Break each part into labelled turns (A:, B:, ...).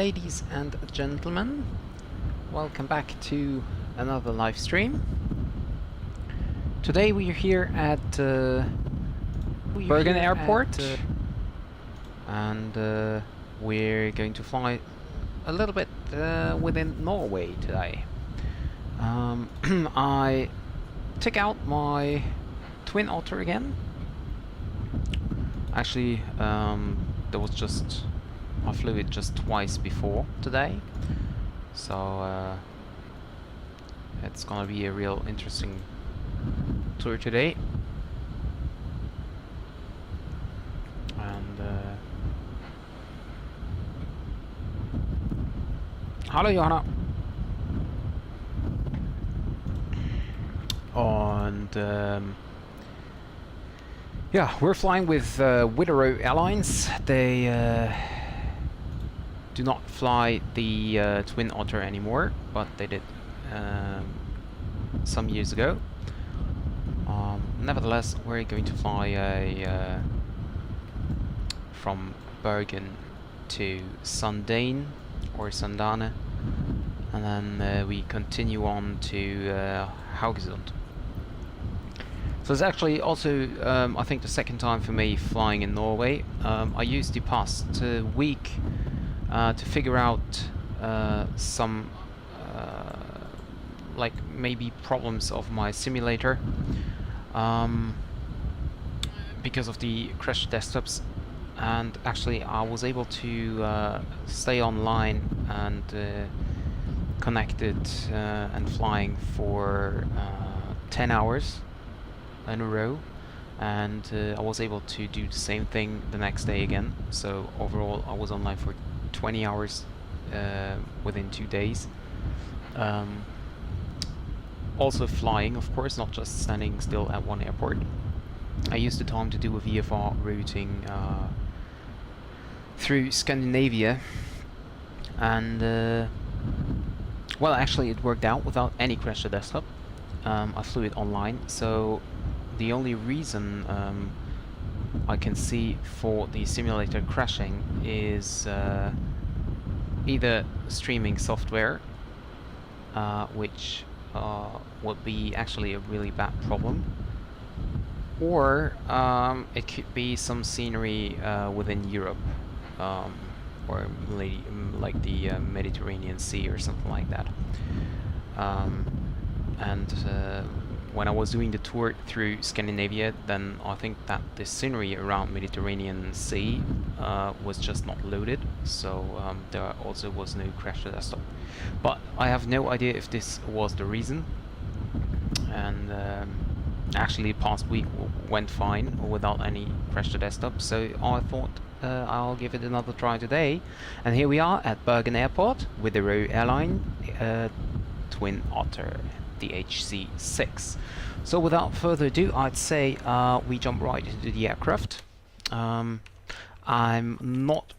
A: Ladies and gentlemen, welcome back to another live stream. Today we are here at Bergen Airport, and we're going to fly a little bit within Norway today. I took out my Twin Otter again. Actually, there was just I flew it just twice before today, so it's gonna be a real interesting tour today. And hallo Johanna. And yeah, we're flying with Wideroe Airlines. They do not fly the Twin Otter anymore, but they did some years ago. Nevertheless, we're going to fly from Bergen to Sandane or Sandane, and then we continue on to Haugesund. So it's actually also, I think, the second time for me flying in Norway. I used the past week to figure out some like maybe problems of my simulator because of the crashed desktops, and actually I was able to stay online and connected and flying for 10 hours in a row, and I was able to do the same thing the next day again. So overall I was online for 20 hours within 2 days. Also flying, of course, not just standing still at one airport. I used the time to do a VFR routing through Scandinavia, and well, actually it worked out without any crash to desktop. I flew it online, so the only reason I can see for the simulator crashing is either streaming software, which would be actually a really bad problem, or it could be some scenery within Europe, or like the Mediterranean Sea or something like that. And when I was doing the tour through Scandinavia, then I think that the scenery around Mediterranean Sea was just not loaded, so there also was no crash to desktop. But I have no idea if this was the reason, and actually past week went fine without any crash to desktop, so I thought I'll give it another try today. And here we are at Bergen Airport with the Wideroe Airline Twin Otter DHC6. So without further ado, I'd say we jump right into the aircraft. I'm not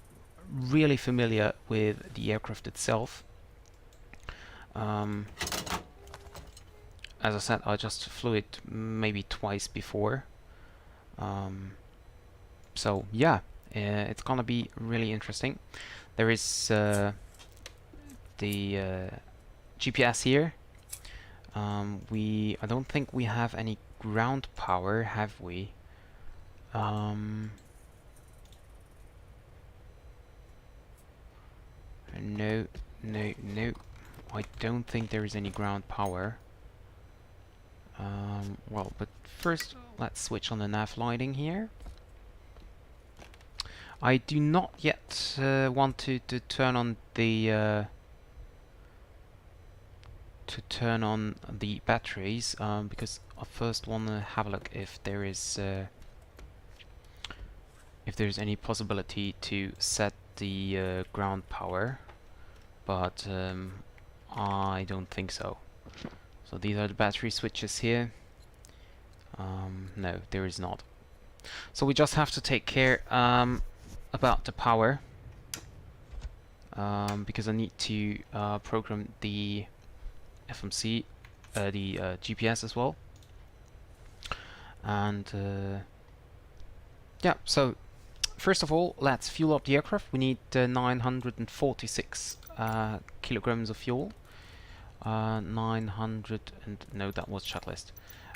A: really familiar with the aircraft itself. As I said, I just flew it maybe twice before. So yeah, it's gonna be really interesting. There is the GPS here. I don't think we have any ground power, have we? No, I don't think there is any ground power. Well, but first let's switch on the Nav Lighting here. I do not yet want to turn on the batteries, because I first want to have a look if there is if there's any possibility to set the ground power, but I don't think so. So these are the battery switches here. No, there is not. So we just have to take care about the power, because I need to program the FMC, the GPS as well. And yeah, so first of all, let's fuel up the aircraft. We need 946 kilograms of fuel. 900 and no, that was checklist.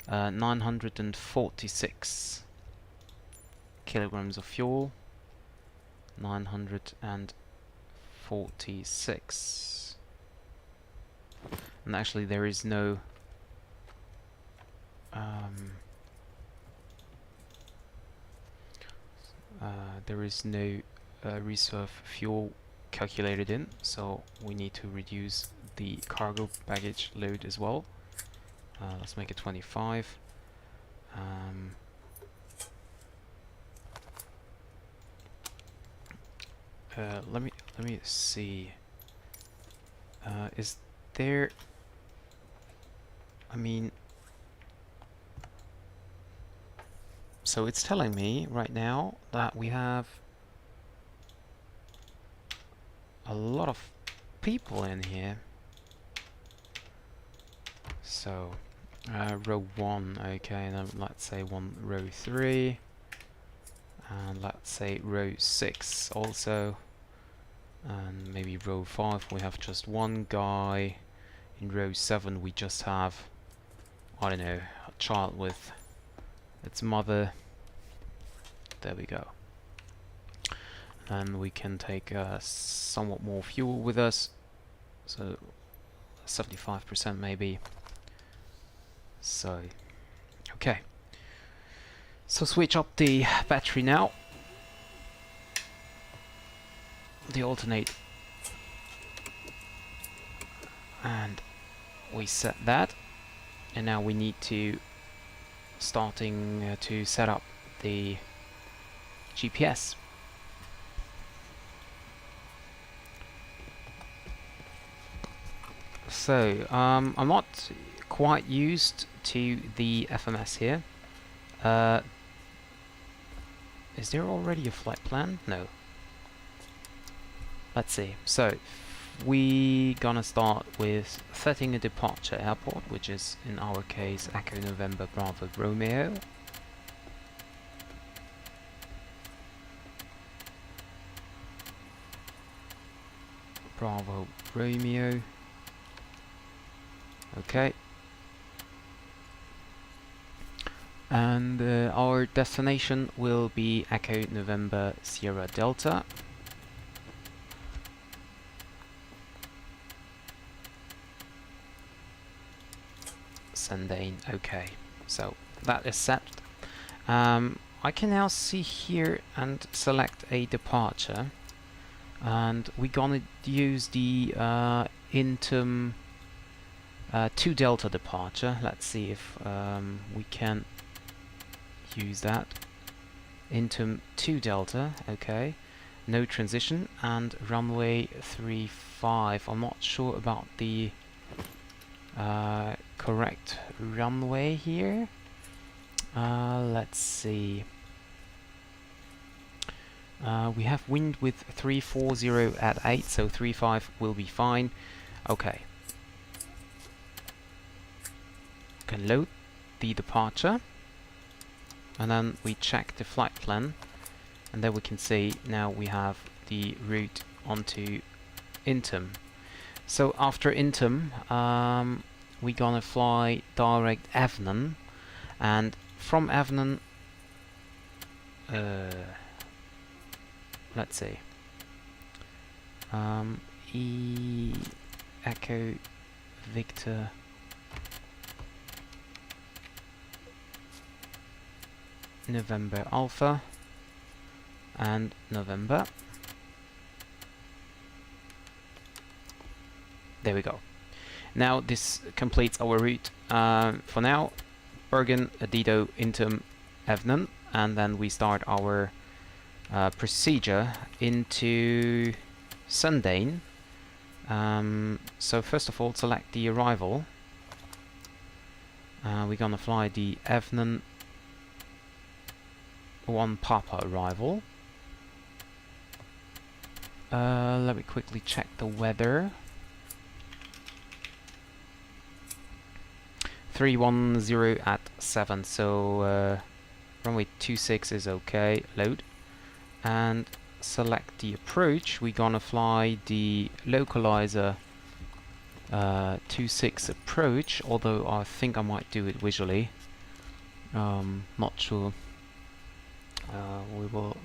A: 946 kilograms of fuel. 946. And actually, there is no reserve fuel calculated in, so we need to reduce the cargo baggage load as well. Let's make it 25. Let me see. Is there? I mean, so it's telling me right now that we have a lot of people in here. So row 1, okay, and then let's say row 3, and let's say row 6 also, and maybe row 5 we have just one guy. In row 7 we just have, I don't know, a child with its mother. There we go. And we can take somewhat more fuel with us, so 75% maybe. So, okay. So switch up the battery now. The alternate. And we set that. And now we need to starting to set up the GPS. So, I'm not quite used to the FMS here. Is there already a flight plan? No. Let's see. So, we gonna start with setting a departure airport, which is in our case Echo November Bravo Romeo. Bravo Romeo. Okay. And our destination will be Echo November Sierra Delta. Sandane. Okay, so that is set. I can now see here and select a departure, and we're gonna use the Intum 2 Delta departure. Let's see if we can use that. Intum 2 Delta, okay. No transition, and runway 35. I'm not sure about the correct runway here. Let's see. We have wind with 340 at 8, so 35 will be fine. Okay. Can load the departure, and then we check the flight plan, and there we can see now we have the route onto Intum. So after Intum, we're gonna fly direct Avnon, and from Avnon, let's see, Echo Victor November Alpha and November. There we go. Now this completes our route for now. Bergen, Dido, Intum, Avnon, and then we start our procedure into Sandane. So first of all, select the arrival. We're gonna fly the Avnon 1 Papa arrival. Let me quickly check the weather. 310 at 7, so runway 26 is okay. Load. and select the approach. We're gonna fly the localizer 2.6 approach, although I think I might do it visually. Not sure. We will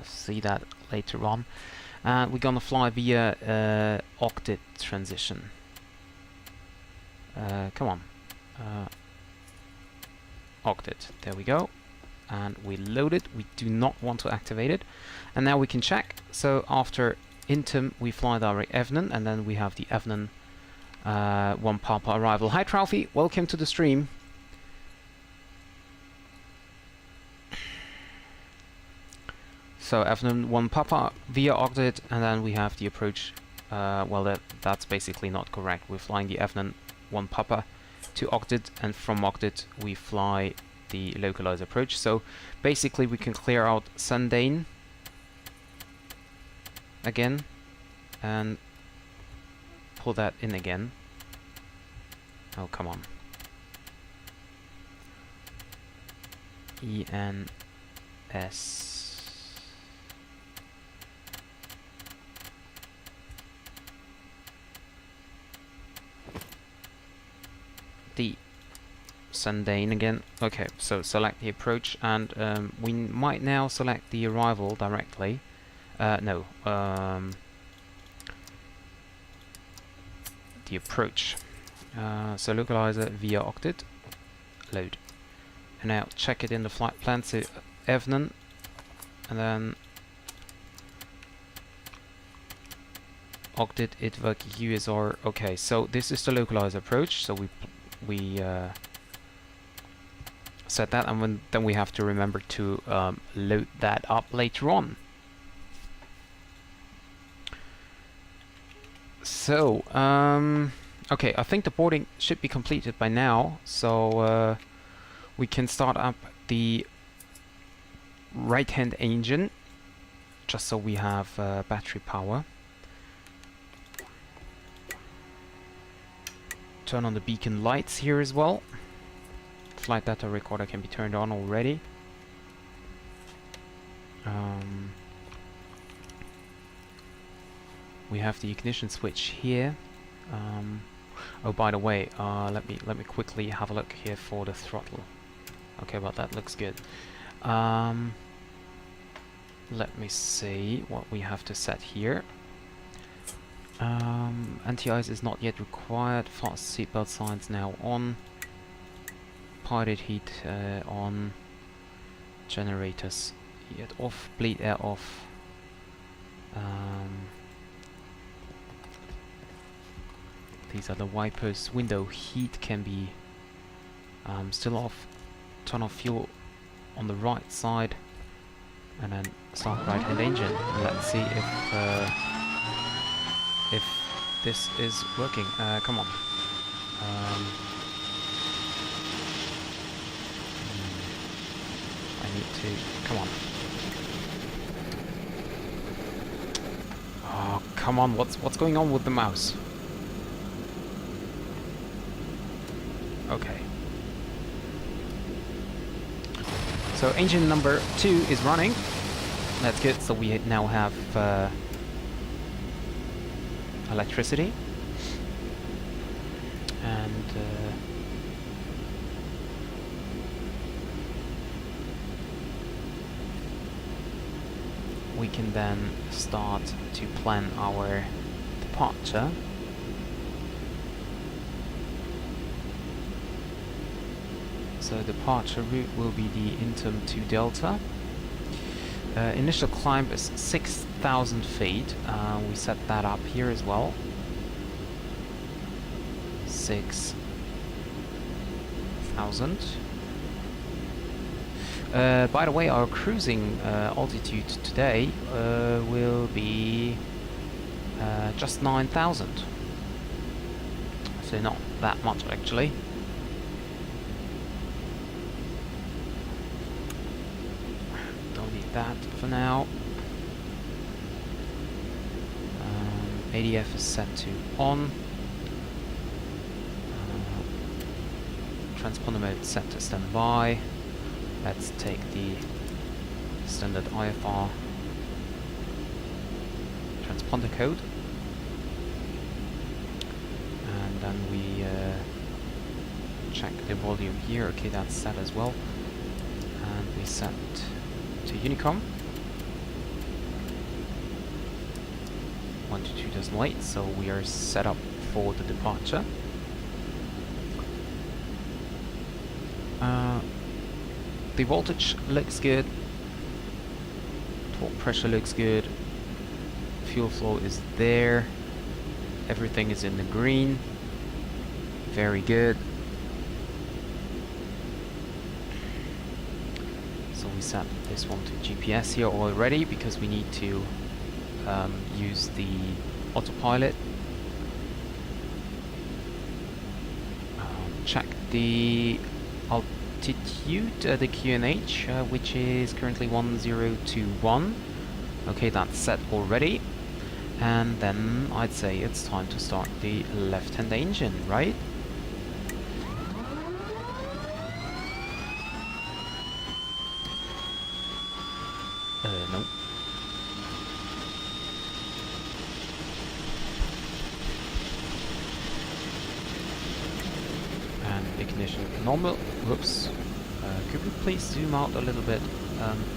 A: see that later on. And we're gonna fly via octet transition. Come on. Octet. There we go. And we load it. We do not want to activate it. And now we can check. So after Intim, we fly direct Evnen, and then we have the Evnen 1 Papa arrival. Hi Tralfy, welcome to the stream. So Evnen 1 Papa via octet, and then we have the approach. Well, that's basically not correct. We're flying the Evnen 1 Papa to octet, and from octet we fly the localizer approach. So basically we can clear out Sandane again and pull that in again. Oh, come on. ENS. The Sandane again. Okay, so select the approach, and we might now select the arrival directly. No. The approach. So localizer via octet. Load. And now check it in the flight plan to Evnen, and then octet itverk USR. Okay, so this is the localizer approach. So we set that, and then we have to remember to load that up later on. So okay, I think the boarding should be completed by now, so we can start up the right hand engine just so we have battery power. Turn on the beacon lights here as well. Flight data recorder can be turned on already. We have the ignition switch here. Oh, by the way, let me quickly have a look here for the throttle. Okay, well that looks good. Let me see what we have to set here. Anti-ice is not yet required. Fast seatbelt signs now on. Pilot heat on. Generators yet off. Bleed air off. These are the wipers. Window heat can be still off. Turn off fuel on the right side, and then start right hand engine. And let's see if this is working. Come on. I need to. Come on. Oh, come on! What's going on with the mouse? Okay. So engine number 2 is running. That's good. So we now have electricity, and we can then start to plan our departure. So departure route will be the Intim to Delta. Initial climb is 6,000 feet. We set that up here as well. 6,000. By the way, our cruising altitude today will be just 9,000. So not that much actually. That for now. ADF is set to on. Transponder mode set to standby. Let's take the standard IFR transponder code. And then we check the volume here. Okay, that's set as well. And we set to Unicom. 122.8, so we are set up for the departure. The voltage looks good, torque pressure looks good, fuel flow is there, everything is in the green, very good. So we set this one to GPS here already because we need to use the autopilot. Check the altitude, the QNH, which is currently 1021. Okay, that's set already. And then I'd say it's time to start the left-hand engine, right? No. Ignition normal. Whoops. Could we please zoom out a little bit?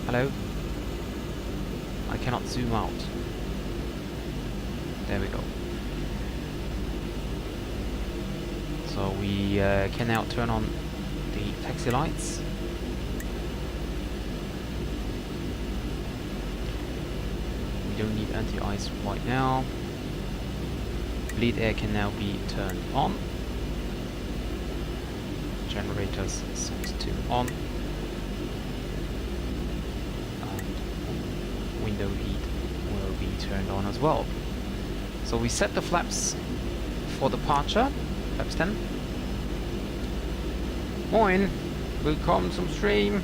A: Hello? I cannot zoom out. There we go. So we can now turn on the taxi lights. We don't need anti-ice right now. Bleed air can now be turned on. Generators set to on, and window heat will be turned on as well. So we set the flaps for departure, flaps 10. Moin, willkommen zum Stream.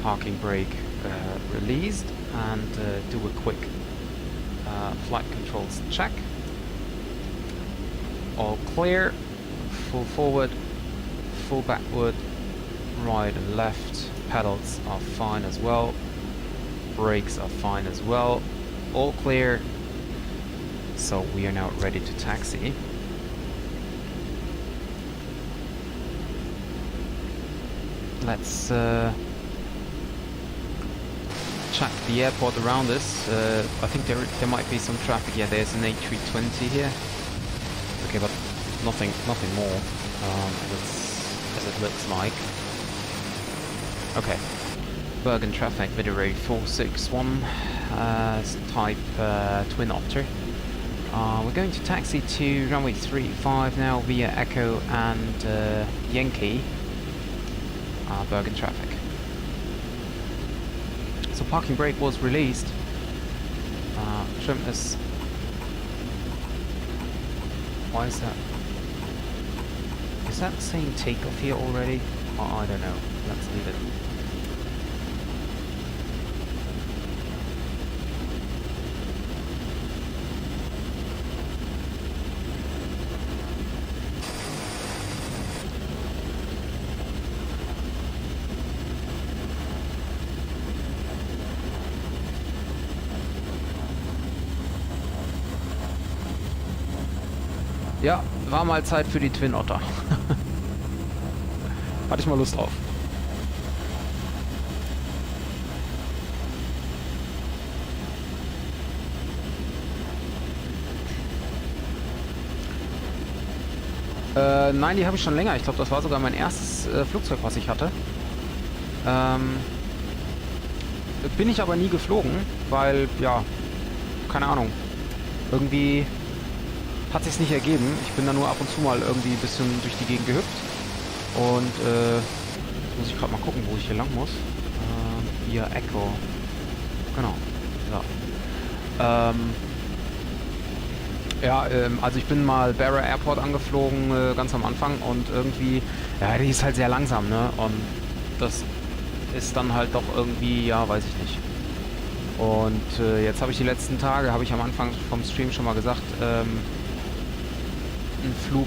A: Parking brake released, and do a quick flight controls check. All clear, full forward, full backward, right and left, pedals are fine as well, brakes are fine as well, all clear. So we are now ready to taxi. Let's check the airport around us. I think there might be some traffic. Yeah, there's an A320 here. Okay, but nothing more as it looks like. Okay, Bergen traffic, Wideroe 461, type Twin Otter. We're going to taxi to runway 35 now via Echo and Yankee. Bergen traffic. So parking brake was released. Trim is. Why is that? Is that saying takeoff here already? Oh, I don't know. Let's leave it. Ja, war mal Zeit für die Twin Otter. Hatte ich mal Lust drauf. Nein, die habe ich schon länger. Ich glaube, das war sogar mein erstes Flugzeug, was ich hatte. Bin ich aber nie geflogen, weil, ja, keine Ahnung. Irgendwie hat sich's nicht ergeben. Ich bin da nur ab und zu mal irgendwie ein bisschen durch die Gegend gehüpft. Und jetzt muss ich gerade mal gucken, wo ich hier lang muss. Hier Echo. Genau. Ja. Also ich bin mal Wideroe Airport angeflogen, ganz am Anfang, und irgendwie, ja, die ist halt sehr langsam, ne? Und das ist dann halt doch irgendwie, ja, weiß ich nicht. Und jetzt habe ich die letzten Tage, habe ich am Anfang vom Stream schon mal gesagt, einen Flug,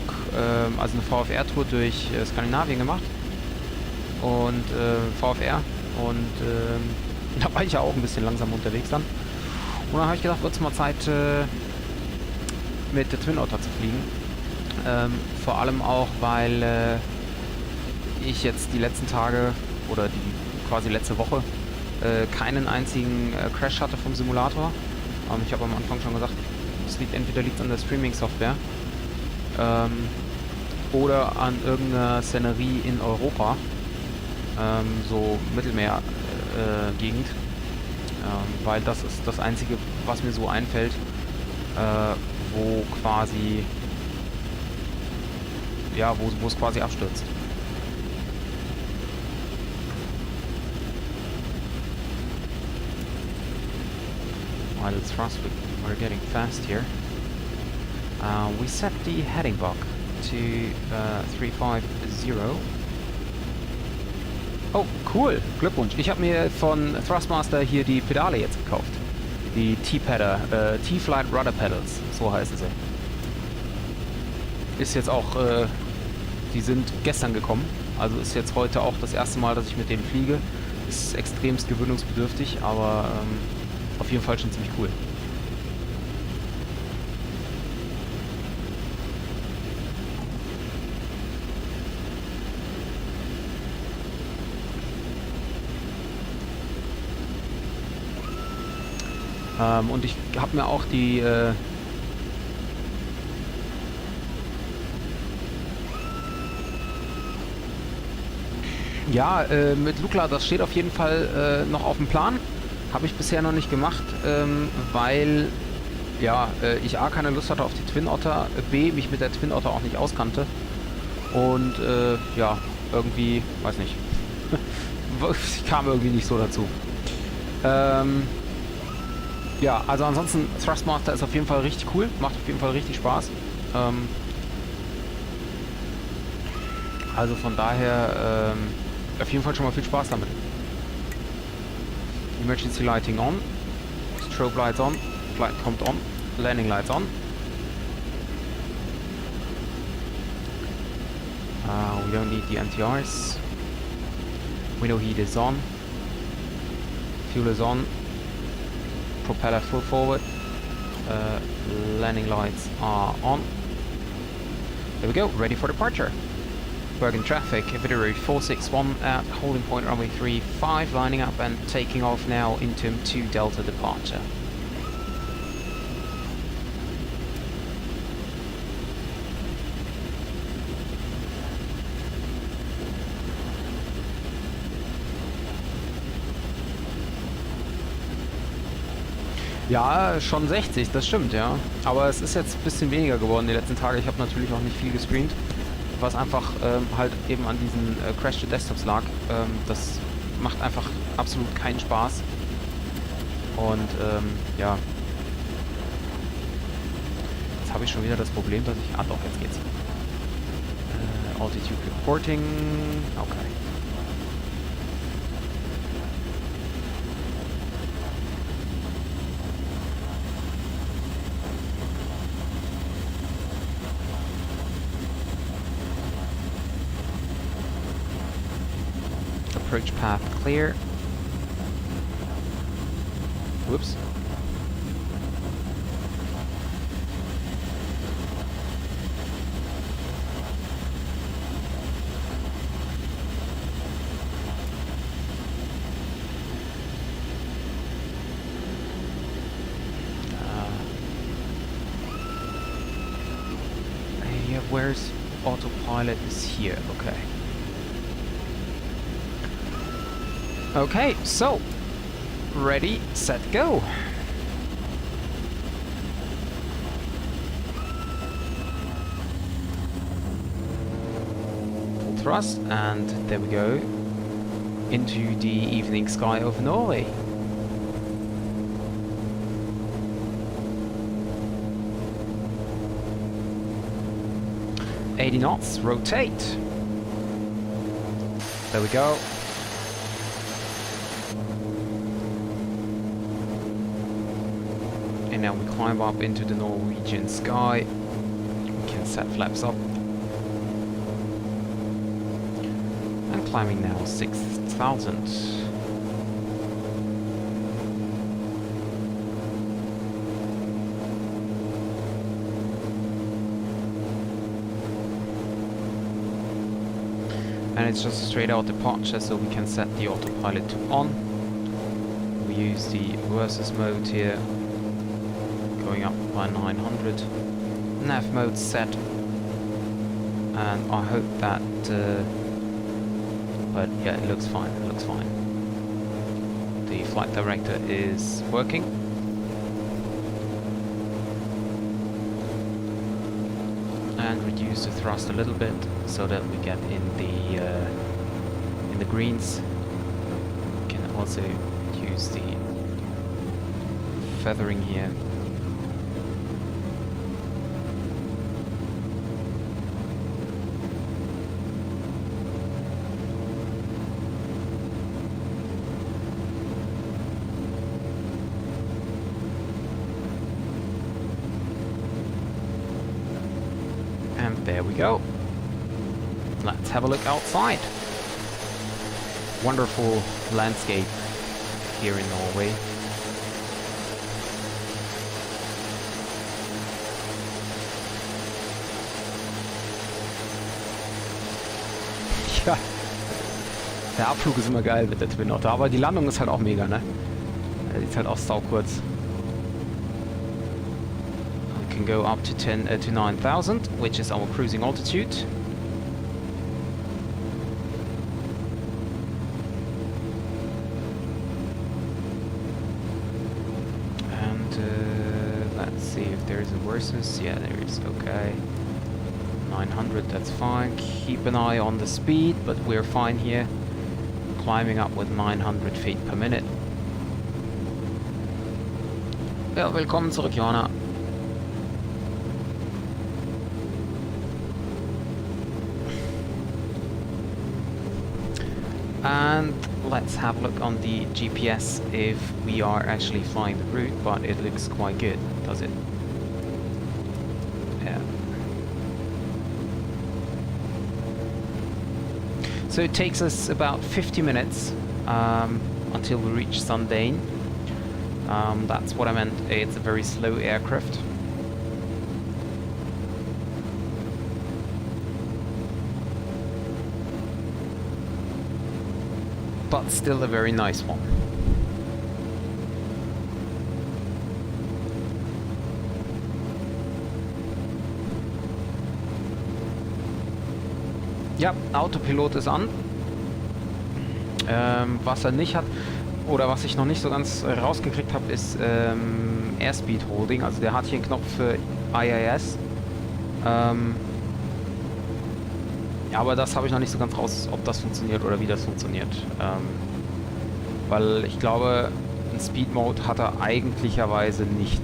A: also eine VFR-Tour durch Skandinavien gemacht und VFR, und Da war ich ja auch ein bisschen langsam unterwegs dann. Und dann habe ich gedacht, wird es mal Zeit, mit der Twin Otter zu fliegen. Vor allem auch, weil ich jetzt die letzten Tage oder die quasi letzte Woche keinen einzigen Crash hatte vom Simulator. Ich habe am Anfang schon gesagt, es liegt entweder an der Streaming-Software oder an irgendeiner Szenerie in Europa, so Mittelmeer-Gegend, weil das ist das Einzige, was mir so einfällt, wo quasi, ja, wo es quasi abstürzt. While it's thrust, we're getting fast here. We set the heading block to 350. Oh, cool. Glückwunsch. Ich habe mir von Thrustmaster hier die Pedale jetzt gekauft. Die T-Flight Rudder Pedals, so heißen sie. Ist jetzt auch, die sind gestern gekommen. Also ist jetzt heute auch das erste Mal, dass ich mit denen fliege. Ist extremst gewöhnungsbedürftig, aber auf jeden Fall schon ziemlich cool. Und ich habe mir auch die mit Lukla, das steht auf jeden Fall noch auf dem Plan. Habe ich bisher noch nicht gemacht, weil ja, ich A, keine Lust hatte auf die Twin Otter, B, mich mit der Twin Otter auch nicht auskannte und ja, irgendwie, weiß nicht, ich kam irgendwie nicht so dazu. Ja, also ansonsten, Thrustmaster ist auf jeden Fall richtig cool, macht auf jeden Fall richtig Spaß. Also von daher auf jeden Fall schon mal viel Spaß damit. Emergency Lighting on, Strobe Lights on, Flight kommt on, Landing Lights on. We don't need the NTRs. Window heat is on, fuel is on. Propeller full forward, landing lights are on. There we go, ready for departure. Bergen traffic, Wideroe 461 at holding point runway 35, lining up and taking off now into 2 Delta departure. Ja, schon 60, das stimmt, ja. Aber es ist jetzt ein bisschen weniger geworden die letzten Tage. Ich habe natürlich auch nicht viel gestreamt, was einfach halt eben an diesen Crash to Desktops lag. Das macht einfach absolut keinen Spaß. Und ja. Jetzt habe ich schon wieder das Problem, dass ich... Ah doch, jetzt geht's. Altitude Reporting. Okay. Approach path clear. Whoops. Yeah, where's autopilot? Is here. Okay. Okay, so, ready, set, go. Full thrust, and there we go, into the evening sky of Norway. $80 knots, rotate. There we go. And now we climb up into the Norwegian sky. We can set flaps up. And climbing now 6,000. And it's just a straight out departure, so we can set the autopilot to on. We use the versus mode here, going up by 900. Nav mode set, and I hope that, but yeah, it looks fine, it looks fine. The flight director is working. And reduce the thrust a little bit so that we get in the greens. We can also use the feathering here. And there we go. Let's have a look outside. Wonderful landscape here in Norway. Ja, der Abflug ist immer geil mit der Twin Otter, aber die Landung ist halt auch mega, ne? Die ist halt auch saukurz. Can go up to 9,000, which is our cruising altitude. And let's see if there is a versus. Yeah, there is. Okay, 900. That's fine. Keep an eye on the speed, but we're fine here. Climbing up with 900 feet per minute. Ja, willkommen zurück, Johanna. And let's have a look on the GPS if we are actually flying the route, but it looks quite good, does it? Yeah. So it takes us about 50 minutes until we reach Sandane. That's what I meant, it's a very slow aircraft. But still a very nice one. Ja, Autopilot ist an. Was er nicht hat, oder was ich noch nicht so ganz rausgekriegt habe, ist Airspeed Holding. Also der hat hier einen Knopf für IIS. Ja, aber das habe ich noch nicht so ganz raus, ob das funktioniert oder wie das funktioniert. Weil ich glaube, einen Speed Mode hat er eigentlicherweise nicht.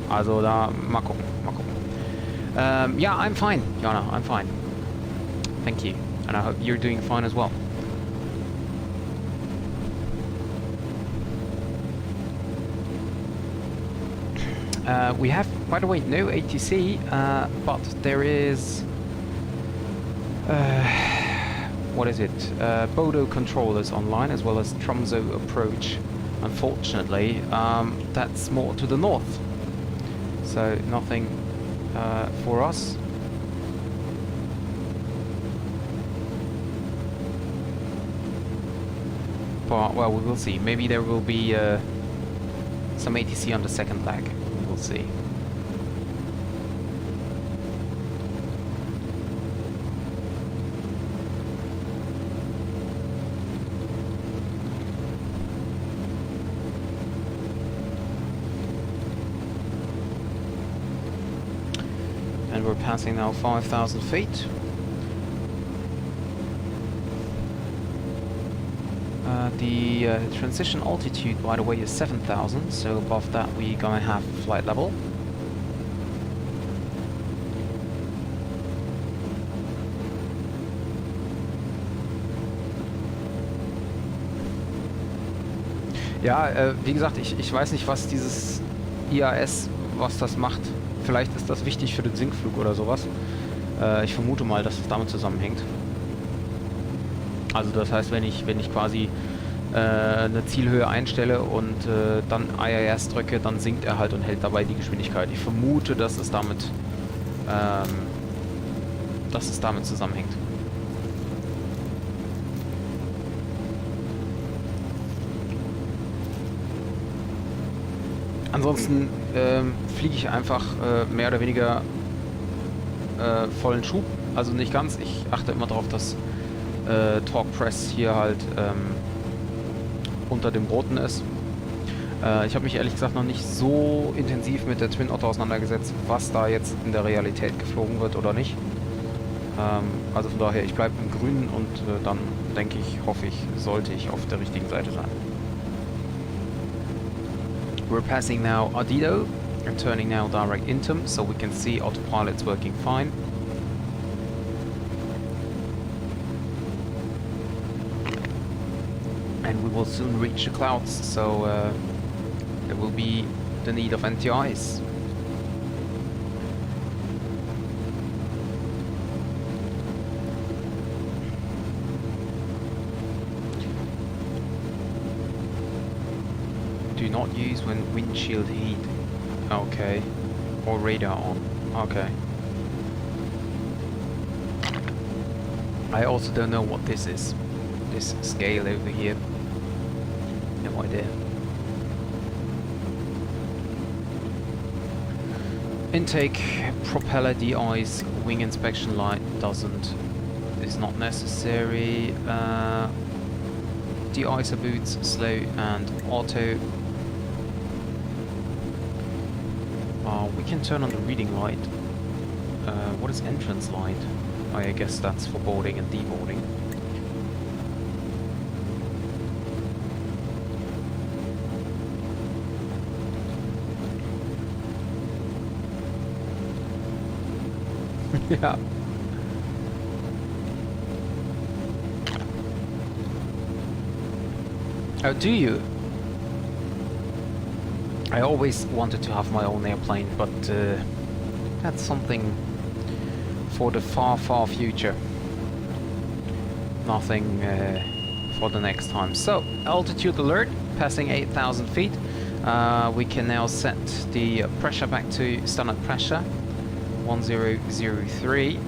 A: Also da, mal gucken, mal gucken. Ja, I'm fine, Jana, I'm fine. Thank you. And I hope you're doing fine as well. We have, by the way, no ATC, but there is... what is it? Bodo controllers online, as well as Tromsø approach. Unfortunately, that's more to the north, so nothing for us. But well, we will see. Maybe there will be some ATC on the second leg. We will see. And we're passing now 5,000 feet. The transition altitude, by the way, is 7,000, so above that we're gonna have flight level. Ja, wie gesagt, ich weiß nicht, was dieses IAS, was das macht. Vielleicht ist das wichtig für den Sinkflug oder sowas. Ich vermute mal, dass es damit zusammenhängt. Also das heißt, wenn ich quasi eine Zielhöhe einstelle und dann IIS drücke, dann sinkt er halt und hält dabei die Geschwindigkeit. Ich vermute, dass es damit zusammenhängt. Ansonsten fliege ich einfach mehr oder weniger vollen Schub. Also nicht ganz. Ich achte immer darauf, dass Torque Press hier halt unter dem roten ist. Ich habe mich ehrlich gesagt noch nicht so intensiv mit der Twin Otter auseinandergesetzt, was da jetzt in der Realität geflogen wird oder nicht. Also von daher, ich bleibe im Grünen und dann denke ich, hoffe ich, sollte ich auf der richtigen Seite sein. We're passing now Wideroe and turning now direct into him, so we can see autopilot's working fine. And we will soon reach the clouds, so there will be the need of anti-ice. Do not use when windshield heat. Okay. Or radar on. Okay. I also don't know what this is. This scale over here. No idea. Intake, propeller, de-ice, wing inspection light is not necessary. De-icer boots, slow and auto. We can turn on the reading light. What is entrance light? I guess that's for boarding and deboarding. Yeah. Oh, do you? I always wanted to have my own airplane, but that's something for the far, far future. Nothing for the next time. So, altitude alert, passing 8,000 feet. We can now set the pressure back to standard pressure, 1003.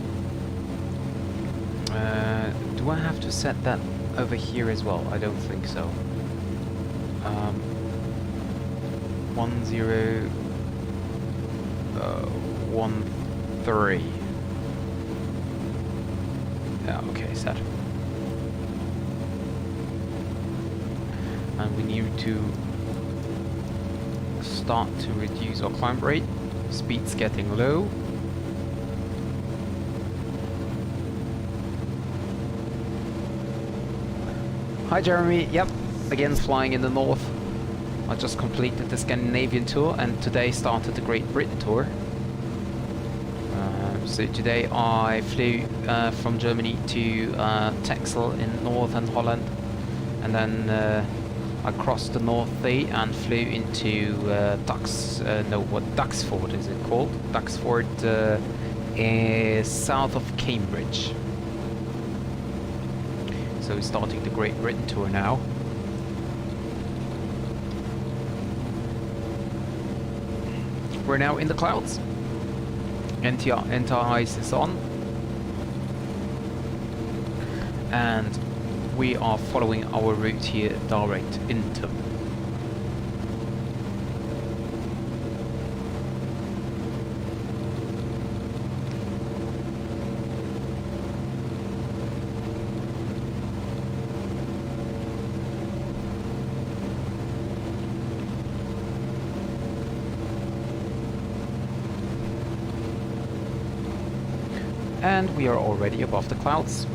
A: Do I have to set that over here as well? I don't think so. 1013. Yeah, okay, set. And we need to start to reduce our climb rate. Speed's getting low. Hi Jeremy, yep, again flying in the north. I just completed the Scandinavian tour and today started the Great Britain tour. So today I flew from Germany to Texel in northern Holland, and then I crossed the North Sea and flew into Duxford is it called? Duxford is south of Cambridge. So we're starting the Great Britain tour now. We're now in the clouds. Anti-ice is on. And we are following our route here direct into. And we are already above the clouds.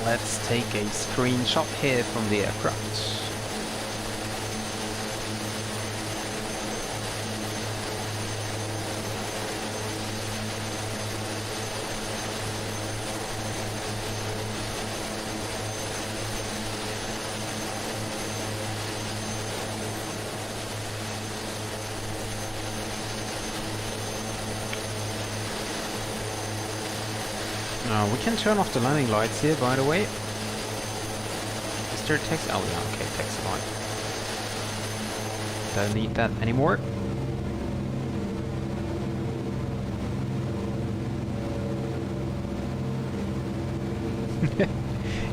A: Let's take a screenshot here from the aircraft. We can turn off the landing lights here, by the way. Is there text? Oh yeah, okay, text light. Don't need that anymore.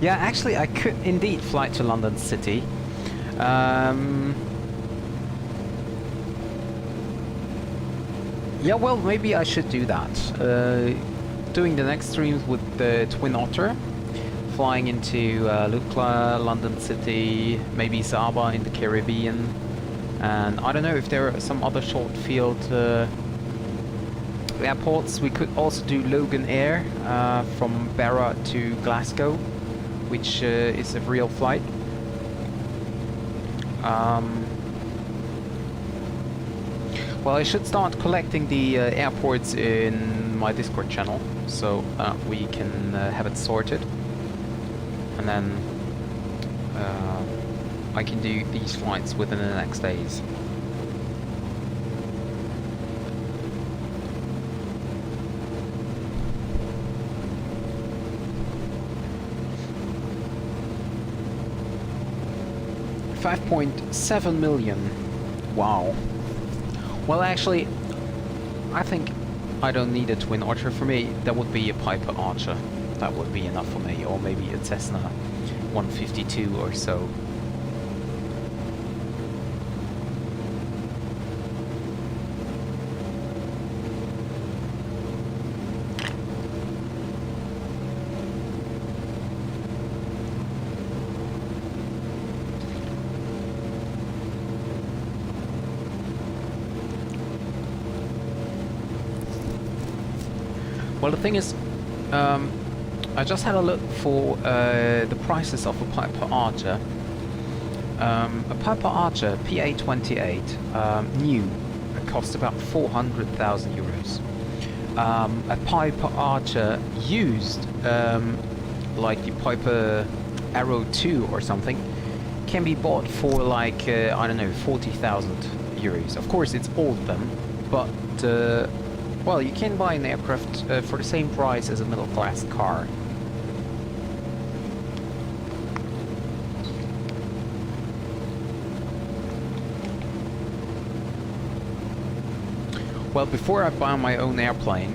A: Yeah, actually, I could indeed fly to London City. Yeah, well, maybe I should do that. Doing the next streams with the Twin Otter, flying into Lucca, London City, maybe Saba in the Caribbean, and I don't know if there are some other short field airports. We could also do Logan Air from Barra to Glasgow, which is a real flight. Well, I should start collecting the airports in my Discord channel, so we can have it sorted, and then I can do these flights within the next days. $5.7 million. Wow. Well, actually, I think I don't need a Twin Otter. For me, that would be a Piper Archer. That would be enough for me, or maybe a Cessna 152 or so. Well, the thing is, I just had a look for the prices of a Piper Archer. A Piper Archer PA-28 new cost about 400,000 euros. A Piper Archer used, like the Piper Arrow 2 or something, can be bought for like, I don't know, 40,000 euros. Of course, it's all of them, but well, you can buy an aircraft for the same price as a middle-class car. Well, before I buy my own airplane,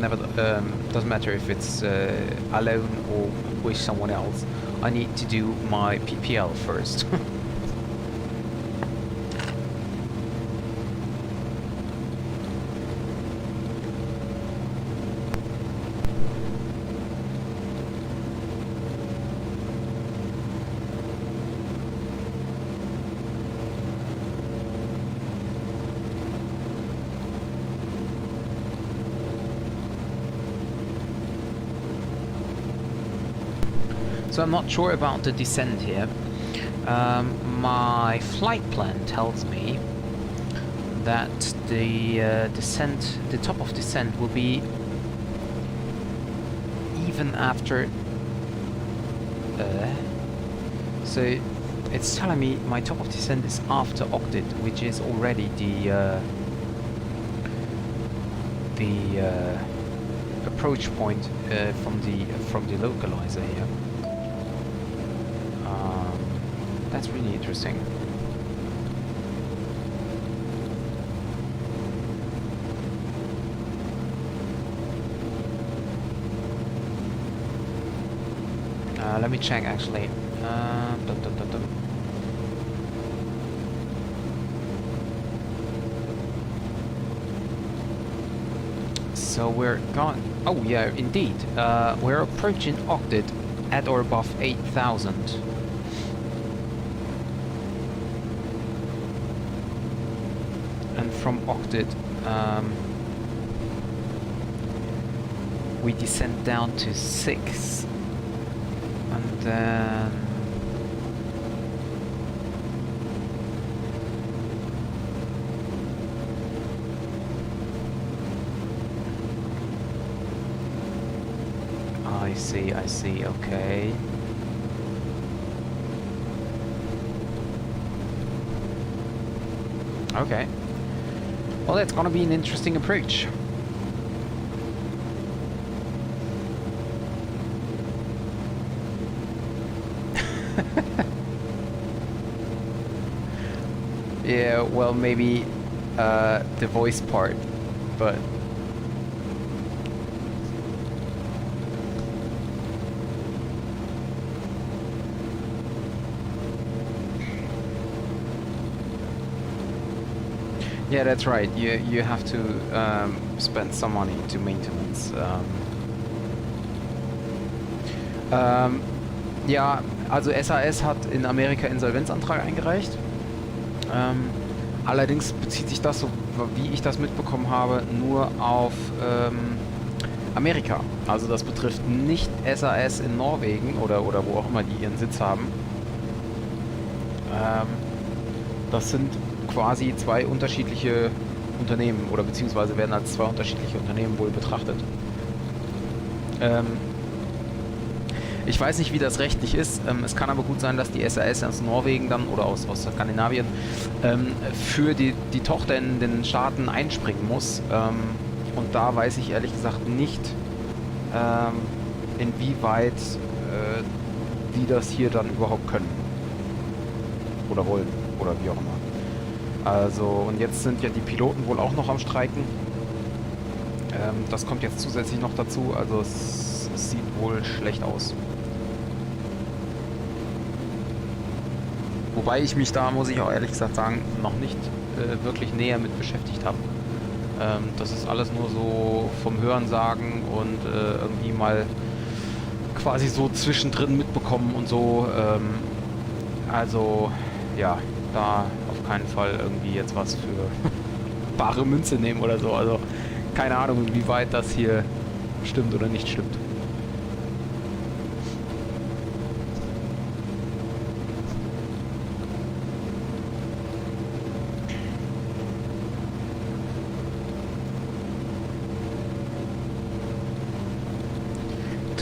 A: never doesn't matter if it's alone or with someone else, I need to do my PPL first. So I'm not sure about the descent here. My flight plan tells me that the descent, the top of descent will be even after. So it's telling me my top of descent is after octet, which is already the approach point from the localizer here. That's really interesting. Let me check actually. So we're gone. Oh yeah, indeed. We're approaching octet at or above 8,000. And from octet, we descend down to 6, and then I see, okay. Okay. Well, that's gonna be an interesting approach. Yeah, well, maybe the voice part, but Yeah, that's right. You have to spend some money to maintenance. Ja, also SAS hat in Amerika Insolvenzantrag eingereicht. Allerdings bezieht sich das, so wie ich das mitbekommen habe, nur auf Amerika. Also das betrifft nicht SAS in Norwegen oder wo auch immer die ihren Sitz haben. Das sind quasi zwei unterschiedliche Unternehmen oder beziehungsweise werden als zwei unterschiedliche Unternehmen wohl betrachtet. Ich weiß nicht, wie das rechtlich ist. Es kann aber gut sein, dass die SAS aus Norwegen dann oder aus Skandinavien für die Tochter in den Staaten einspringen muss. Und da weiß ich ehrlich gesagt nicht, inwieweit die das hier dann überhaupt können. Oder wollen. Oder wie auch immer. Also, und jetzt sind ja die Piloten wohl auch noch am Streiken. Das kommt jetzt zusätzlich noch dazu. Also es sieht wohl schlecht aus. Wobei ich mich da, muss ich auch ehrlich gesagt sagen, noch nicht wirklich näher mit beschäftigt habe. Das ist alles nur so vom Hörensagen und irgendwie mal quasi so zwischendrin mitbekommen und so. Also, ja, da auf keinen Fall irgendwie jetzt was für bare Münze nehmen oder so. Also, keine Ahnung, wie weit das hier stimmt oder nicht stimmt.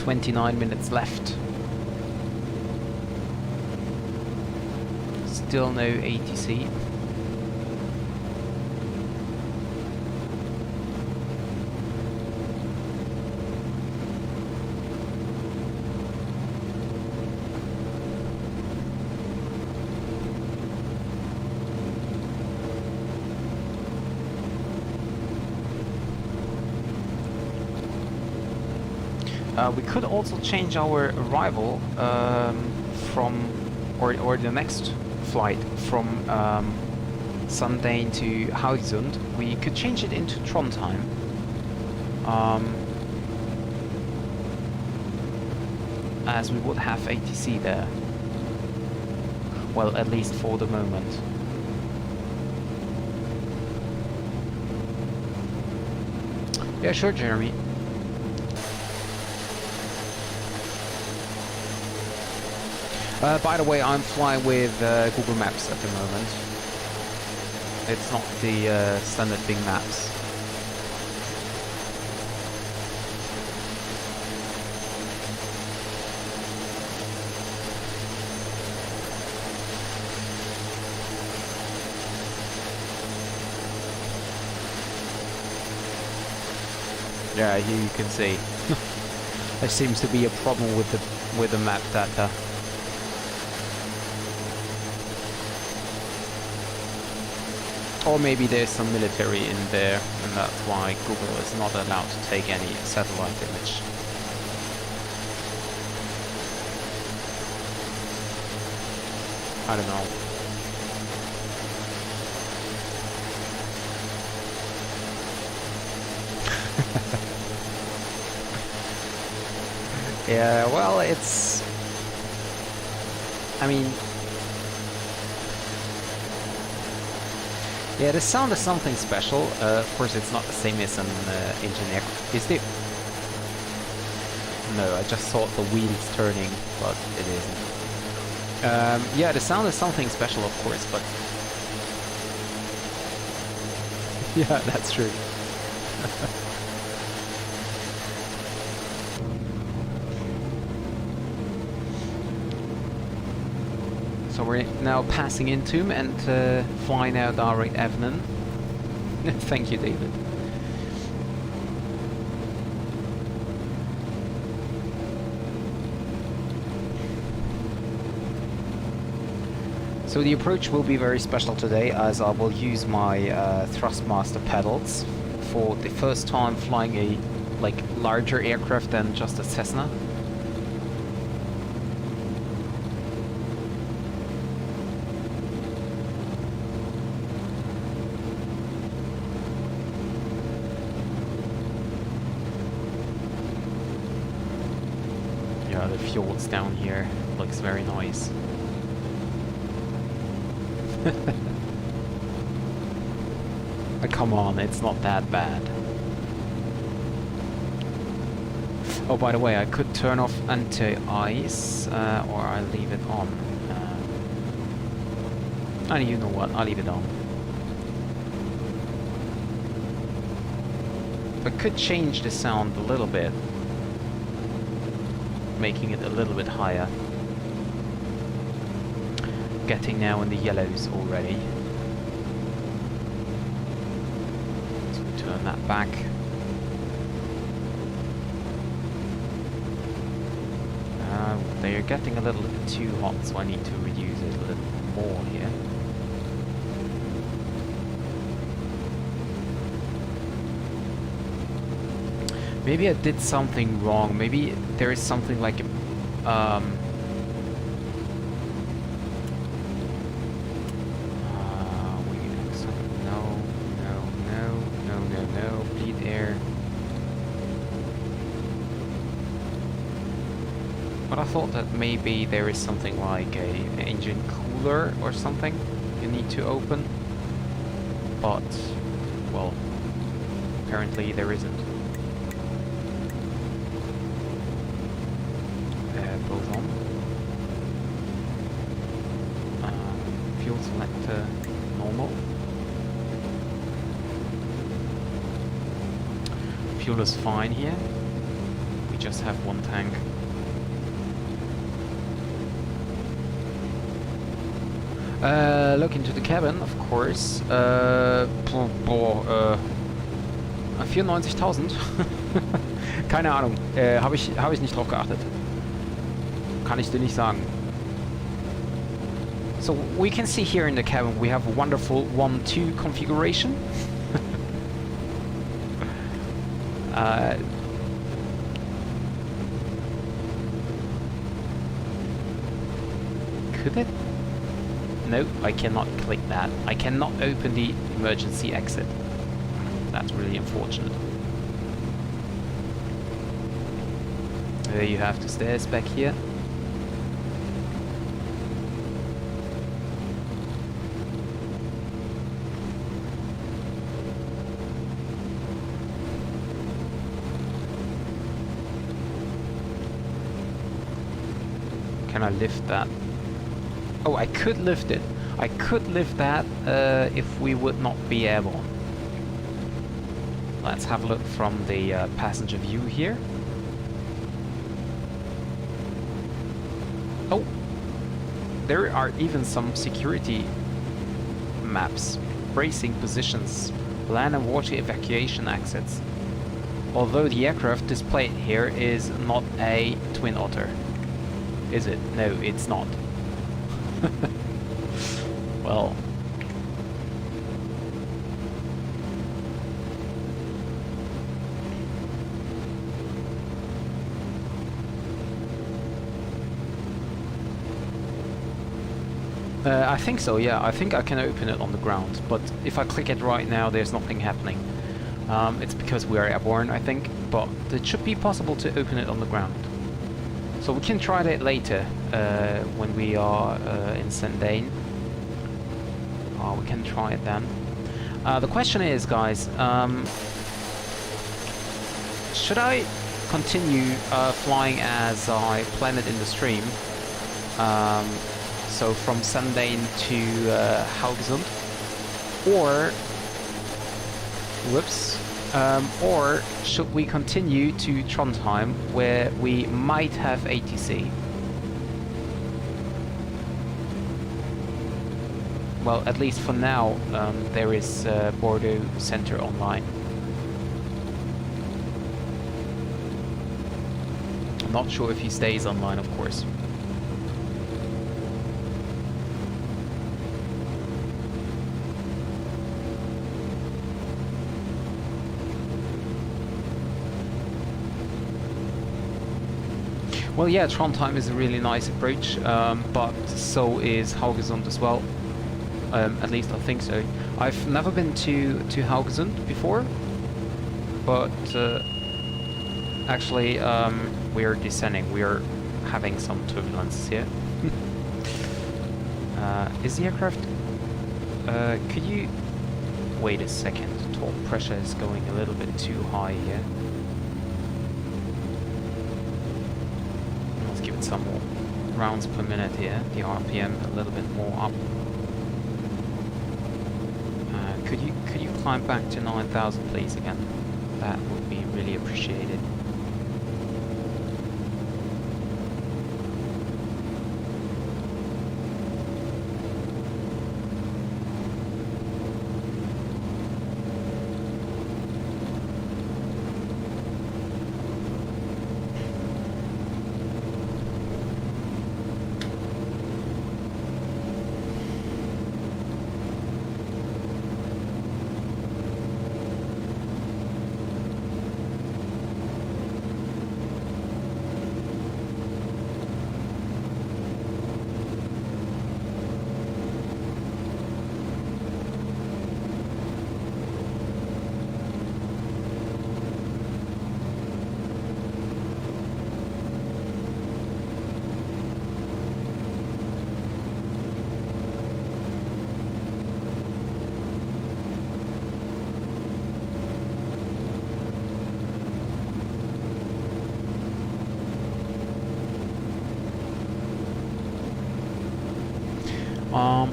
A: "29 minutes left. Still no ATC. We could also change our arrival or the next flight from Sandane to Haugesund. We could change it into Trondheim. As we would have ATC there. Well, at least for the moment. Yeah, sure, Jeremy. By the way, I'm flying with Google Maps at the moment. It's not the standard Bing Maps. Yeah, here you can see. There seems to be a problem with the map data. Or maybe there's some military in there, and that's why Google is not allowed to take any satellite image. I don't know. Yeah, well, it's... I mean... Yeah, the sound is something special. Of course, it's not the same as an engine aircraft. Is it? No, I just thought the wheels turning, but it isn't. Yeah, the sound is something special, of course, but... Yeah, that's true. So we're now passing into him and flying out direct Evening. Thank you, David. So the approach will be very special today, as I will use my Thrustmaster pedals for the first time flying a larger aircraft than just a Cessna. The fjords down here looks very nice. Come on, it's not that bad. Oh, by the way, I could turn off anti-ice, or I leave it on. And you know what, I'll leave it on. I could change the sound a little bit, making it a little bit higher. Getting now in the yellows already. So turn that back. They're getting a little bit too hot, so I need to reduce it a little more here. Maybe I did something wrong. Maybe there is something like no, bleed air. But I thought that maybe there is something like a engine cooler or something you need to open. But, well, apparently there isn't. Both on. Fuel selector normal. Fuel is fine here. We just have one tank. Look into the cabin, of course. 94.000. Keine Ahnung. Hab ich nicht drauf geachtet. Kann ich dir nicht sagen. So we can see here in the cabin we have a wonderful 1-2 configuration. Could it? No, I cannot click that. I cannot open the emergency exit. That's really unfortunate. There you have the stairs back here. Can I lift that? Oh, I could lift it. I could lift that if we would not be airborne. Let's have a look from the passenger view here. Oh, there are even some security maps, bracing positions, land and water evacuation exits. Although the aircraft displayed here is not a Twin Otter. Is it? No, it's not. Well. I think so, yeah. I think I can open it on the ground, but if I click it right now, there's nothing happening. It's because we are airborne, I think, but it should be possible to open it on the ground. So we can try that later when we are in Sandane. We can try it then. The question is, guys, should I continue flying as I planned it in the stream? So from Sandane to Haugesund, or or should we continue to Trondheim, where we might have ATC? Well, at least for now, there is Bordeaux Center online. I'm not sure if he stays online, of course. Well, yeah, Trondheim is a really nice approach, but so is Haugesund as well. At least I think so. I've never been to Haugesund before, but actually we're descending. We're having some turbulence here. Is the aircraft... could you... Wait a second, torque pressure is going a little bit too high here. Let's give it some more rounds per minute here, the RPM a little bit more up. Could you climb back to 9,000 please again? That would be really appreciated.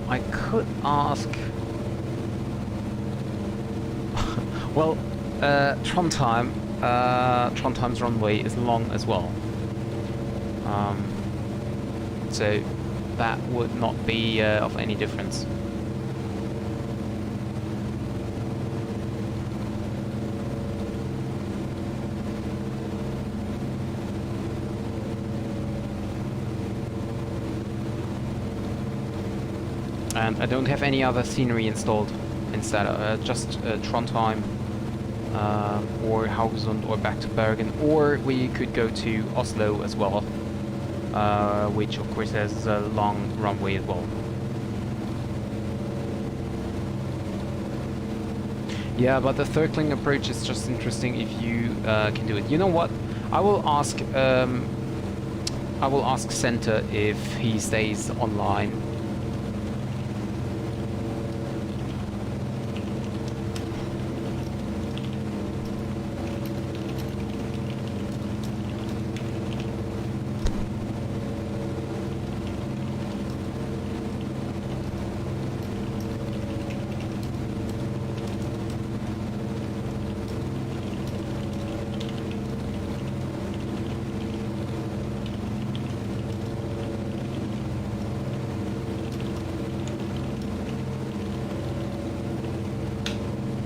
A: I could ask... well, Trondheim's runway is long as well. So that would not be of any difference. And I don't have any other scenery installed instead, just Trondheim or Haugesund or back to Bergen, or we could go to Oslo as well, which of course has a long runway as well. Yeah, but the circling approach is just interesting if you can do it. You know what? I will ask Center if he stays online.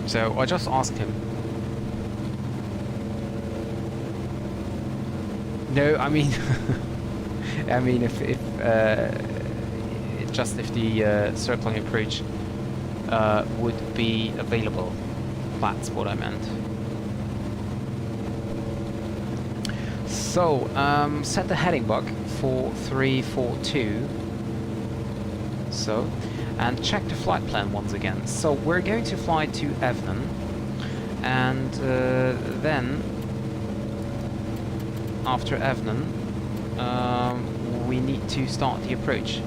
A: So I just asked him. No, I mean, I mean, if just if the circling approach would be available, that's what I meant. So set the heading bug for 342. So. And check the flight plan once again. So we're going to fly to Evnen, and then after Evnen we need to start the approach.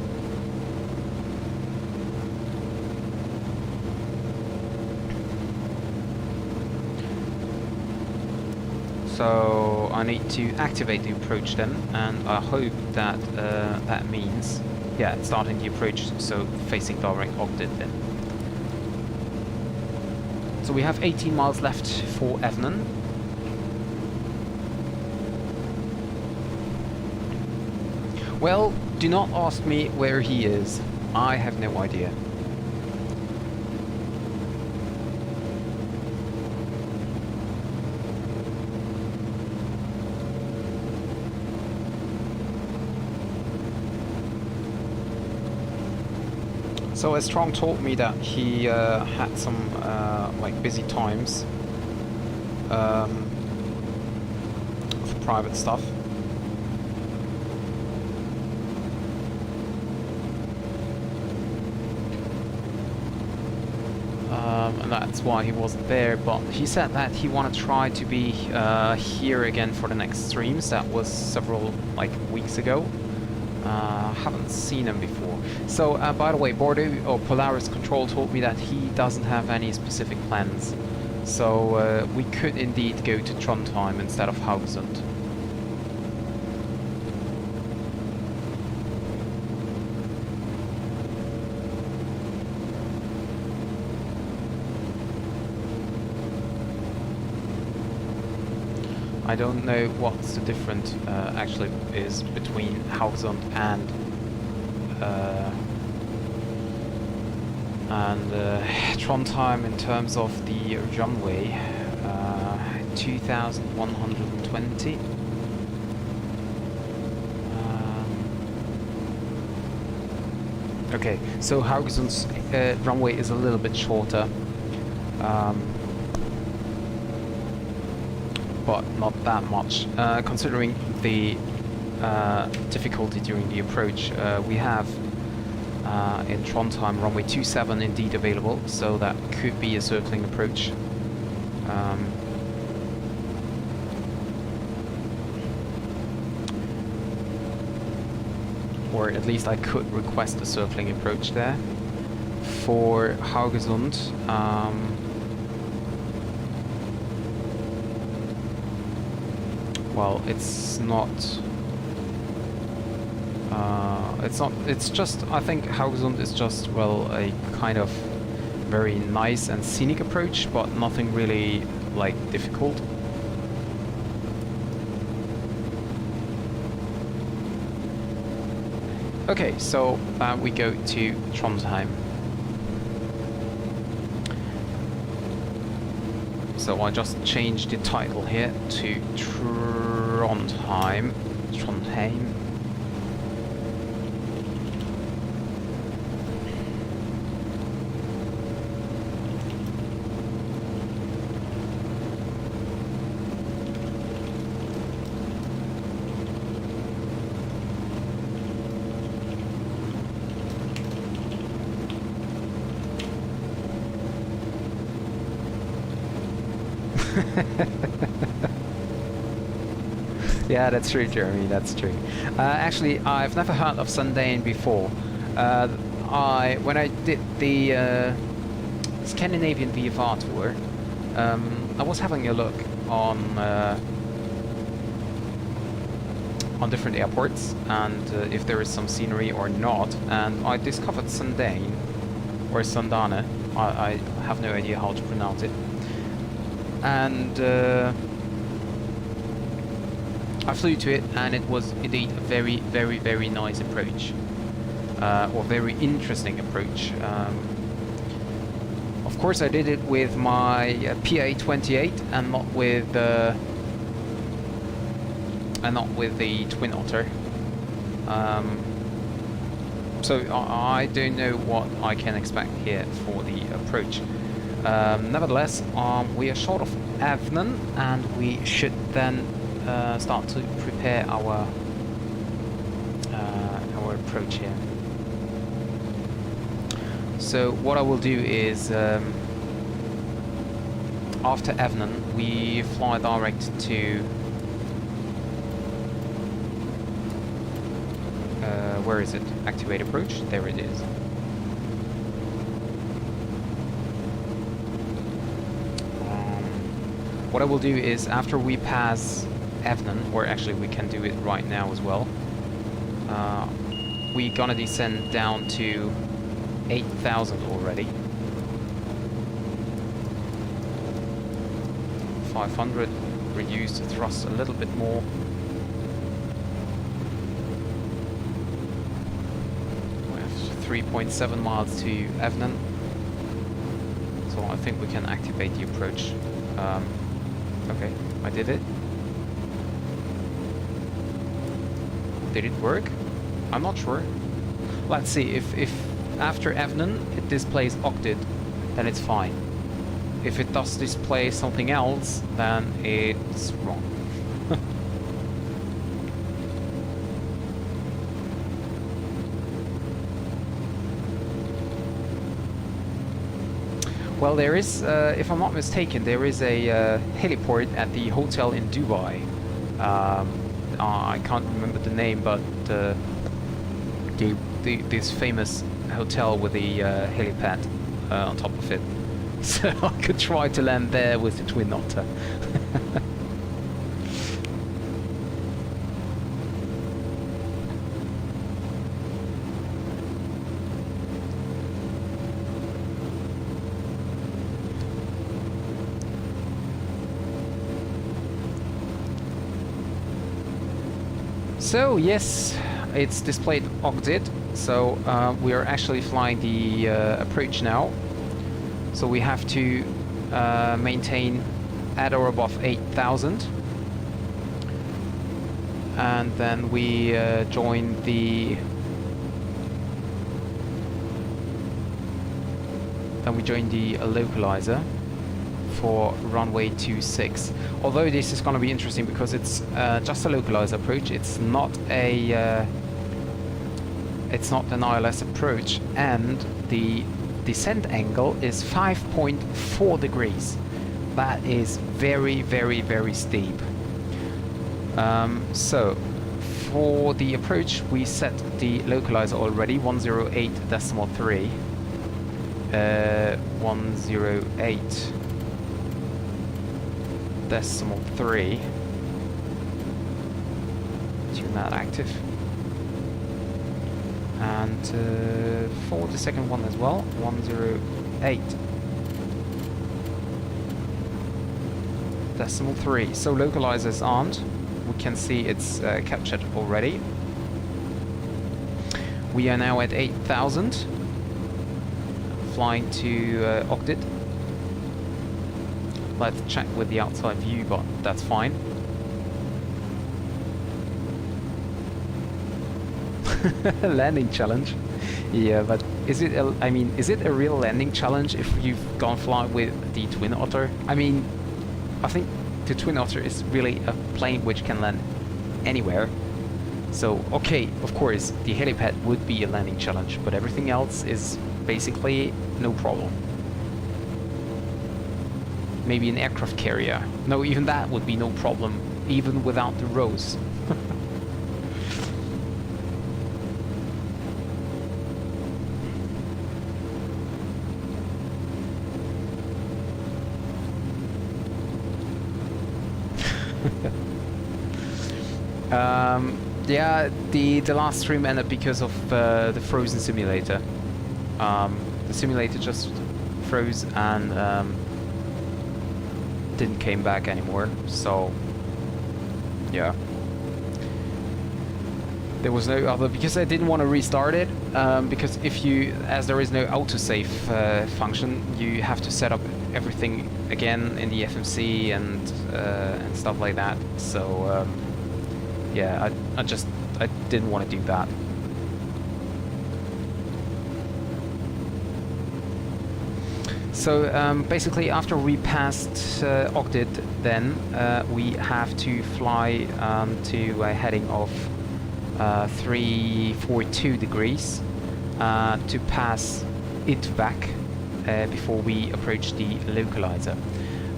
A: So I need to activate the approach then, and I hope that that means, yeah, starting the approach, so facing direct Ogden then. So we have 18 miles left for Evnen. Well, do not ask me where he is. I have no idea. So as Strong told me that he had some like busy times for private stuff. and that's why he wasn't there. But he said that he wanted to try to be here again for the next streams. That was several weeks ago. Haven't seen him before. So by the way, Bordeaux or Polaris Control told me that he doesn't have any specific plans. So we could indeed go to Trondheim instead of Haugesund. I don't know what's the difference actually is between Haugesund and Trondheim in terms of the runway. 2,120. Okay, so Haugesund's runway is a little bit shorter. But not that much, considering the difficulty during the approach. We have in Trondheim runway 27 indeed available, so that could be a circling approach. Or at least I could request a circling approach there. For Haugesund, well, it's not. It's just. I think Haugesund is just, well, a kind of very nice and scenic approach, but nothing really difficult. Okay, so we go to Trondheim. So I just changed the title here to Trondheim. Trondheim. Yeah, that's true, Jeremy, that's true. Actually, I've never heard of Sandane before. When I did the Scandinavian VFR tour, I was having a look on different airports and if there is some scenery or not, and I discovered Sandane, or Sandane, I have no idea how to pronounce it. And I flew to it, and it was indeed a very, very, very nice approach, or very interesting approach. Of course, I did it with my PA-28 and not with the Twin Otter. So I don't know what I can expect here for the approach. Nevertheless, we are short of Evnen, and we should then start to prepare our approach here. So what I will do is, after Evnen, we fly direct to where is it? Activate approach. There it is. What I will do is, after we pass Evnen, or actually we can do it right now as well, we're gonna descend down to 8,000 already. 500, reduce the thrust a little bit more. We have 3.7 miles to Evnen, so I think we can activate the approach. Okay, I did it. Did it work? I'm not sure. Let's see, if after Evnen it displays octet, then it's fine. If it does display something else, then it's wrong. Well, there is, if I'm not mistaken, there is a heliport at the hotel in Dubai. I can't remember the name, but this famous hotel with the helipad on top of it. So I could try to land there with the Twin Otter. So yes, it's displayed octet, so we are actually flying the approach now. So we have to maintain at or above 8,000, and then we join the localizer for runway 26. Although this is going to be interesting because it's just a localizer approach. It's not an ILS approach, and the descent angle is 5.4 degrees. That is very, very, very steep. So for the approach, we set the localizer already 108.3. 108.3. Tune that active. And for the second one as well, 108.3. So localizers aren't. We can see it's captured already. We are now at 8,000, flying to octet. Let's check with the outside view, but that's fine. Landing challenge. Yeah, but is it is it a real landing challenge if you've gone fly with the Twin Otter? I mean, I think the Twin Otter is really a plane which can land anywhere. So, okay, of course, the helipad would be a landing challenge, but everything else is basically no problem. Maybe an aircraft carrier. No, even that would be no problem, even without the rows. Yeah, the last stream ended because of the frozen simulator. The simulator just froze and didn't came back anymore. So yeah, there was no other, because I didn't want to restart it, because as there is no autosave function, you have to set up everything again in the FMC and stuff like that. So yeah, I didn't want to do that. So basically, after we passed octet, then we have to fly to a heading of 342 degrees to pass ITVAC before we approach the localizer.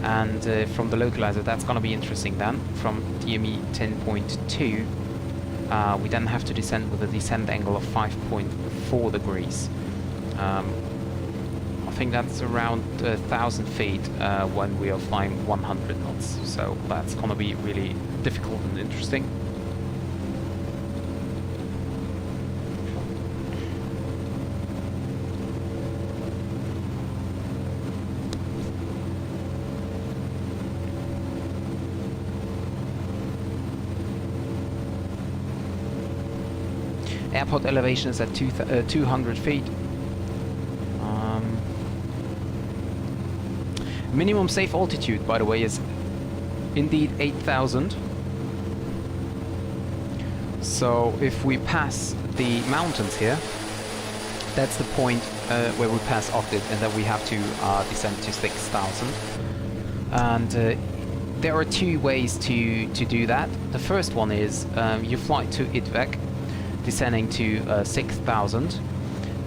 A: And from the localizer, that's going to be interesting then. From DME 10.2, we then have to descend with a descent angle of 5.4 degrees. I think that's around 1,000 feet when we are flying 100 knots. So that's going to be really difficult and interesting. Airport elevation is at 200 feet. Minimum safe altitude, by the way, is indeed 8,000. So if we pass the mountains here, that's the point where we pass octet, and then we have to descend to 6,000. And there are two ways to do that. The first one is you fly to ITVAC, descending to 6,000,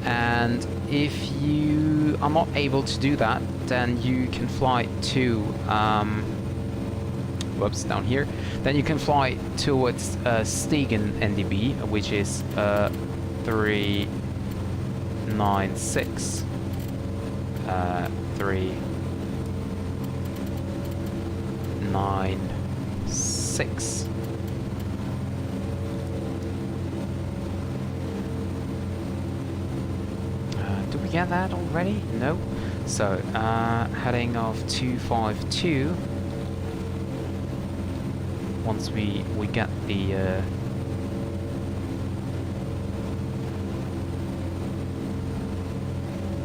A: And if you are not able to do that, then you can fly to, whoops, down here. Then you can fly towards Stegen NDB, which is 396. 396. Do we get that already? No. So, heading of 252. Once we get the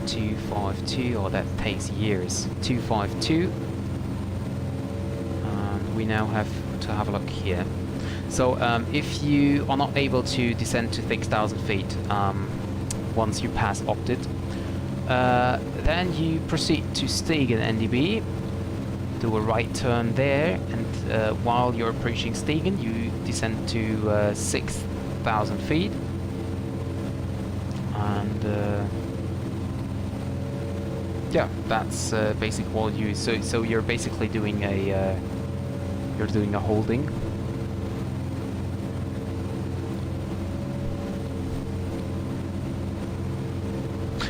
A: 252, oh, that takes years. 252. And we now have to have a look here. So if you are not able to descend to 6,000 feet once you pass Opted, then you proceed to Stegen NDB, do a right turn there, and while you're approaching Stegen, you descend to 6,000 feet. And yeah, that's basically what you. So you're basically doing a holding.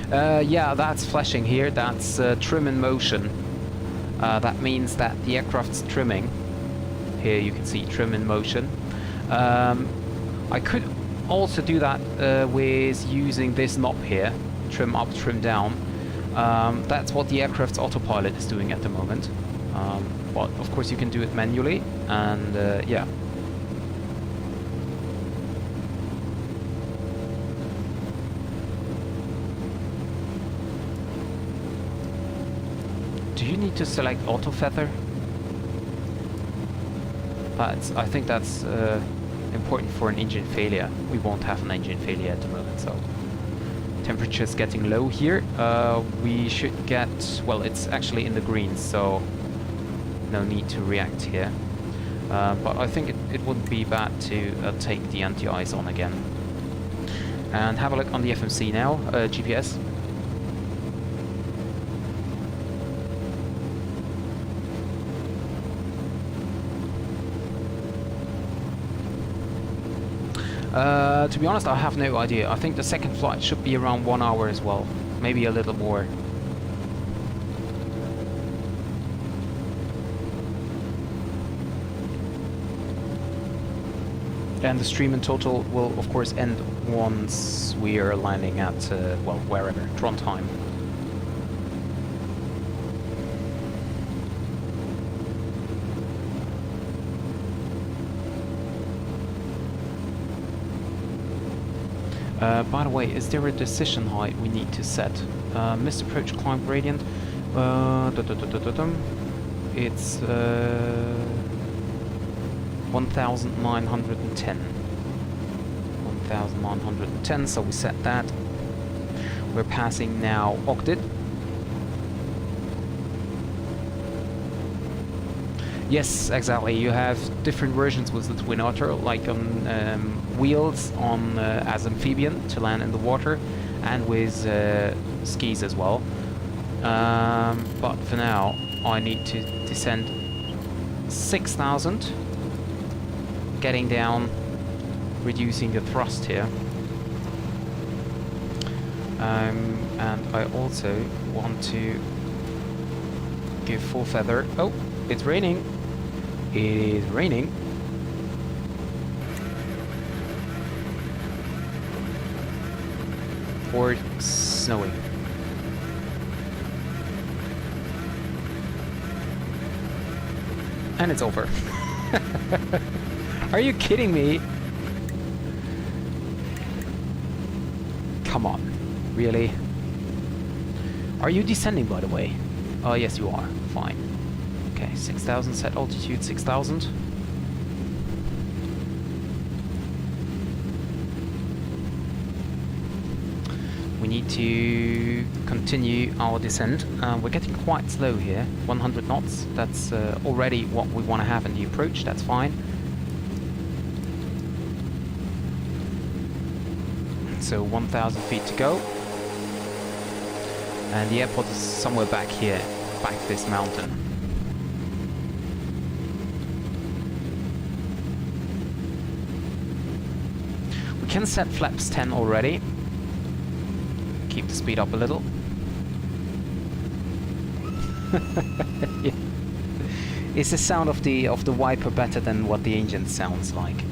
A: Yeah, that's flashing here. That's trim in motion. That means that the aircraft's trimming. Here you can see trim in motion. I could also do that with using this knob here, trim up, trim down. That's what the aircraft's autopilot is doing at the moment. But of course you can do it manually, and yeah. Do you need to select auto feather? I think that's important for an engine failure. We won't have an engine failure at the moment, so temperature's getting low here. We should get, well, it's actually in the greens, so no need to react here. But I think it wouldn't be bad to take the anti-ice on again. And have a look on the FMC now, GPS. To be honest, I have no idea. I think the second flight should be around 1 hour as well. Maybe a little more. And the stream in total will, of course, end once we are landing at, well, wherever, Trondheim. By the way, is there a decision height we need to set? Missed approach climb gradient. It's 1,910. 1,910, so we set that. We're passing now Octet. Yes, exactly. You have different versions with the Twin Otter, like on wheels on as amphibian to land in the water, and with skis as well. But for now, I need to descend 6,000, getting down, reducing the thrust here. And I also want to give full feather. Oh, it's raining. It is raining. Or snowing. And it's over. Are you kidding me? Come on. Really? Are you descending, by the way? Oh, yes, you are. Fine. Okay, 6,000, set altitude 6,000. We need to continue our descent. We're getting quite slow here, 100 knots. That's already what we want to have in the approach, that's fine. So 1,000 feet to go. And the airport is somewhere back here, back this mountain. We can set flaps 10 already. Keep the speed up a little. Yeah. Is the sound of the wiper better than what the engine sounds like?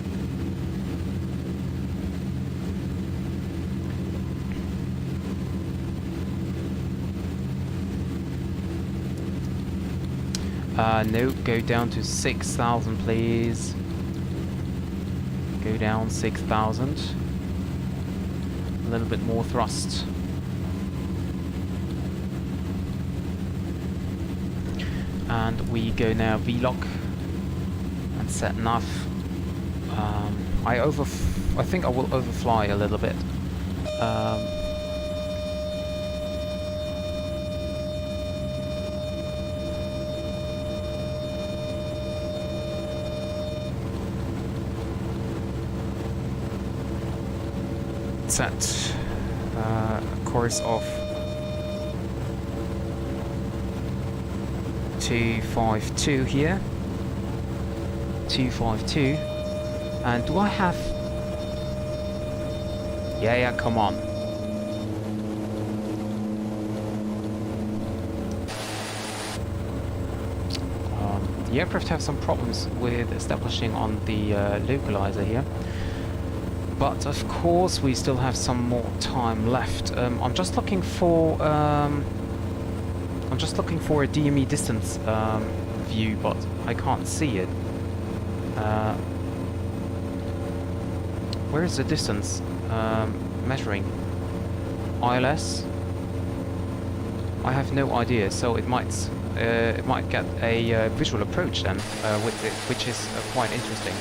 A: No, go down to 6,000 please. Go down 6,000. A little bit more thrust. And we go now V-lock and set nav. I think I will overfly a little bit. Set a course of 252 here. 252. And do I have... Yeah, come on. The aircraft have some problems with establishing on the localizer here. But of course we still have some more time left. I'm just looking for a DME distance view, but I can't see it. Where is the distance measuring? ILS? I have no idea, so it might get a visual approach then, with it, which is quite interesting.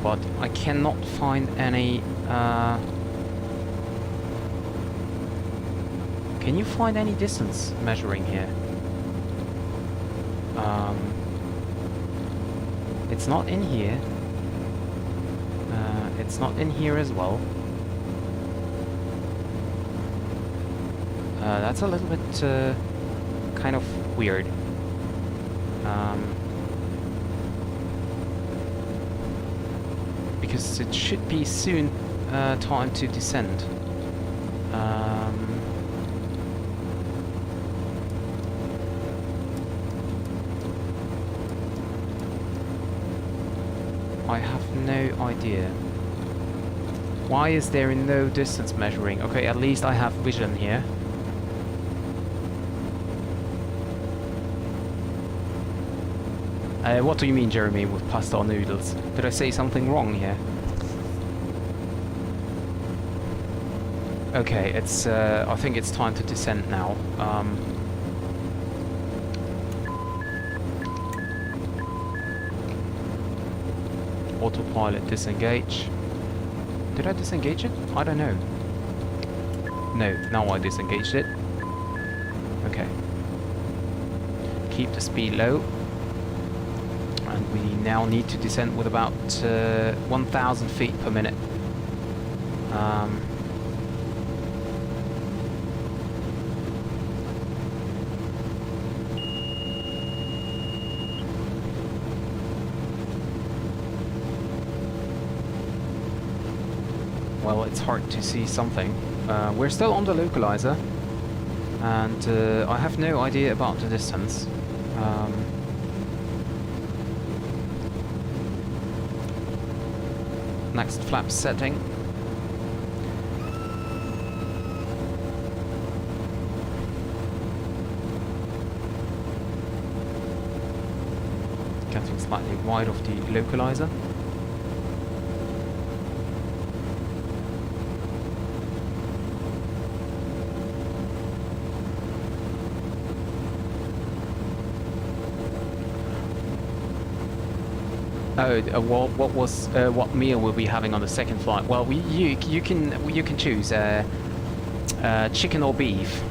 A: But I cannot find any... Can you find any distance measuring here? It's not in here. It's not in here as well. That's a little bit kind of weird. Because it should be soon time to descend. I have no idea. Why is there no distance measuring? Okay, at least I have vision here. What do you mean, Jeremy, with pasta or noodles? Did I say something wrong here? Okay, it's I think it's time to descend now. Autopilot disengage. Did I disengage it? I don't know. No, now I disengaged it. Okay. Keep the speed low. And we now need to descend with about 1,000 feet per minute. Well, it's hard to see something. We're still on the localizer, and I have no idea about the distance. Next flap setting. Getting slightly wide of the localizer. Oh, what meal we'll be having on the second flight? Well, you can choose chicken or beef.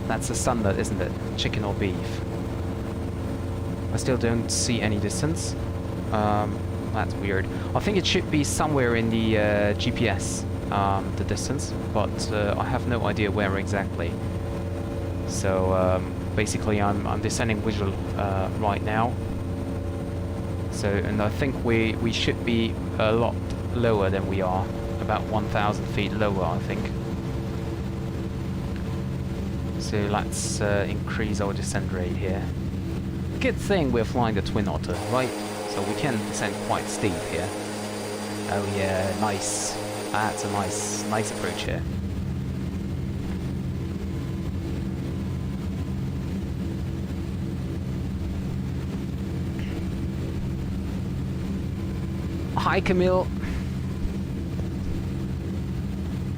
A: That's the standard, isn't it? Chicken or beef. I still don't see any distance. That's weird. I think it should be somewhere in the GPS, the distance, but I have no idea where exactly. So basically I'm descending visual right now. So, and I think we should be a lot lower than we are, about 1,000 feet lower, I think. So let's increase our descent rate here. Good thing we're flying the Twin Otter, right? So we can descend quite steep here. Oh yeah, nice. That's a nice approach here. Hi Camille.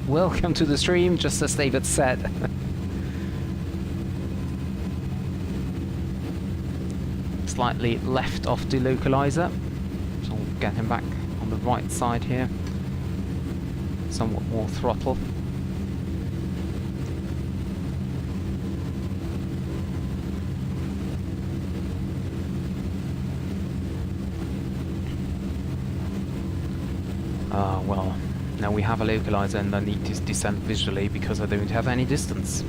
A: Welcome to the stream, just as David said. Slightly left of the localizer, so we'll get him back on the right side here. Somewhat more throttle. Well, now we have a localizer and I need to descend visually because I don't have any distance.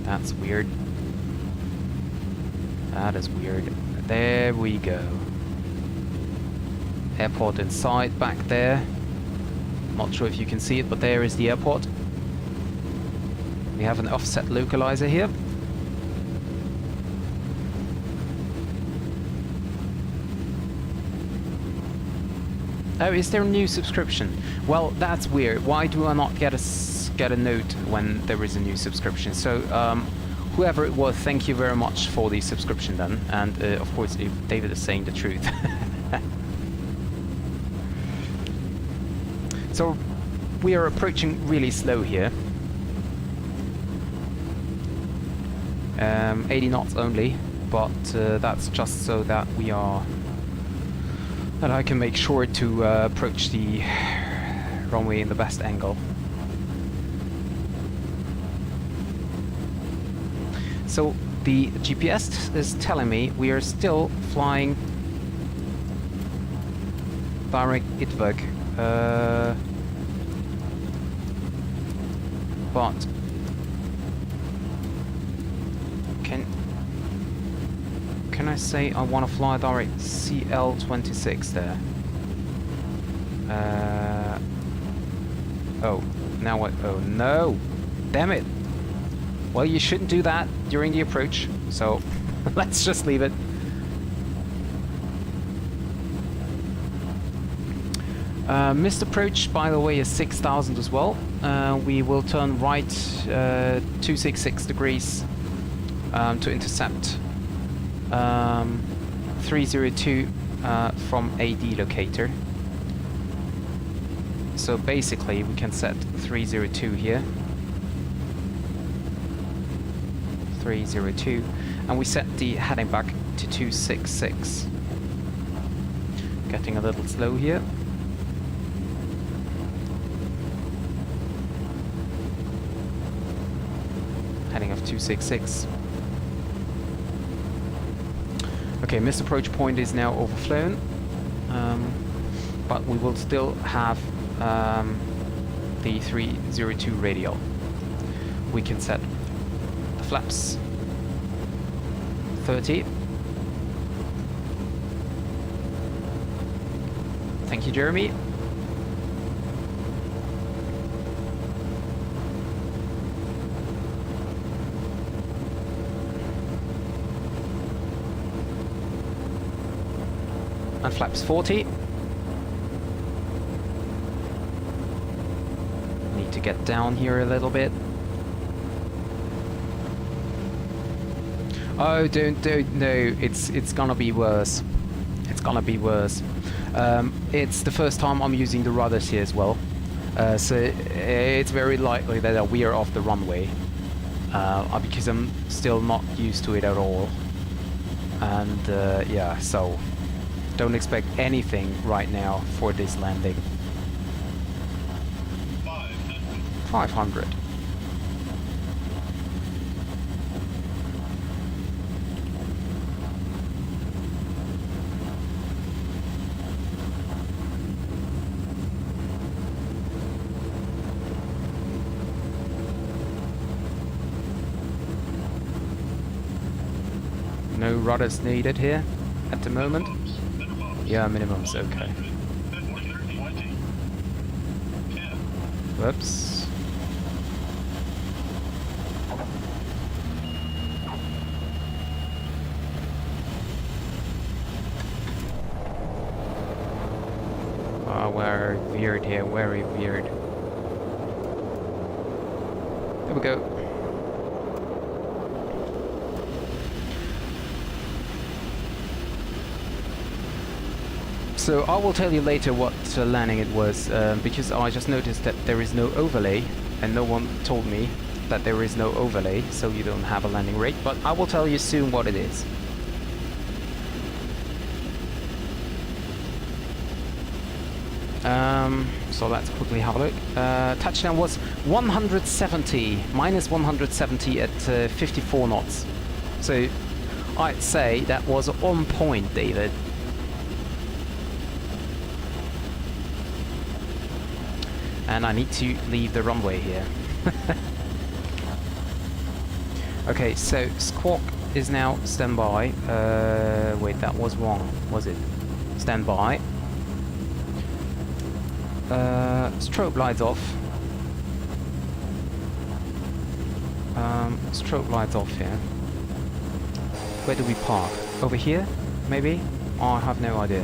A: That's weird. That is weird. There we go. Airport inside back there. Not sure if you can see it, but there is the airport. We have an offset localizer here. Oh, is there a new subscription? Well, that's weird. Why do I not get a note when there is a new subscription? So, whoever it was, thank you very much for the subscription then. And of course, if David is saying the truth. So, we are approaching really slow here. 80 knots only, but that's just so that we are... that I can make sure to approach the runway in the best angle. So the GPS is telling me we are still flying direct Itvag, but can I say I want to fly direct CL26 there? Oh, now what? Oh no! Damn it! Well, you shouldn't do that during the approach, so let's just leave it. Missed approach, by the way, is 6,000 as well. We will turn right 266 degrees to intercept 302 from AD locator. So basically we can set 302 here. 302, and we set the heading back to 266. Getting a little slow here. Heading of 266. Okay, missed approach point is now overflown, but we will still have the 302 radial. We can set the flaps 30. Thank you, Jeremy. And flaps 40. Need to get down here a little bit. Oh, don't, no, it's gonna be worse. It's gonna be worse. It's the first time I'm using the rudders here as well. So it's very likely that I'll veer off the runway. Because I'm still not used to it at all. And yeah, so don't expect anything right now for this landing. 500. No rudders needed here at the moment. Yeah, minimums, okay. Whoops. We're weird here, very weird. There we go. So I will tell you later what landing it was, because I just noticed that there is no overlay, and no one told me that there is no overlay, so you don't have a landing rate, but I will tell you soon what it is. So let's quickly have a look. Touchdown was 170, minus 170 at 54 knots. So I'd say that was on point, David. And I need to leave the runway here. Okay, so Squawk is now standby. Wait, that was wrong, was it? Standby. Strobe lights off. Strobe lights off here. Where do we park? Over here? Maybe? Oh, I have no idea.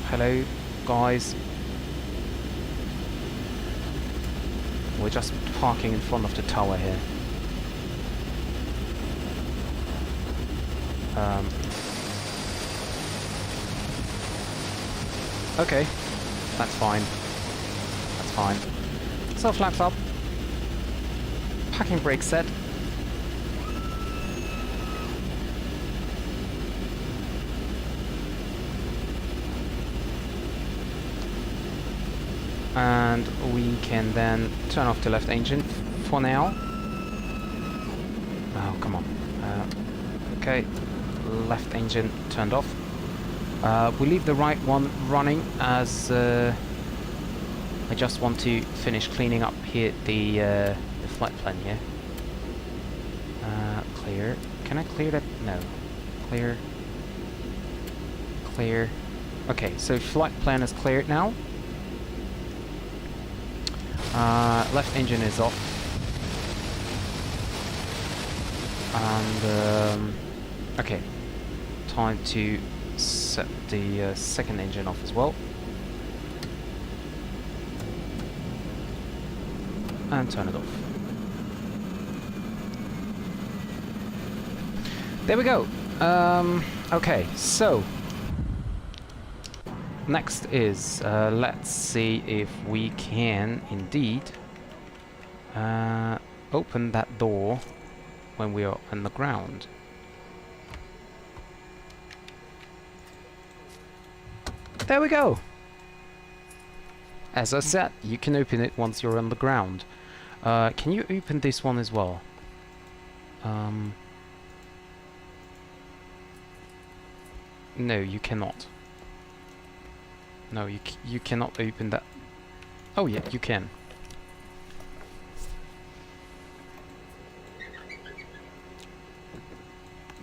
A: Hello, guys. We're just parking in front of the tower here. Okay, that's fine. That's fine. So flaps up. Parking brake set. And we can then turn off the left engine for now. Oh, come on. Okay, left engine turned off. We leave the right one running as I just want to finish cleaning up here the flight plan here. Clear. Can I clear that? No. Clear. Clear. Okay, so flight plan is cleared now. Left engine is off. And okay, time to set the second engine off as well. And turn it off. There we go. Okay, so next is let's see if we can indeed open that door when we are on the ground. There we go. As I said, you can open it once you're on the ground. Can you open this one as well? No, you cannot. No, you cannot open that. Oh yeah, you can.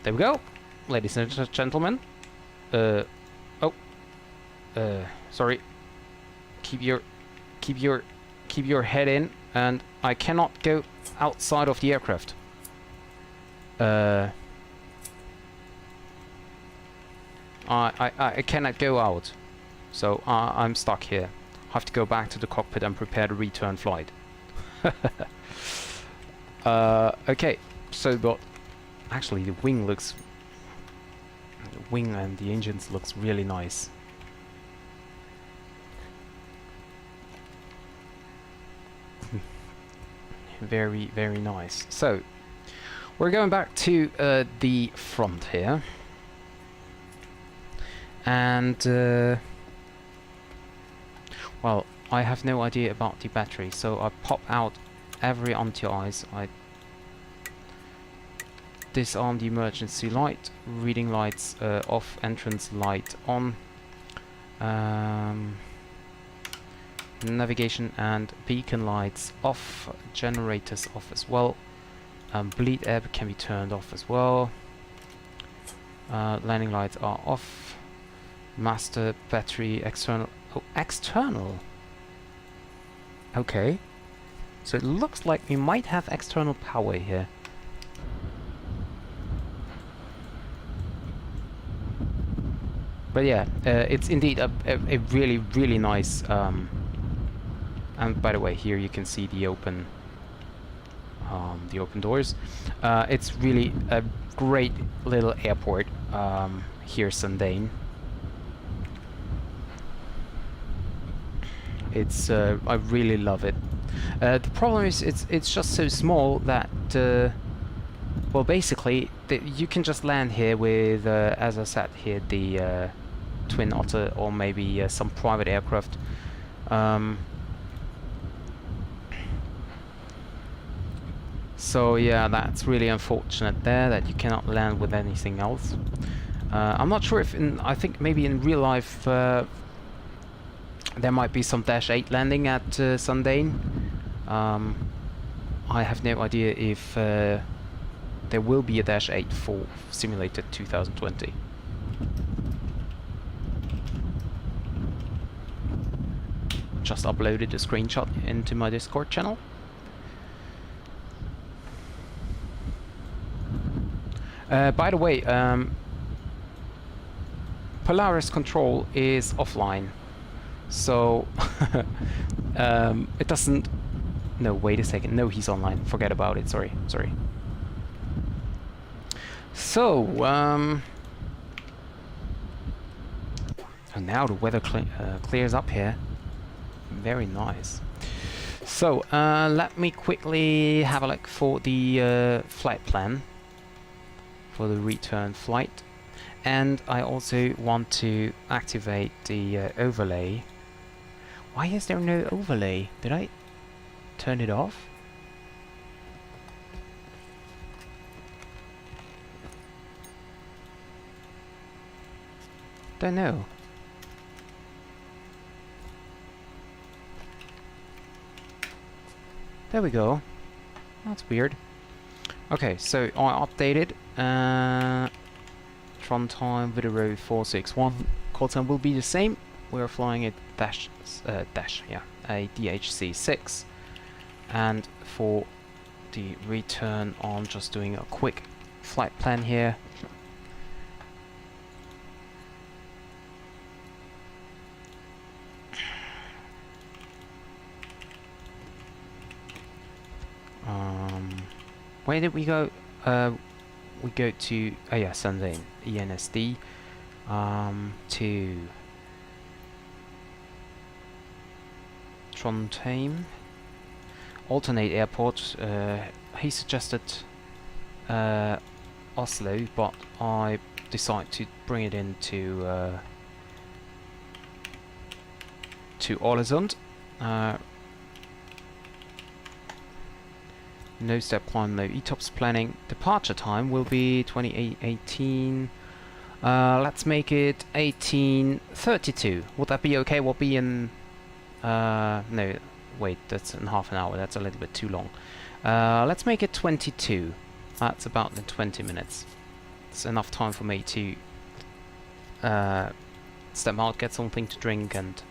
A: There we go, ladies and gentlemen. Sorry. Keep your head in, and I cannot go outside of the aircraft. I cannot go out. So I'm stuck here. I have to go back to the cockpit and prepare the return flight. Okay, so but actually the wing and the engines looks really nice. Very, very nice. So we're going back to the front here, and well, I have no idea about the battery, so I pop out every anti-ice. I disarm the emergency light, reading lights off, entrance light on. Navigation and beacon lights off, generators off as well. Bleed ebb can be turned off as well. Landing lights are off. Master battery external. Oh, external. Okay. So it looks like we might have external power here. But yeah, it's indeed a really, really nice. And by the way, here you can see the open doors. It's really a great little airport here, Sandane. It's I really love it. The problem is it's just so small that well, basically you can just land here with as I said here, the Twin Otter, or maybe some private aircraft. So yeah, that's really unfortunate there that you cannot land with anything else. I'm not sure if I think maybe in real life there might be some Dash 8 landing at Sandane. I have no idea if there will be a Dash 8 for Simulated 2020. Just uploaded a screenshot into my Discord channel. By the way, Polaris control is offline, so it doesn't. No, wait a second. No, he's online. Forget about it. Sorry. So, and now the weather clears up here. Very nice. So, let me quickly have a look for the flight plan for the return flight, and I also want to activate the overlay. Why is there no overlay? Did I turn it off? Don't know. There we go. That's weird. Okay, so I updated Trondheim Wideroe 461. Call time will be the same. We're flying a a DHC6, and for the return, I'm just doing a quick flight plan here. Where did we go? We go to Sandane, ENSD, to Trondheim. Alternate airport. He suggested Oslo, but I decided to bring it into to Ålesund. No step climb, no ETOPS planning. Departure time will be 28:18. Let's make it 18:32. Would that be okay? We'll be in. No, wait, that's in half an hour. That's a little bit too long. Let's make it 22. That's about in 20 minutes. It's enough time for me to step out, get something to drink, and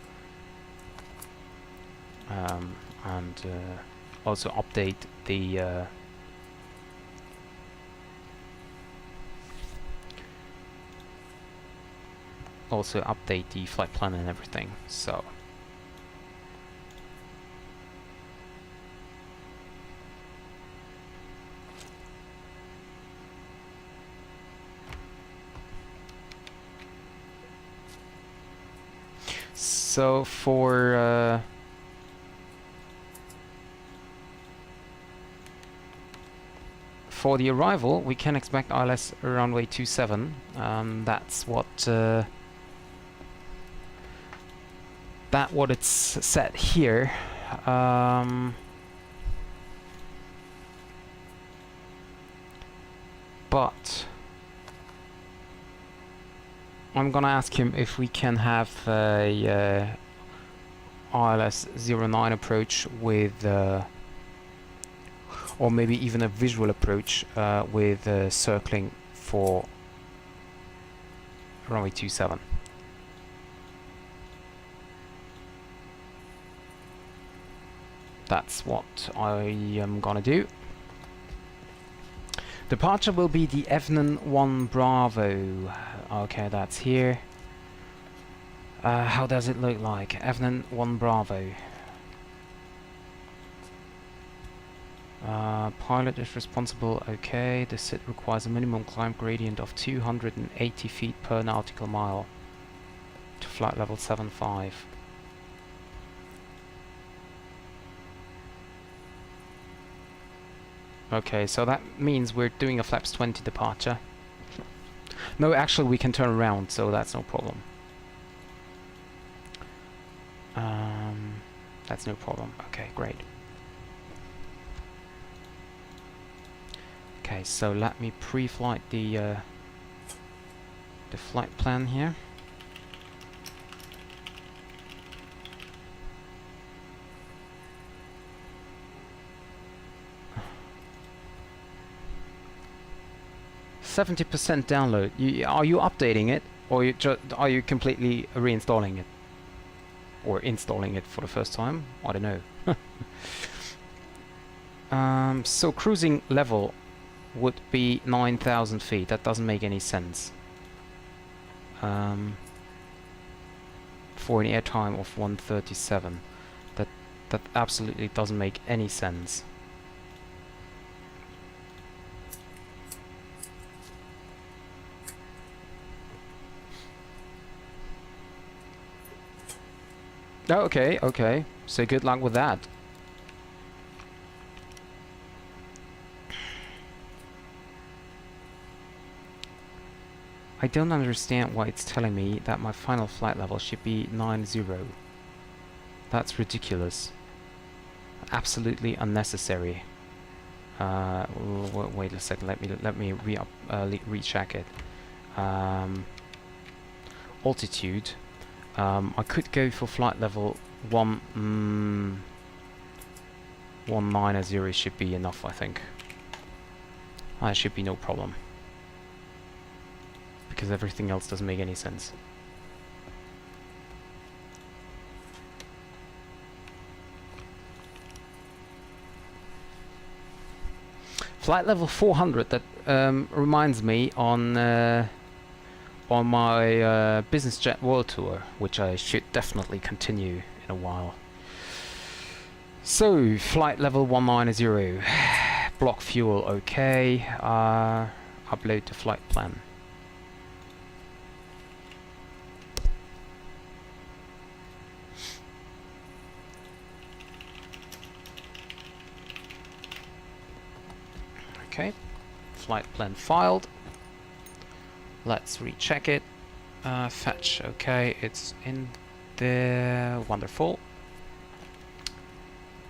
A: also update the flight plan and everything. So for the arrival, we can expect ILS runway 27. That's what it's set here. But I'm gonna ask him if we can have a ILS 09 approach with, or maybe even a visual approach with circling for runway 27. That's what I am gonna do. Departure will be the Evnen 1 Bravo. Okay, that's here. How does it look like? Evnen 1 Bravo. Pilot is responsible. Okay, the SID requires a minimum climb gradient of 280 feet per nautical mile to flight level 75. Okay, so that means we're doing a flaps 20 departure. No, actually we can turn around, so that's no problem. That's no problem. Okay, great. Okay, so let me pre-flight the flight plan here. %70 download. Are you updating it, or are you completely reinstalling it, or installing it for the first time? I don't know. So cruising level would be 9,000 feet. That doesn't make any sense. For an airtime of 137, that absolutely doesn't make any sense. Oh, okay, okay. So good luck with that. I don't understand why it's telling me that my final flight level should be 90. That's ridiculous. Absolutely unnecessary. Wait a second. Let me recheck it. Altitude. I could go for flight level 190 should be enough, I think. That should be no problem. Because everything else doesn't make any sense. Flight level 400, that reminds me on my business jet world tour, which I should definitely continue in a while. So, flight level 190, block fuel, okay, upload to flight plan. Okay, flight plan filed. Let's recheck it. Fetch, okay, it's in there. Wonderful.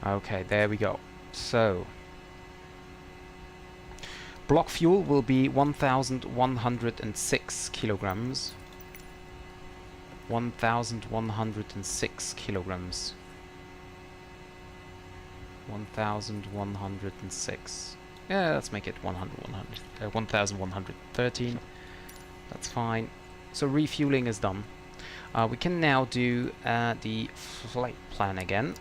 A: Okay, there we go. So, block fuel will be 1,106 kilograms. 1,106 kilograms. 1,106. Yeah, let's make it 1,113. That's fine. So refueling is done. We can now do the flight plan again.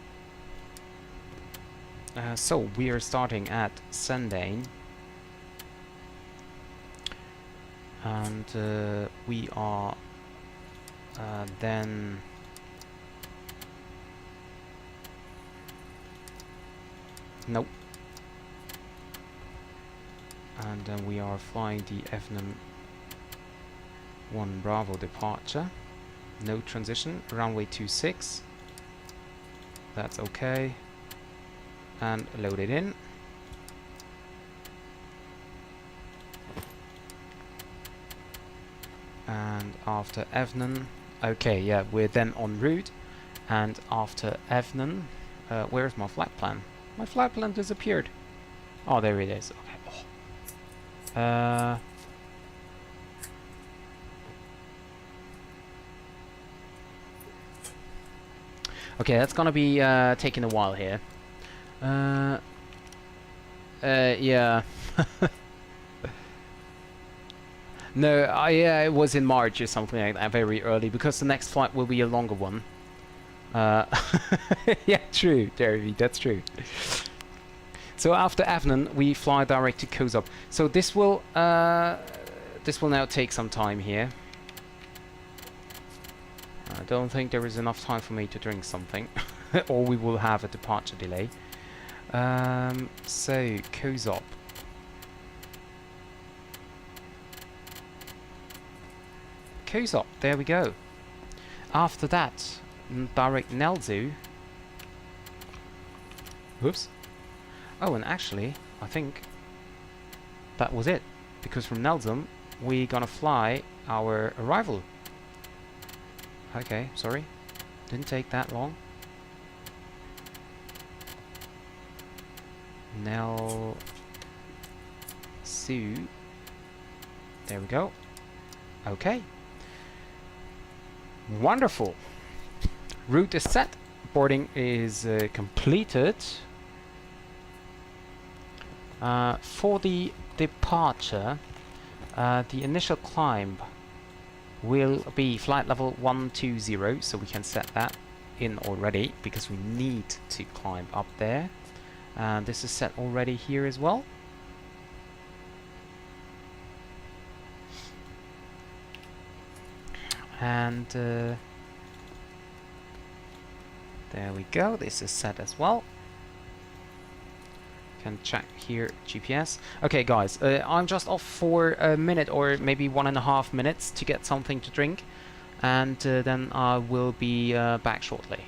A: So we are starting at Sandane, and we are then nope. And then we are flying the Evnen 1 Bravo departure. No transition, runway 26. That's okay. And load it in. And after Evnen, okay, yeah, we're then en route. And after Evnen, where's my flight plan? My flight plan disappeared. Oh, there it is. Okay. Oh. Okay, that's gonna be taking a while here. Yeah. No, yeah, it was in March or something like that, very early, because the next flight will be a longer one. Yeah, true, Jeremy, that's true. So after Avnon, we fly direct to Kozop. So this will now take some time here. I don't think there is enough time for me to drink something, or we will have a departure delay. So Kozop. Kozop, there we go. After that, direct Nelzu. Whoops. Oh, and actually, I think that was it. Because from Nelzum, we're gonna fly our arrival. Okay, sorry. Didn't take that long. Nelzu. There we go. Okay. Wonderful. Route is set. Boarding is completed. For the departure, the initial climb will be flight level 120, so we can set that in already because we need to climb up there. And this is set already here as well. And there we go, this is set as well. Can check here GPS. Okay guys, I'm just off for a minute or maybe 1.5 minutes to get something to drink, and then I will be back shortly.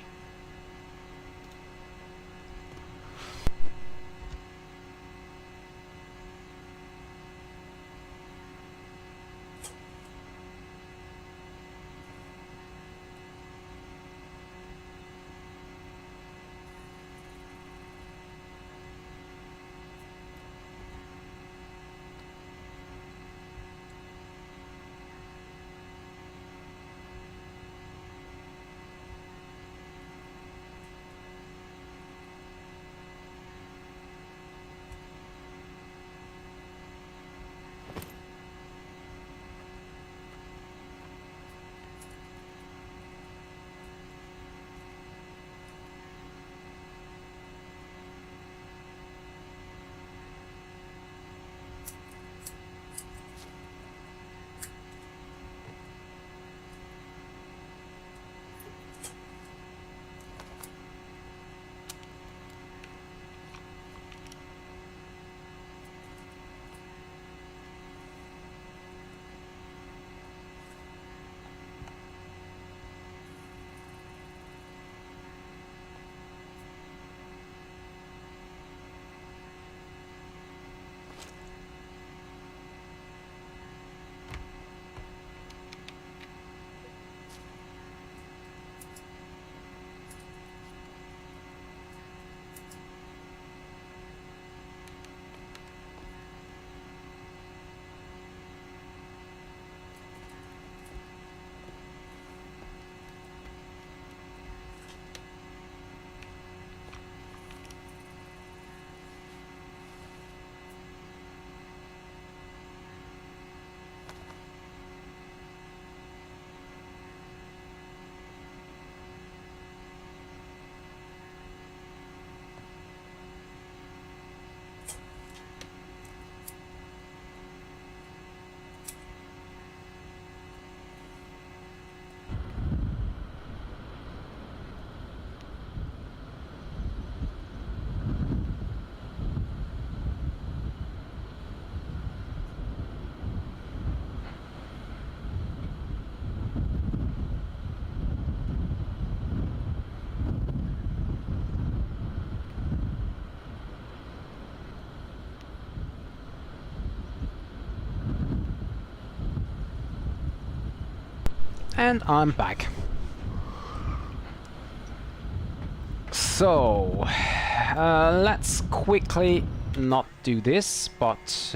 A: And I'm back. So, let's quickly not do this, but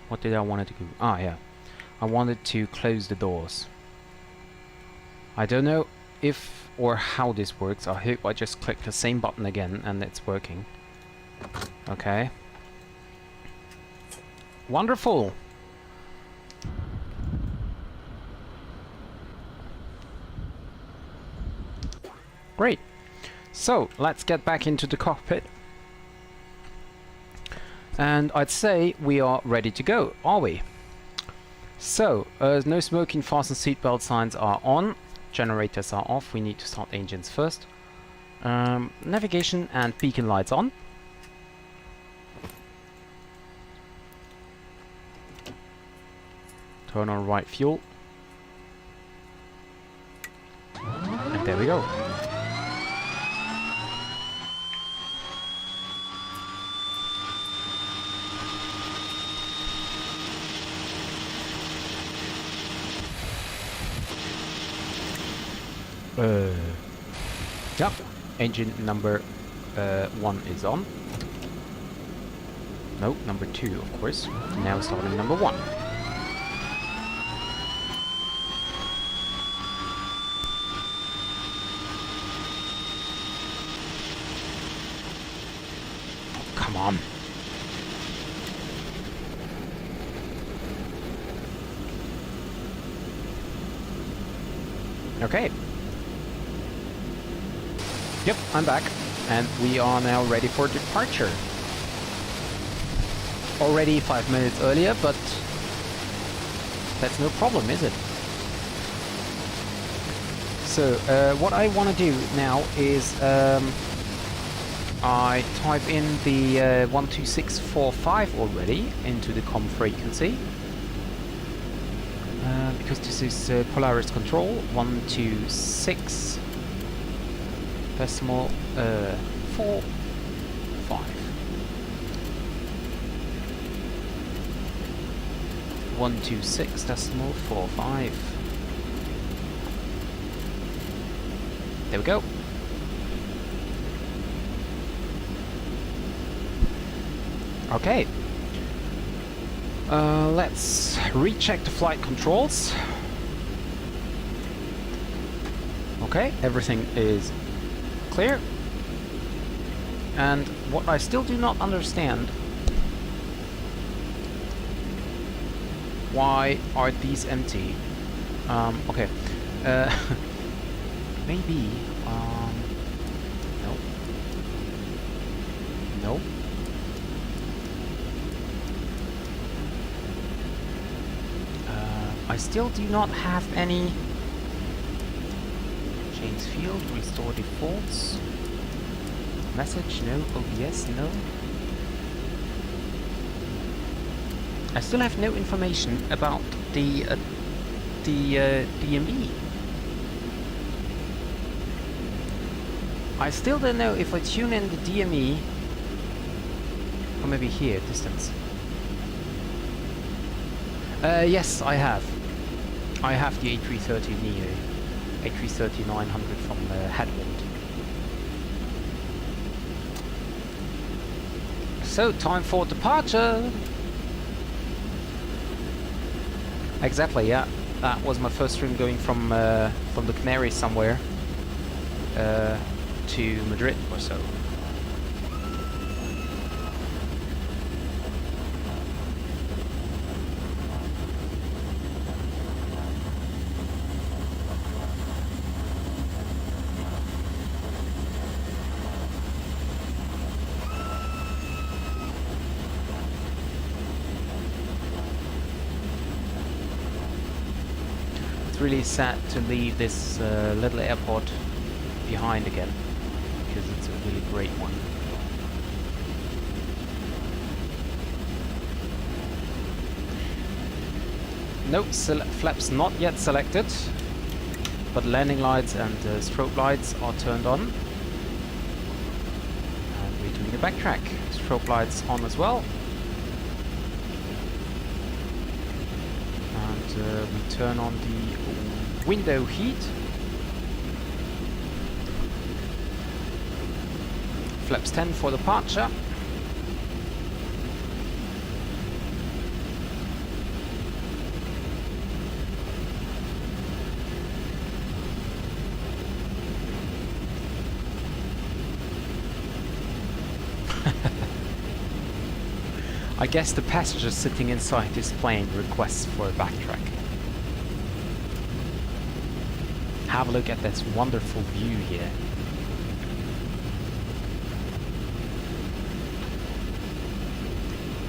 A: what did I want to do? Ah, yeah. I wanted to close the doors. I don't know if or how this works. I hope I just click the same button again and it's working. Okay. Wonderful! Great! So, let's get back into the cockpit. And I'd say we are ready to go, are we? So, no smoking, fasten seatbelt signs are on. Generators are off. We need to start the engines first. Navigation and beacon lights on. Turn on right fuel. And there we go. Yep, engine number 1 is on. No, number 2, of course. Now starting number 1. Come on. Okay. Yep, I'm back. And we are now ready for departure. Already 5 minutes earlier, but that's no problem, is it? So, what I want to do now is I type in the 12645 already into the COM frequency. Because this is Polaris control, 126 decimal 45. 126 decimal 45. There we go. Okay. Let's recheck the flight controls. Okay, everything is clear. And what I still do not understand, why are these empty? Okay. Maybe. No. No. I still do not have any. Change field, restore defaults. Message, no. OBS, no. I still have no information about the DME. I still don't know if I tune in the DME, or maybe here, distance. Yes, I have. I have the A330neo, A330-900 from Headwind. So, time for departure! Exactly, yeah. That was my first stream going from the Canaries somewhere to Madrid or so. Really sad to leave this little airport behind again, because it's a really great one. Nope, flaps not yet selected, but landing lights and strobe lights are turned on. And we're doing a backtrack. Strobe lights on as well. We turn on the window heat. Flaps 10 for departure. I guess the passenger sitting inside this plane requests for a backtrack. Have a look at this wonderful view here.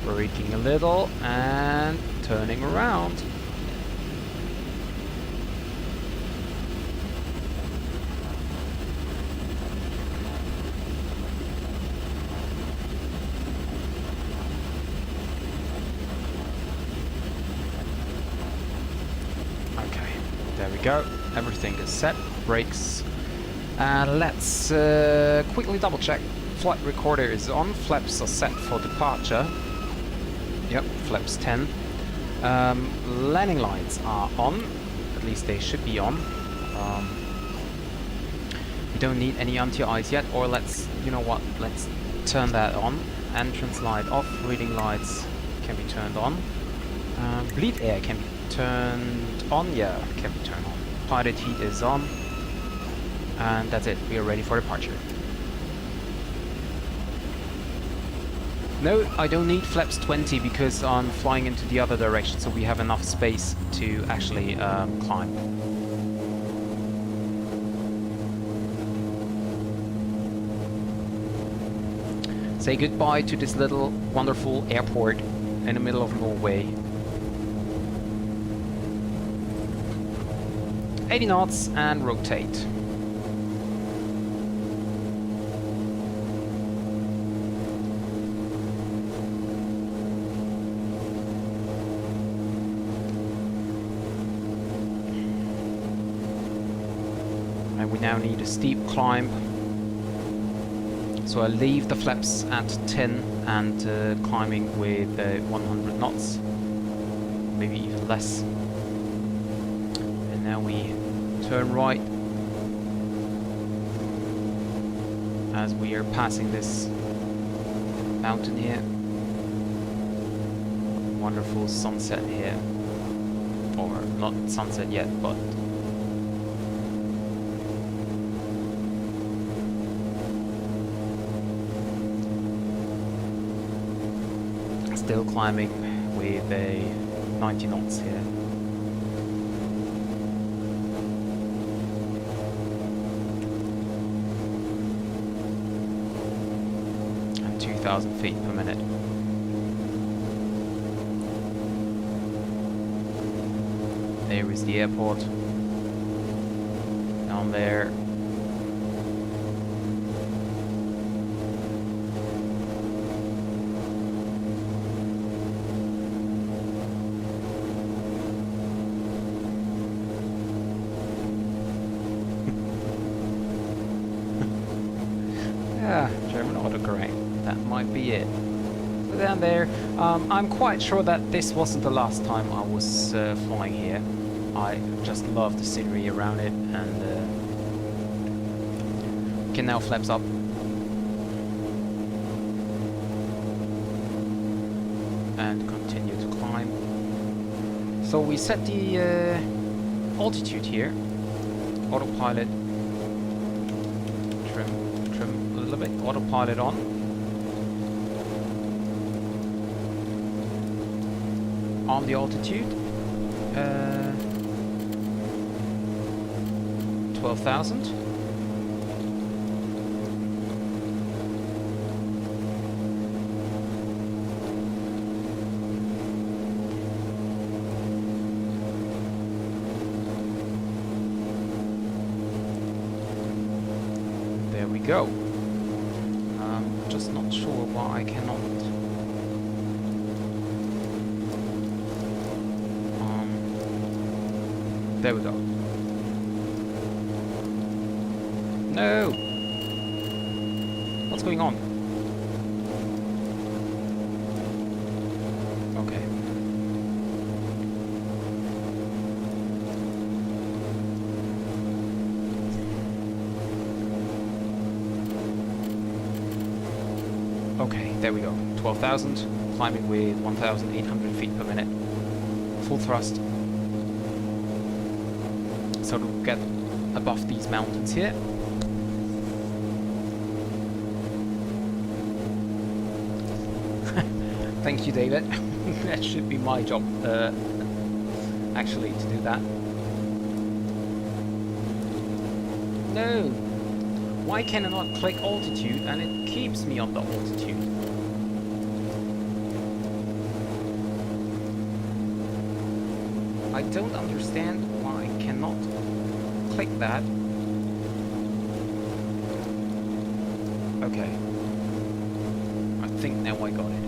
A: Braking a little and turning around. Okay, there we go. Everything is set. Brakes. Let's quickly double check. Flight recorder is on. Flaps are set for departure. Yep, flaps 10. Landing lights are on. At least they should be on. We don't need any anti-eyes yet, or let's, you know what, let's turn that on. Entrance light off. Reading lights can be turned on. Bleed air can be turned on. Yeah, can be turned on. Pilot heat is on. And that's it. We are ready for departure. No, I don't need flaps 20 because I'm flying into the other direction, so we have enough space to actually climb. Say goodbye to this little wonderful airport in the middle of Norway. 80 knots and rotate. We now need a steep climb, so I leave the flaps at 10 and climbing with 100 knots, maybe even less. And now we turn right as we are passing this mountain here. Wonderful sunset here, or not sunset yet, but still climbing with a 90 knots here. And 2,000 feet per minute. There is the airport. Down there. German autocorrect. That might be it. So down there, I'm quite sure that this wasn't the last time I was flying here. I just love the scenery around it, and can now flaps up. And continue to climb. So we set the altitude here. Autopilot. Trim a little bit. Autopilot on. On the altitude. 12,000. There we go. I'm just not sure why I cannot. There we go. No! What's going on? Okay. Okay, there we go. 12,000, climbing with 1,800 feet per minute. Full thrust. So to get above these mountains here. Thank you, David. That should be my job, actually, to do that. No! Why can I not click altitude and it keeps me on the altitude? I don't understand why I cannot click that. Okay. I think now I got it.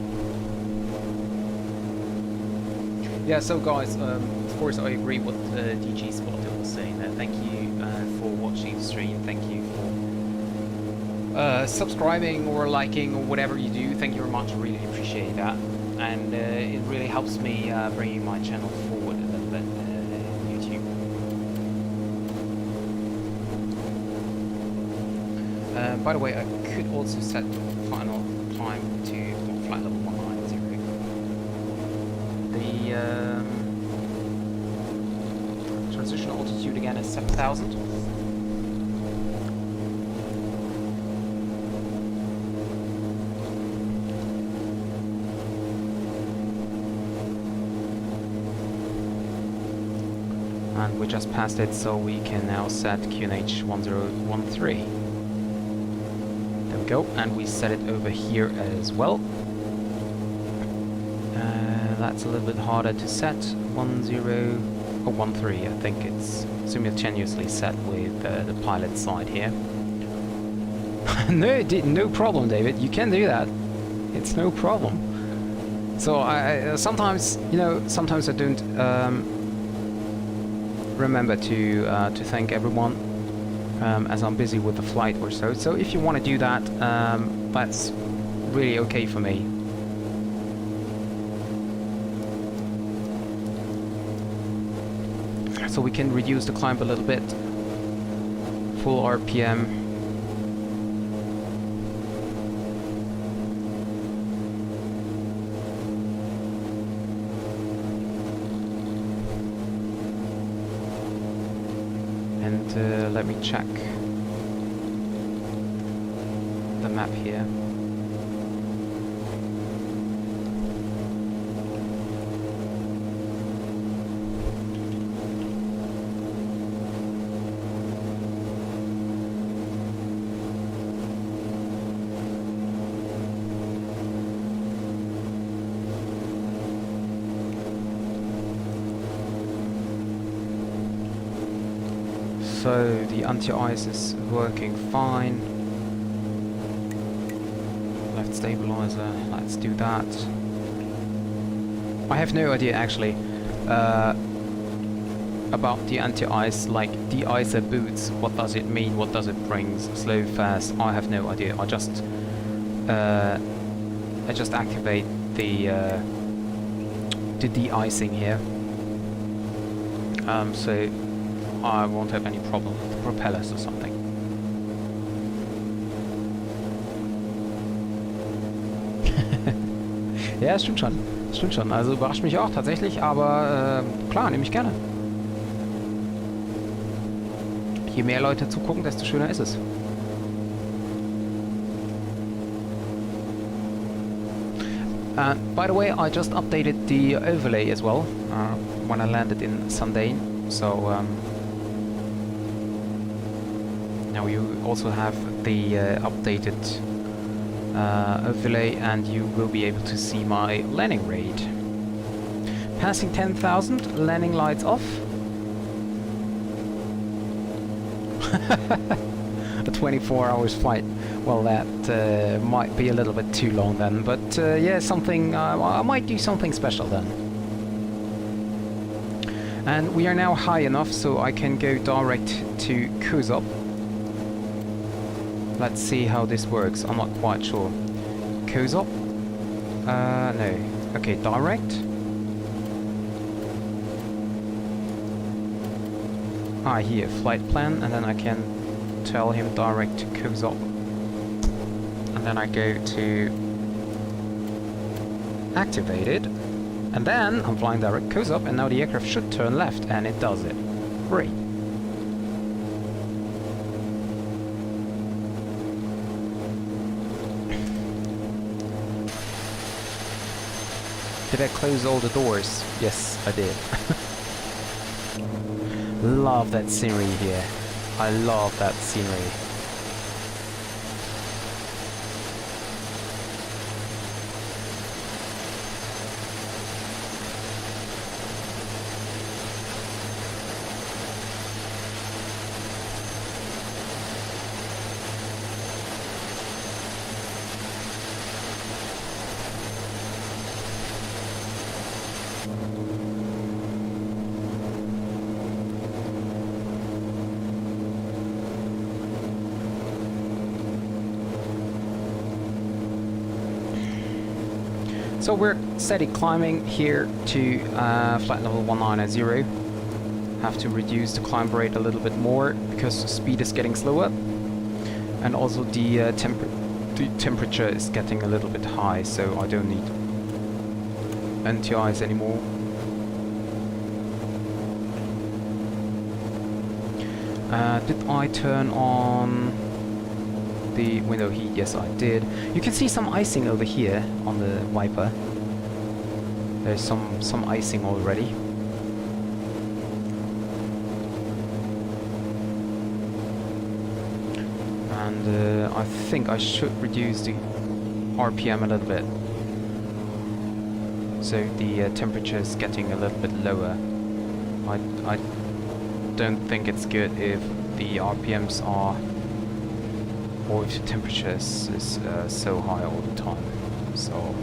A: Yeah, so guys, of course I agree with DG Spotter was saying that. Thank you for watching the stream. Thank you for subscribing or liking or whatever you do. Thank you very much. I really appreciate that. And it really helps me bringing my channel forward a little bit in YouTube. By the way, I could also set final time to flight level 190. The transition altitude again is 7,000. And we just passed it, so we can now set QNH 1013. There we go, and we set it over here as well. That's a little bit harder to set. 13, I think it's simultaneously set with the pilot side here. No problem, David. You can do that. It's no problem. So I sometimes, you know, sometimes I don't remember to thank everyone as I'm busy with the flight or so. So if you want to do that, that's really okay for me. So we can reduce the climb a little bit. Full RPM. And let me check the map here. So the anti-ice is working fine. Left stabilizer, let's do that. I have no idea actually about the anti-ice, like de-icer boots. What does it mean? What does it bring? Slow, fast? I have no idea. I just activate the de-icing here. So I won't have any problem with the propellers or something. Ja, stimmt schon. Stimmt schon. Also überrascht mich auch tatsächlich, aber klar, nehme ich gerne. Je mehr Leute zugucken, desto schöner ist es. By the way, I just updated the overlay as well when I landed in Sandane. So now you also have the updated overlay, and you will be able to see my landing rate. Passing 10,000, landing lights off. A 24 hours flight. Well, that might be a little bit too long then, but yeah, something I might do something special then. And we are now high enough so I can go direct to Kozop. Let's see how this works. I'm not quite sure. Kozop? No. Okay, direct. Ah, here, flight plan, and then I can tell him direct to Kozop. And then I go to activated, and then I'm flying direct Kozop, and now the aircraft should turn left, and it does it. Great. Did I close all the doors? Yes, I did. Love that scenery here. I love that scenery. So we're steady climbing here to flight level 190. Have to reduce the climb rate a little bit more because the speed is getting slower, and also the temperature is getting a little bit high, so I don't need NTIs anymore. Did I turn on the window heat? Yes, I did. You can see some icing over here on the wiper. There's some icing already. And I think I should reduce the RPM a little bit, so the temperature is getting a little bit lower. I don't think it's good if the RPMs are, or if the temperature is so high all the time. So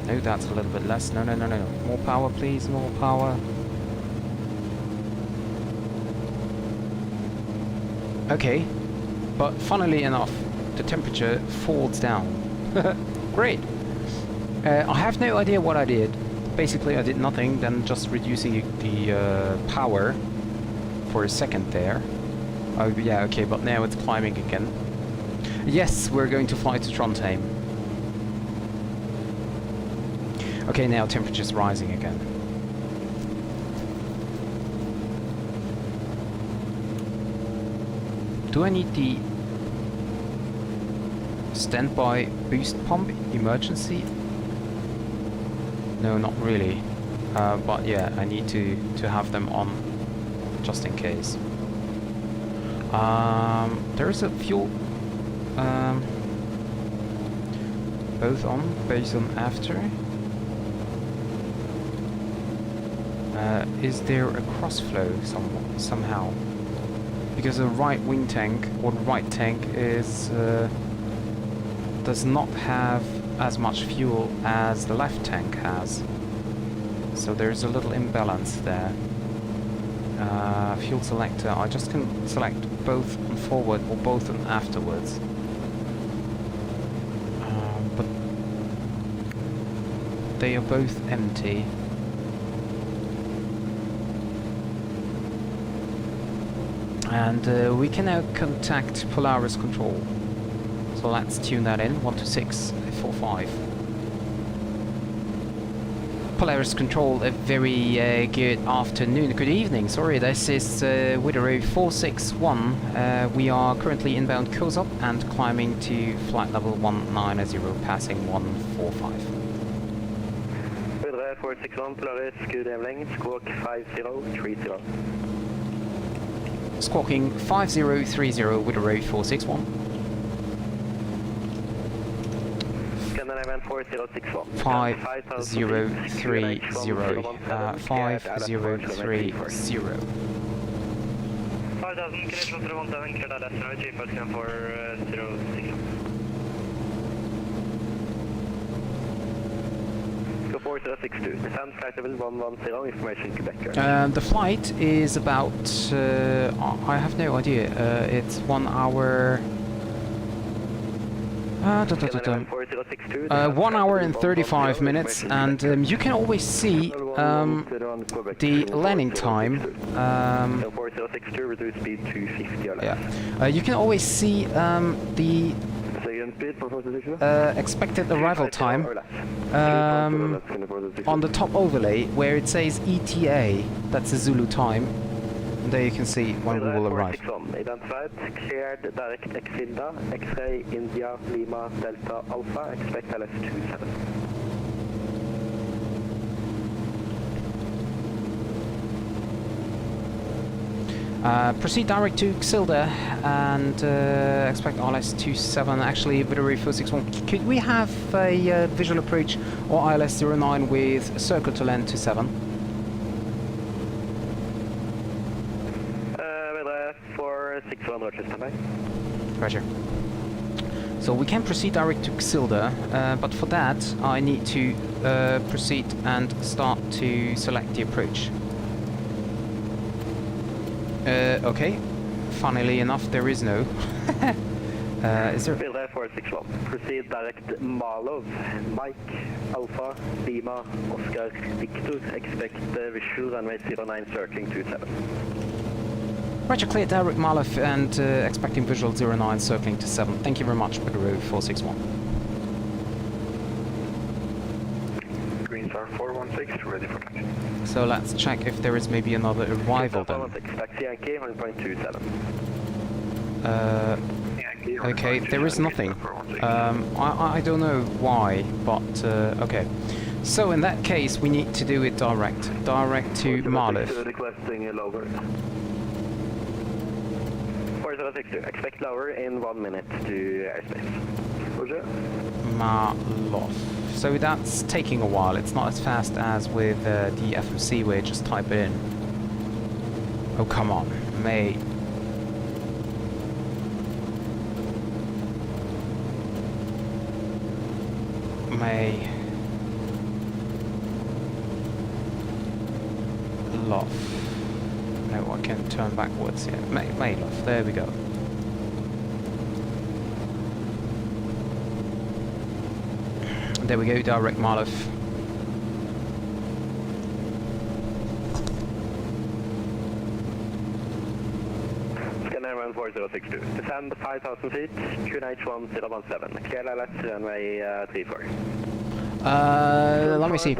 A: no, that's a little bit less. No, more power please, more power. Okay, but funnily enough the temperature falls down. Great. I have no idea what I did. Basically I did nothing, then just reducing the power for a second there. Oh yeah, okay, but now it's climbing again. Yes, we're going to fly to Trondheim. Okay, now temperature's rising again. Do I need the standby boost pump emergency? No, not really. But yeah, I need to have them on just in case. There's a fuel both on, both on after. Is there a crossflow somehow? Because the right wing tank or the right tank is does not have as much fuel as the left tank has. So there's a little imbalance there. Fuel selector, I just can select both on forward or both on afterwards. But they are both empty. And we can now contact Polaris control. So let's tune that in, 12645. Polaris control, a very good afternoon, good evening, sorry, this is Wideroe 461. We are currently inbound Kozop and climbing to flight level 190, passing 145.
B: Wideroe 461, Polaris, Klm Landing, squawk 5030.
A: Squawking 5030, Wideroe 461.
B: Sandane event 4061.
A: 5030, 5030.
B: 5000, clear to 17, clear to left runway, GeForce RTX 406. Go 4062, descend flight level 110, information Quebec.
A: The flight is about, I have no idea, it's 1 hour... 1 hour and 35 minutes, and you can always see the landing time. Yeah, you can always see the expected arrival time on the top overlay where it says ETA, that's the Zulu time, And there you can see when we will arrive.
B: 461, identified, cleared direct Exilda, X-ray, India, Lima, Delta, Alpha, expect LS27.
A: Proceed direct to Xilda and expect ILS-27. Actually, Wideroe 461, could we have a visual approach or ILS-09 with a circle to land 27?
B: Wideroe 461, Roger, standby.
A: Roger. So we can proceed direct to Xilda, but for that I need to proceed and start to select the approach. Okay. Funnily enough, there is no. Is there?
B: Wideroe 461. Proceed direct Malov, Mike, Alpha, Lima, Oscar, Victor. Expect visual runway 09 circling 27.
A: Roger, clear direct Malov and expecting visual 09 circling to 7. Thank you very much, Wideroe 461.
B: Green Star 416, ready for taxi.
A: So let's check if there is maybe another arrival then.
B: Taxi Yankee 1.27.
A: Okay, there is nothing. I don't know why, but okay. So in that case, we need to do it direct to Malov.
B: Requesting a lower. 4062, expect lower in 1 minute to airspace. Roger.
A: Malov. So that's taking a while. It's not as fast as with the FMC where you just type it in. Oh, come on. May. Love. No, I can turn backwards here. Maylov. There we go. There we go, direct Malov.
B: Scanner 14062. Descend 5,000 feet, QNH1017. Clear LS runway 34.
A: Let me see.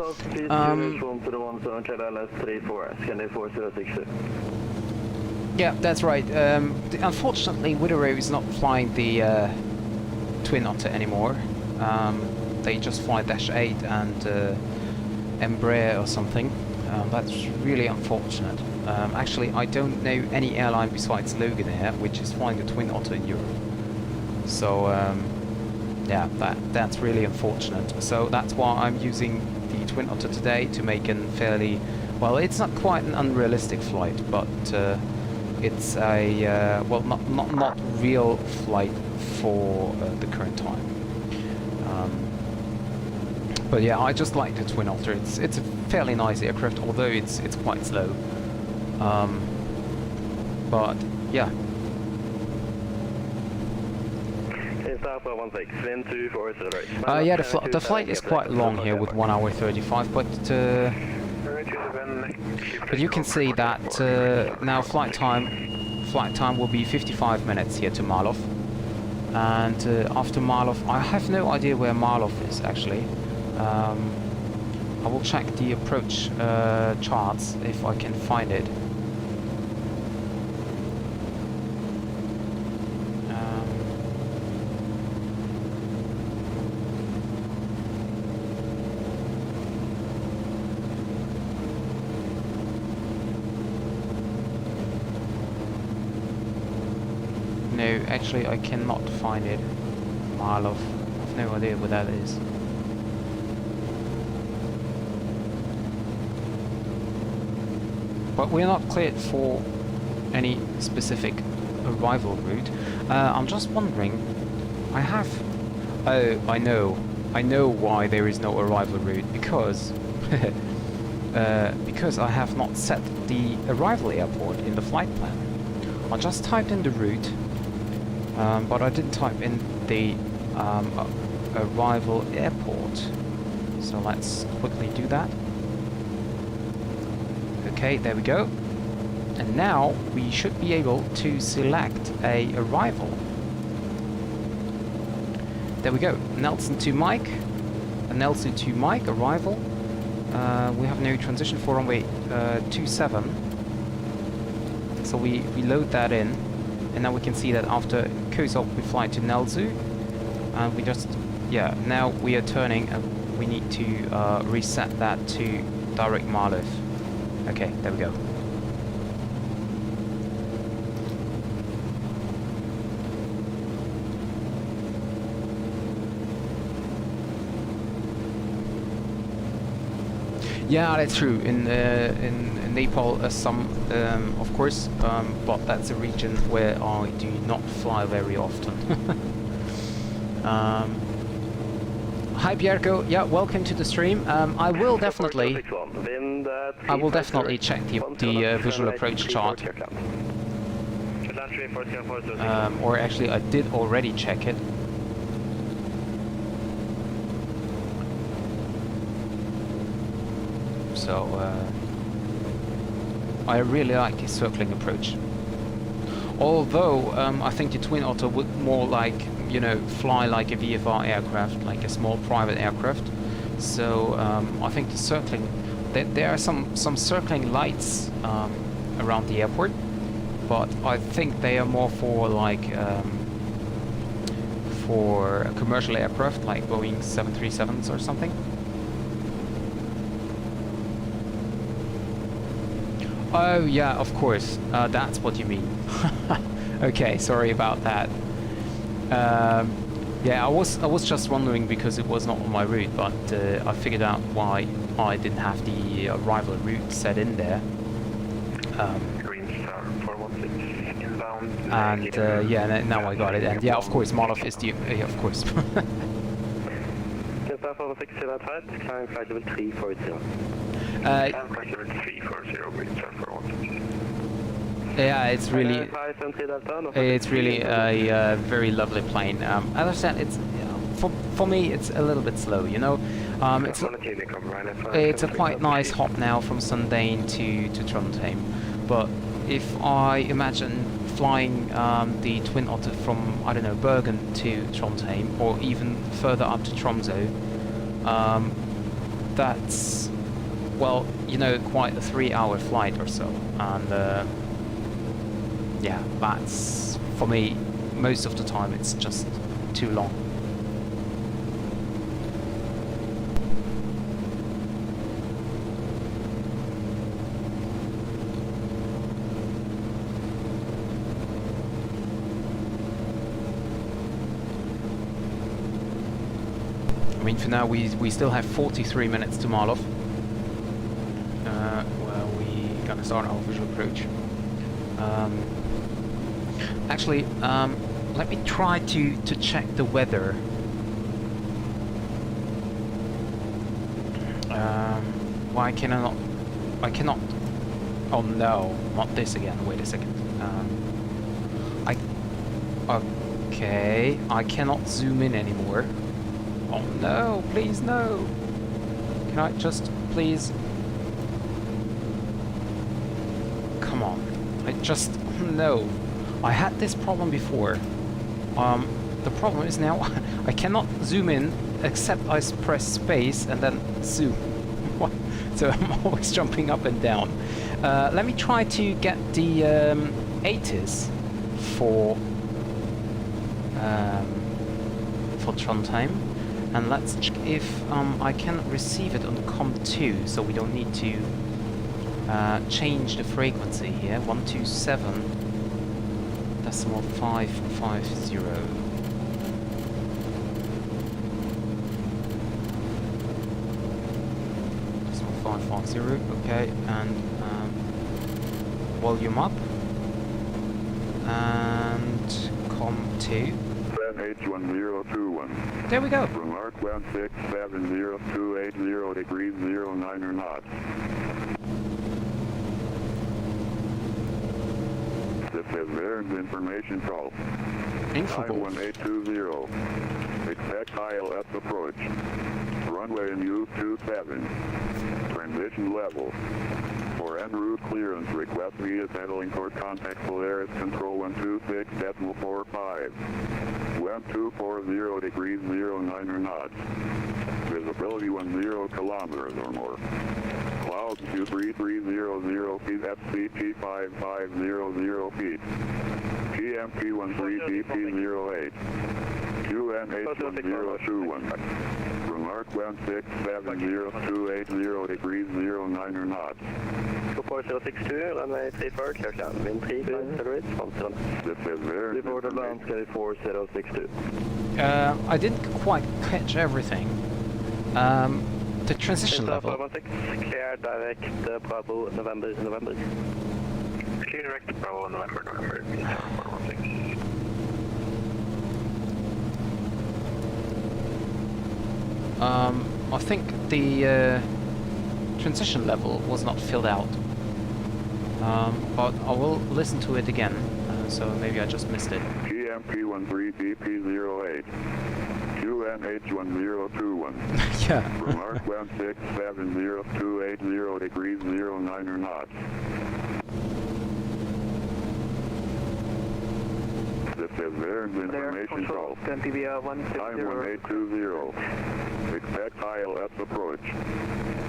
A: Yeah, that's right. Unfortunately, Wideroe is not flying the Twin Otter anymore. They just fly Dash 8 and Embraer or something. That's really unfortunate. Actually, I don't know any airline besides Logan Air which is flying the Twin Otter in Europe. So yeah, that's really unfortunate. So that's why I'm using the Twin Otter today to make a fairly, well, it's not quite an unrealistic flight, but it's a well, not real flight for the current time. But yeah, I just like the Twin Otter. It's a fairly nice aircraft, although it's quite slow. But yeah. Yeah, the flight is quite long here with 1 hour 35, but you can see that now flight time will be 55 minutes here to Malov, and after Malov, I have no idea where Malov is actually. I will check the approach charts if I can find it. No, actually I cannot find it. Malov. I have no idea where that is. But we're not cleared for any specific arrival route. I'm just wondering, oh, I know why there is no arrival route, because because I have not set the arrival airport in the flight plan. I just typed in the route, but I didn't type in the arrival airport. So let's quickly do that. Okay, there we go. And now we should be able to select a arrival. There we go. Nelson to Mike. Nelson to Mike, arrival. We have no transition for runway 27. So we load that in, and now we can see that after Kusop we fly to Nelzu, and we just, yeah, now we are turning, and we need to reset that to direct Malif. Okay, there we go. Yeah, that's true. In Nepal, some, of course, but that's a region where I do not fly very often. Hi, Bjerko. Yeah, welcome to the stream. I will definitely check the visual approach chart. Or actually, I did already check it. So I really like his circling approach. Although I think the Twin Otter would more like, you know, fly like a VFR aircraft, like a small private aircraft. So I think the circling, there are some circling lights around the airport, but I think they are more for like for a commercial aircraft, like Boeing 737s or something. Oh yeah, of course. That's what you mean. Okay, sorry about that. Yeah, I was just wondering because it was not on my route, but I figured out why I didn't have the arrival route set in there.
B: Green Star 416 inbound.
A: And yeah, now I got it. And yeah, of course, Malov is the of course.
B: Green Star 416 outside, climb flight level 340.
A: Yeah, it's really a very lovely plane. As I said, it's for me it's a little bit slow, you know. It's a quite nice hop now from Sandane to Trondheim, but if I imagine flying the Twin Otter from, I don't know, Bergen to Trondheim, or even further up to Tromsø, that's, well, you know, quite a 3-hour flight or so, and yeah, that's, for me, most of the time it's just too long. I mean, for now we still have 43 minutes to Malov. Well, we're gonna start our visual approach. Actually, let me try to check the weather. Why can I not? I cannot. Oh no, not this again. Wait a second. Okay, I cannot zoom in anymore. Oh no, please no. Can I just please? Come on. I just, no. I had this problem before. The problem is now I cannot zoom in except I press space and then zoom. So I'm always jumping up and down. Let me try to get the 80s for Trondheim, and let's check if I can receive it on COM2, so we don't need to change the frequency here. 127.550. Decimal 550. Okay, and volume up and COM2.
C: H1021.
A: There we go.
C: Remark 1670280 degrees 09 knots. This is Bergen information call.
A: Info.
C: 51820. Expect ILS approach. Runway in U27. Transition level. For en route clearance, request via settling for contact Polaris Control 126.45. 1240 degrees 09 knots. Visibility 10 kilometers or more. Cloud 23300 feet, FCT 5500 feet. GMP 13 DP08. QNH1021. Remark 1670280 degrees 09 knots.
B: GeForce RTX 2, runway 34, clear down. Wind 3, accelerate, sponsor.
C: This is very
B: Report advance, carry 4062.
A: I didn't quite catch everything. The transition level.
B: 416, clear direct Bravo, November.
D: Clear direct Bravo, November. 416.
A: I think the transition level was not filled out, but I will listen to it again, so maybe I just missed it.
C: GMP 13 DP08. QNH1021.
A: Yeah.
C: Remark 1670280 degrees 09 knots. This is Bergen information call. Time 1820. Expect ILS approach.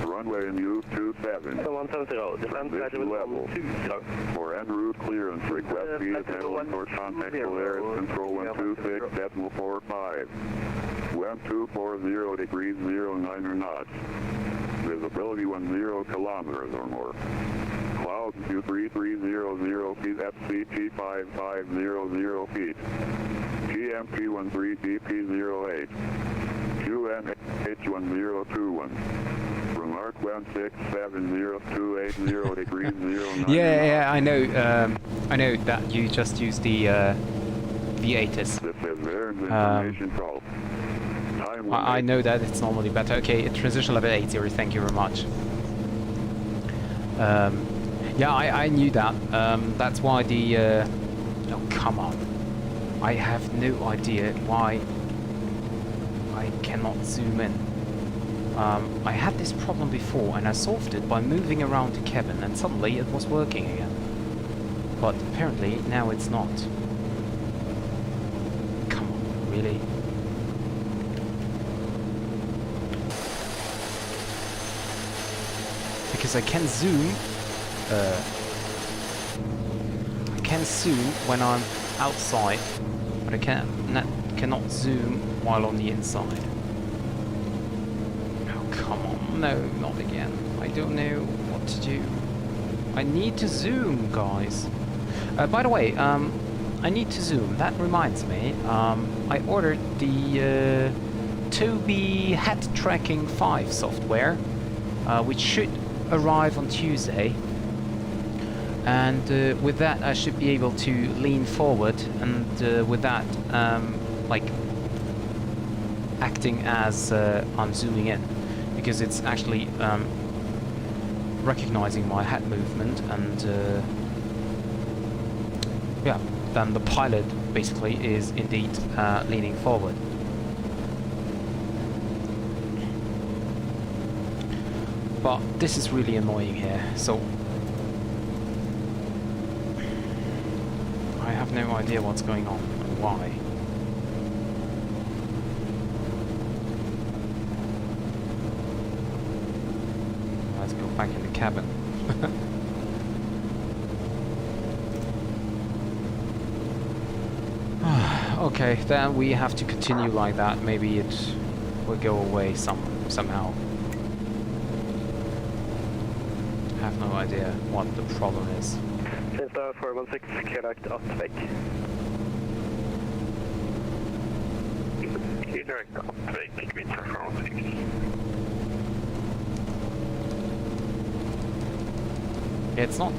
C: Runway in U27.
B: So 170, descent
C: Transition level.
B: 120.
C: For en route clearance, request via handling or contextual air control 126.45. 1240 degrees 09 knots. Visibility 10 kilometers or more. Cloud 23300 feet, FCT 5500 feet. GMP 13 DP08. QNH1021. Remark 1670280 degrees 09.
A: Yeah, I know that you just used the ATIS.
C: This is Bergen information call. Time
A: I know that it's normally better. Okay, transition level 80, thank you very much. Yeah, I knew that. That's why the... oh, come on. I have no idea why I cannot zoom in. I had this problem before and I solved it by moving around the cabin and suddenly it was working again. But apparently now it's not. Come on, really? Because I can zoom when I'm outside, but I cannot zoom while on the inside. Oh, come on, no, not again. I don't know what to do. I need to zoom, guys. By the way, I need to zoom. That reminds me, I ordered the Tobii Head Tracking 5 software, which should arrive on Tuesday, and with that I should be able to lean forward, and with that like acting as I'm zooming in, because it's actually recognizing my head movement, and yeah, then the pilot basically is indeed leaning forward. But this is really annoying here, so I have no idea what's going on and why. Let's go back in the cabin. Okay, then we have to continue like that. Maybe it will go away somehow. I have no idea what the problem is.
B: Finsta 416, clear direct Attvik.
D: Clear direct Attvik, Winter 416.
A: It's not.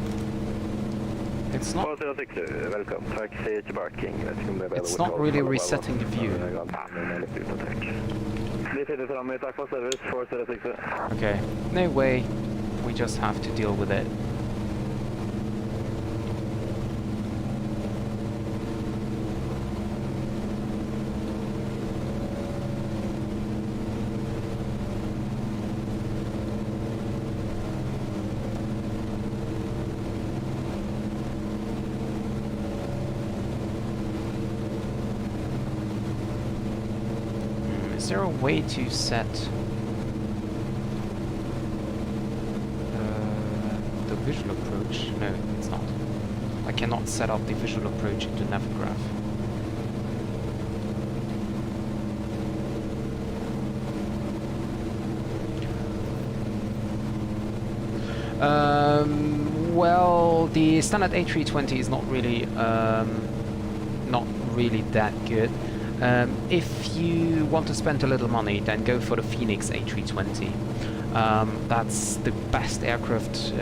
B: 406, welcome. Taxi to Bergen.
A: It's not really resetting the view. Okay, no way. We just have to deal with it. Is there a way to set visual approach. No, it's not. I cannot set up the visual approach into Navigraph. Well, the standard A320 is not really that good. If you want to spend a little money, then go for the Phoenix A320. That's the best aircraft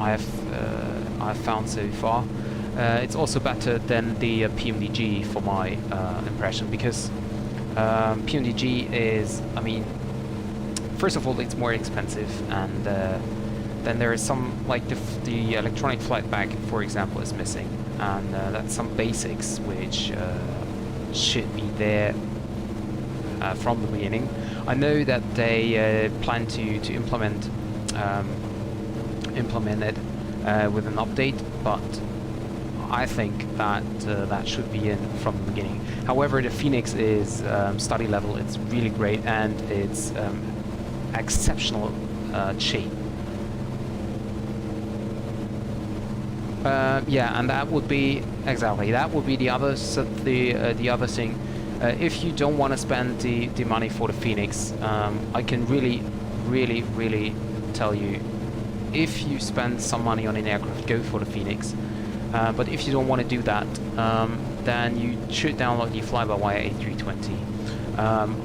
A: I've found so far. It's also better than the PMDG for my impression, because PMDG is, I mean, first of all, it's more expensive, and then there is some, like the electronic flight bag, for example, is missing, and that's some basics which should be there from the beginning. I know that they plan to implement it with an update, but I think that that should be in from the beginning. However, the Phoenix is study level. It's really great, and it's exceptional cheap. Yeah, and that would be exactly the other the other thing. If you don't want to spend the money for the Phoenix, I can really tell you, if you spend some money on an aircraft, go for the Phoenix. But if you don't want to do that, then you should download the fly-by-wire A320.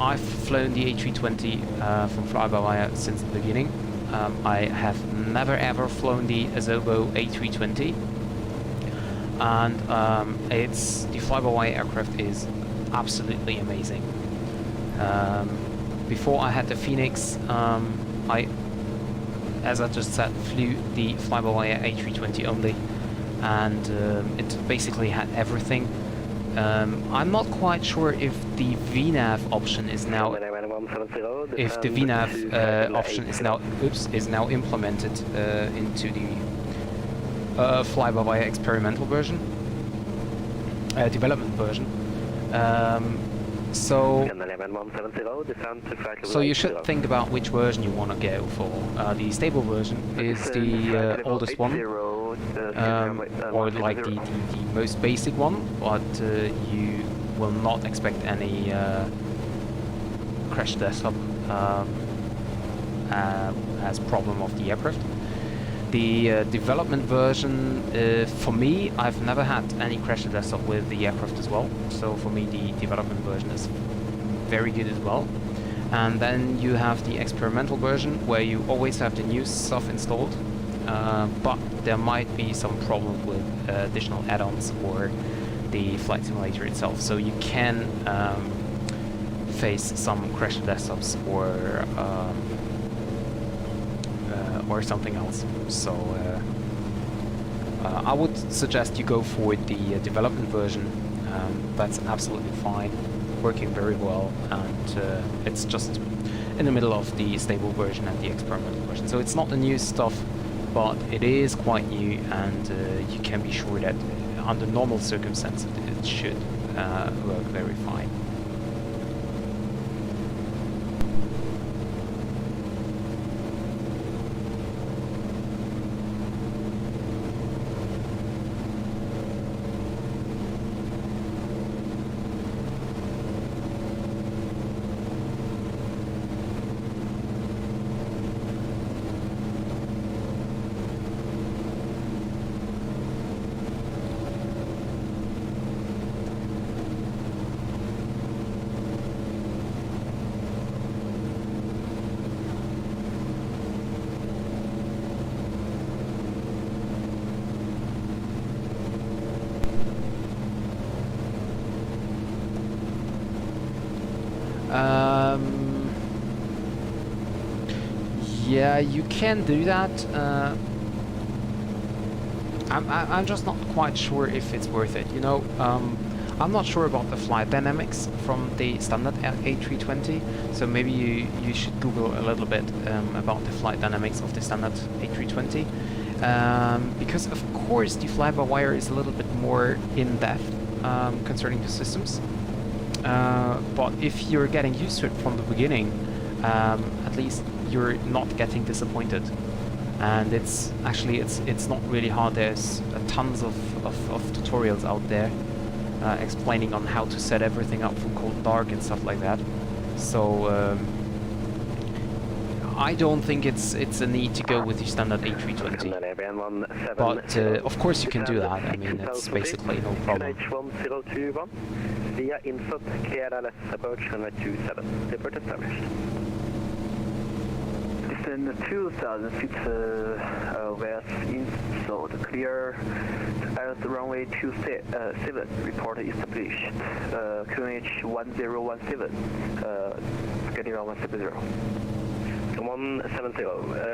A: I've flown the A320 from fly-by-wire since the beginning. I have never ever flown the Azobo A320, and the fly-by-wire aircraft is absolutely amazing. Before I had the Phoenix, as I just said, flew the fly-by-wire A320 only, and it basically had everything. I'm not quite sure if the VNAV option is now implemented into the fly-by-wire experimental version, development version. So you should think about which version you want to go for. The stable version is the oldest one, or like the most basic one, but you will not expect any crash desktop as problem of the aircraft. The development version, for me, I've never had any crash desktop with the aircraft as well, so for me the development version is very good as well. And then you have the experimental version, where you always have the new stuff installed, but there might be some problem with additional add-ons or the flight simulator itself, so you can face some crash desktops or something else. So I would suggest you go for the development version. That's absolutely fine, working very well, and it's just in the middle of the stable version and the experimental version. So it's not the new stuff, but it is quite new, and you can be sure that under normal circumstances it should work very fine. Yeah, you can do that. I'm just not quite sure if it's worth it. You know, I'm not sure about the flight dynamics from the standard A320, so maybe you should Google a little bit about the flight dynamics of the standard A320, because of course the fly-by-wire is a little bit more in-depth concerning the systems. But if you're getting used to it from the beginning, at least you're not getting disappointed. and it's actually it's not really hard. There's tons of tutorials out there explaining on how to set everything up from cold and dark and stuff like that. So I don't think it's a need to go with your standard A320. But of course you can do that. I mean, it's basically no problem.
B: H1021 via insert KLS approach runway 27. Report established.
E: Descend 2,000 feet west inside clear at runway 27. Report established. QNH 1017. Getting on 170.
B: 170.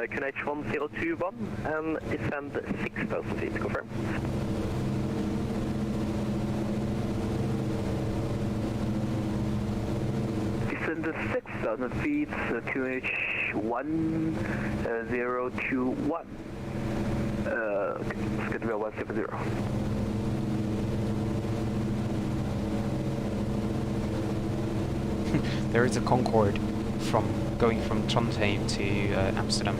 B: QNH 1021 and descend 6,000 feet. Confirm.
E: Descend 6,000 feet. QNH 1021. Schedule 170.
A: There is a Concorde going from Trondheim to Amsterdam.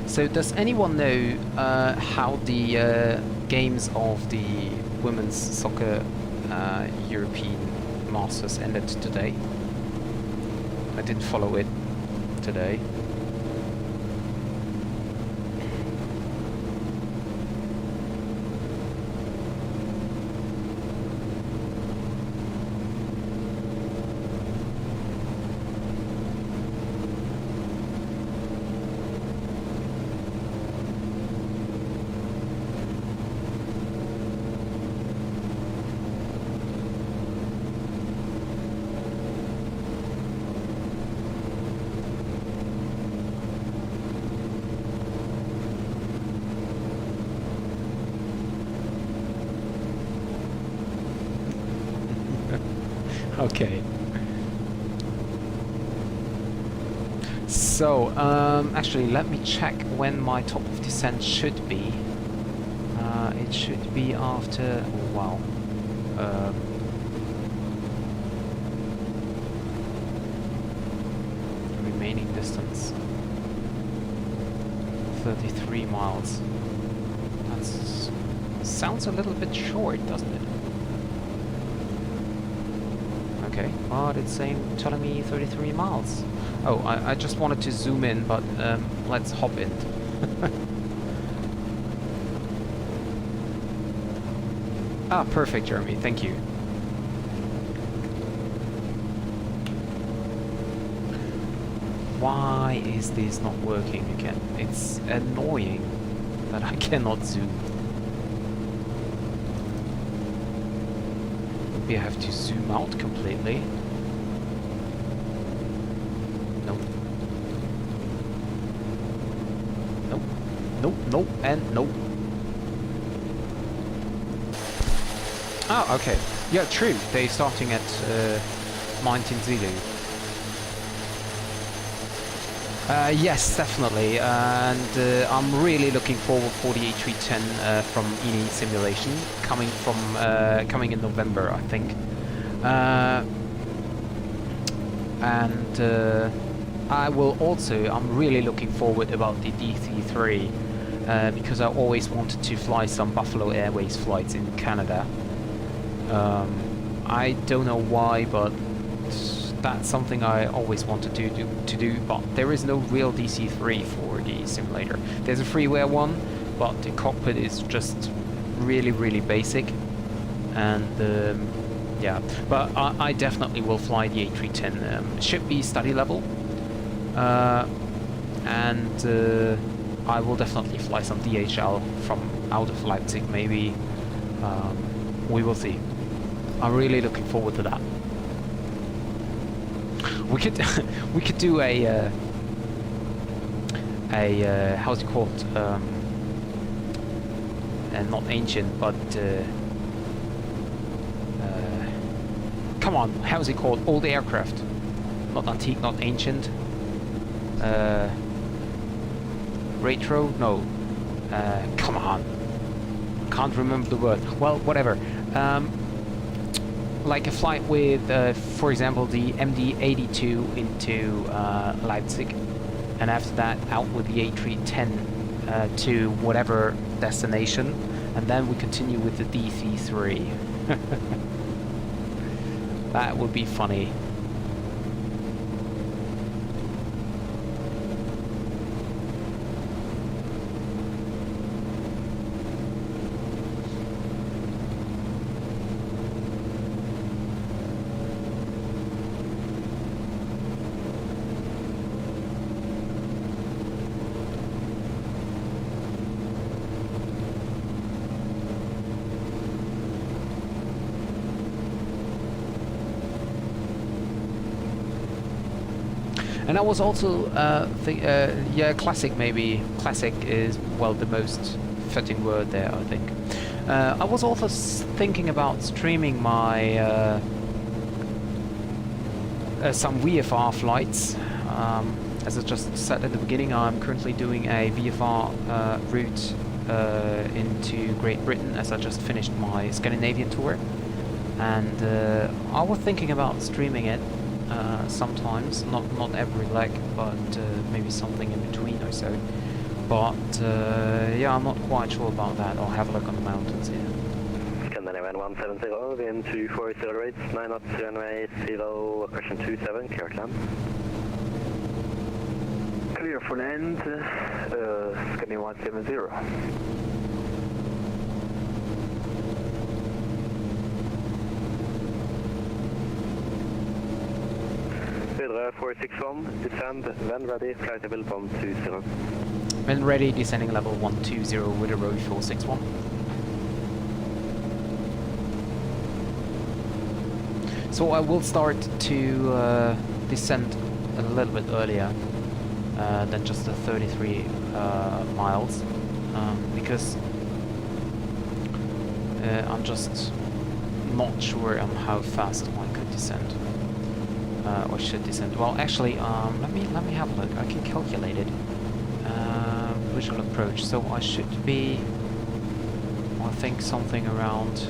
A: So does anyone know how the games of the women's soccer European Masters ended today? I didn't follow it today. Okay. So, actually, let me check when my top of descent should be. It should be after... Oh, wow. Remaining distance. 33 miles. That sounds a little bit short, doesn't it? Okay, but it's telling me 33 miles. Oh, I just wanted to zoom in, but let's hop in. Ah, perfect, Jeremy, thank you. Why is this not working again? It's annoying that I cannot zoom. Maybe I have to zoom out completely. Nope. Nope. Nope, nope, and nope. Oh, okay. Yeah, true. They're starting at 19 Zulu. Yes, definitely, and I'm really looking forward for the A310 from ENI Simulation coming in November, I think. And I will also. I'm really looking forward about the DC-3 because I always wanted to fly some Buffalo Airways flights in Canada. I don't know why, but that's something I always wanted to do, but there is no real DC-3 for the simulator. There's a freeware one, but the cockpit is just really basic, and yeah, but I definitely will fly the A310. It should be study level, and I will definitely fly some DHL from out of Leipzig, maybe. We will see. I'm really looking forward to that. We could do a how's it called? Not ancient, but come on, how's it called? Old aircraft, not antique, not ancient. Retro? No. Come on, can't remember the word. Well, whatever. like a flight with, for example, the MD82 into Leipzig, and after that out with the A310 to whatever destination, and then we continue with the DC3. That would be funny. And I was also, yeah, classic maybe. Classic is, well, the most fitting word there, I think. I was also thinking about streaming my some VFR flights. As I just said at the beginning, I'm currently doing a VFR route into Great Britain, as I just finished my Scandinavian tour. And I was thinking about streaming it. Sometimes, not every leg, but maybe something in between or so. But yeah, I'm not quite sure about that. I'll have a look on the mountains here.
B: Scandinavian 170, wind 240 rates, 9 knots, runway 0, question 27, clear to land.
E: Clear for land, Scandinavian 170.
B: Wideroe 461, descend, when ready, flight level 120.
A: When ready, descending level 120, Wideroe 461. So I will start to descend a little bit earlier than just the 33 miles, because I'm just not sure on how fast I could descend. Or should descend. Well, actually, let me have a look. I can calculate it. Visual approach. So I should be, I think, something around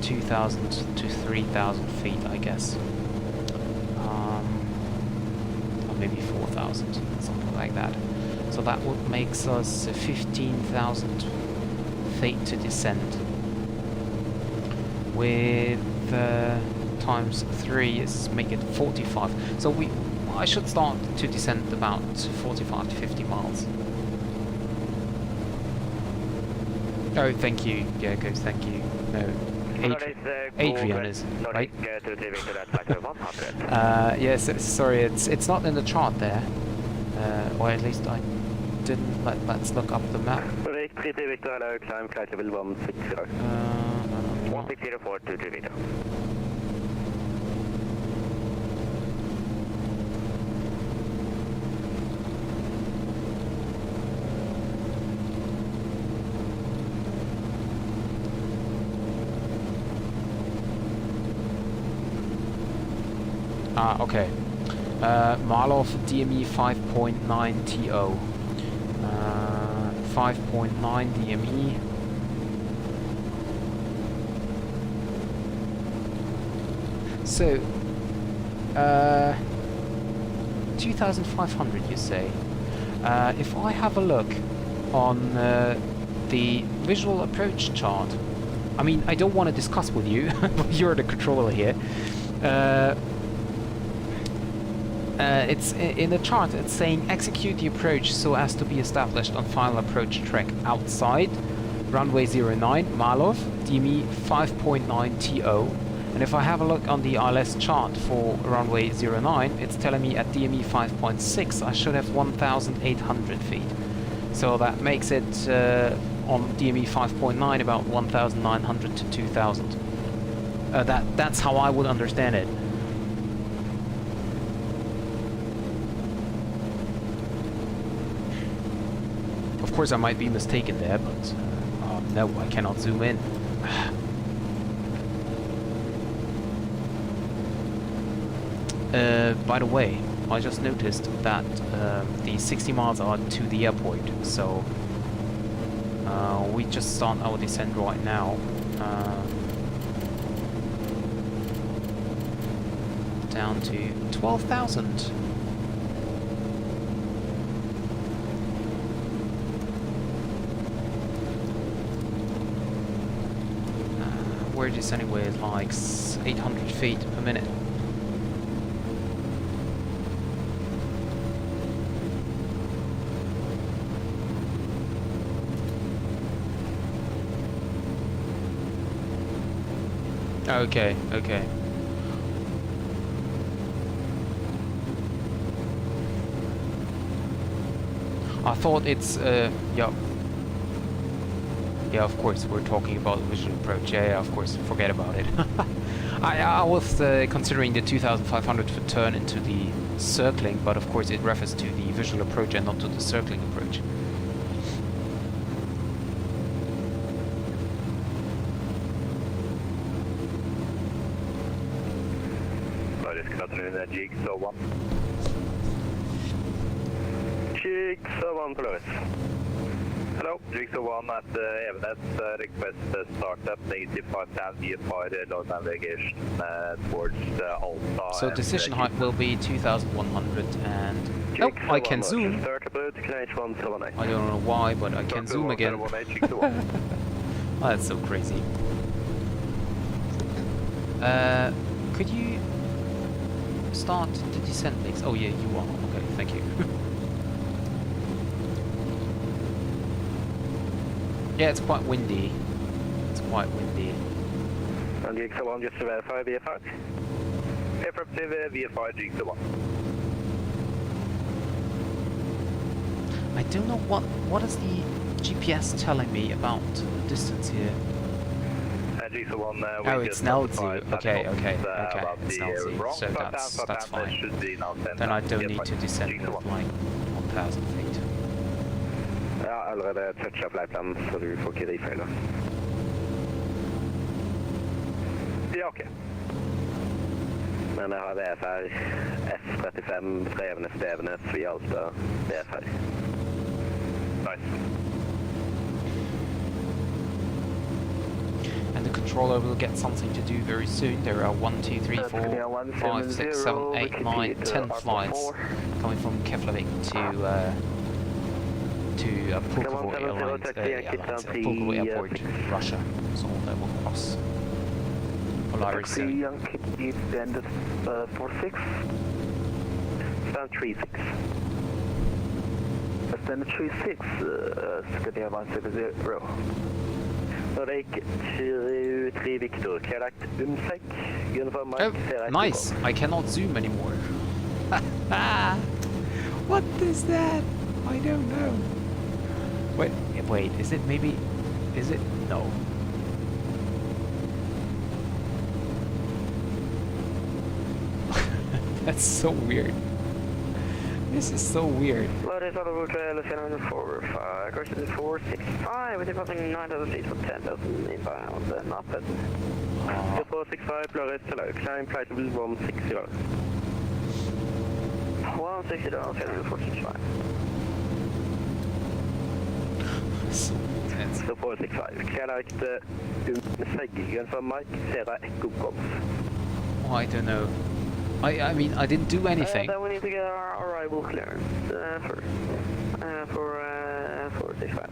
A: 2,000 to 3,000 feet, I guess. Or maybe 4,000, something like that. So that would make us 15,000 feet to descend. With times 3 is make it 45. So I should start to descend about 45 to 50 miles. Oh, thank you, Jokos, thank you. No, Adrian is right. Yes, sorry, it's not in the chart there, or at least I didn't. Let's look up the map.
B: Climb flight level 160.
D: 160 for 230.
A: Okay. Marlov DME 5.9 TO. 5.9 DME. So, 2,500 you say. If I have a look on the visual approach chart, I mean, I don't want to discuss with you, you're the controller here. It's in the chart, it's saying execute the approach so as to be established on final approach track outside runway 09 Marlov DME 5.9 TO. And if I have a look on the ILS chart for runway 09, it's telling me at DME 5.6 I should have 1,800 feet. So that makes it on DME 5.9 about 1,900 to 2,000. That's how I would understand it. Of course I might be mistaken there, but no, I cannot zoom in. By the way, I just noticed that the 60 miles are to the airport, so we just start our descent right now. down to 12,000. Where it is anyway, like 800 feet per minute. Okay, okay. I thought it's, yeah. Yeah, of course, we're talking about the visual approach. Yeah, of course, forget about it. I was considering the 2,500 foot turn into the circling, but of course it refers to the visual approach and not to the circling approach.
B: Jigsaw 1. Jigsaw 1 Polaris. Hello, Jigsaw 1 at Evenes, request startup, negative 5 down VFR, low navigation towards Alta.
A: So decision height will be 2,100 and... Oh, I can zoom! I don't know why, but I can zoom again. Oh, that's so crazy. Could you start the descent, please? Oh yeah, you are. Okay, thank you. Yeah, it's quite windy. It's quite windy.
B: And Jigsaw 1, just to verify VFR. Affirmative, VFR, Jigsaw 1.
A: I don't know what is the GPS telling me about the distance here.
B: Jigsaw 1,
A: oh, it's Nelzy. Okay, okay, okay. It's Nelzy. So that's fine. Then I don't need to descend with like 1,000 feet.
B: Ja, allerede touchet flightland, så du får ikke rifeiler. Ja, ok. Men jeg har VFR S35, Evenes, Evenes, via Alta, VFR. Nice.
A: And the controller will get something to do very soon. There are 1, 2, 3, 4, 5, 6, 7, 8, 9, 10 flights coming from Keflavik to Pulkovo Pulkovo Airport in Russia. So that will cross Polaris soon.
E: Yankee standard 46.
B: Stand 36.
E: Standard 36, Scandinavia 170.
B: Norway 3 Victor, Kerlagt Umsek, uniform Mike.
A: Oh, nice! I cannot zoom anymore. What is that? I don't know. Wait, is it maybe... Is it? No. That's so weird. This is so weird.
D: Lotus auto route Luciano 45, course 465, with departing 9,000 feet for 10,000 inbound, not bad.
B: 465, Flores, hello, climb flight level 160.
D: 160, Luciano 465.
A: So intense.
B: So 465, Kerlagt Umsek, uniform Mike, Sierra Echo Golf.
A: Oh, I don't know. I mean, I didn't do anything.
D: Then we need to get our arrival clearance first. For 465.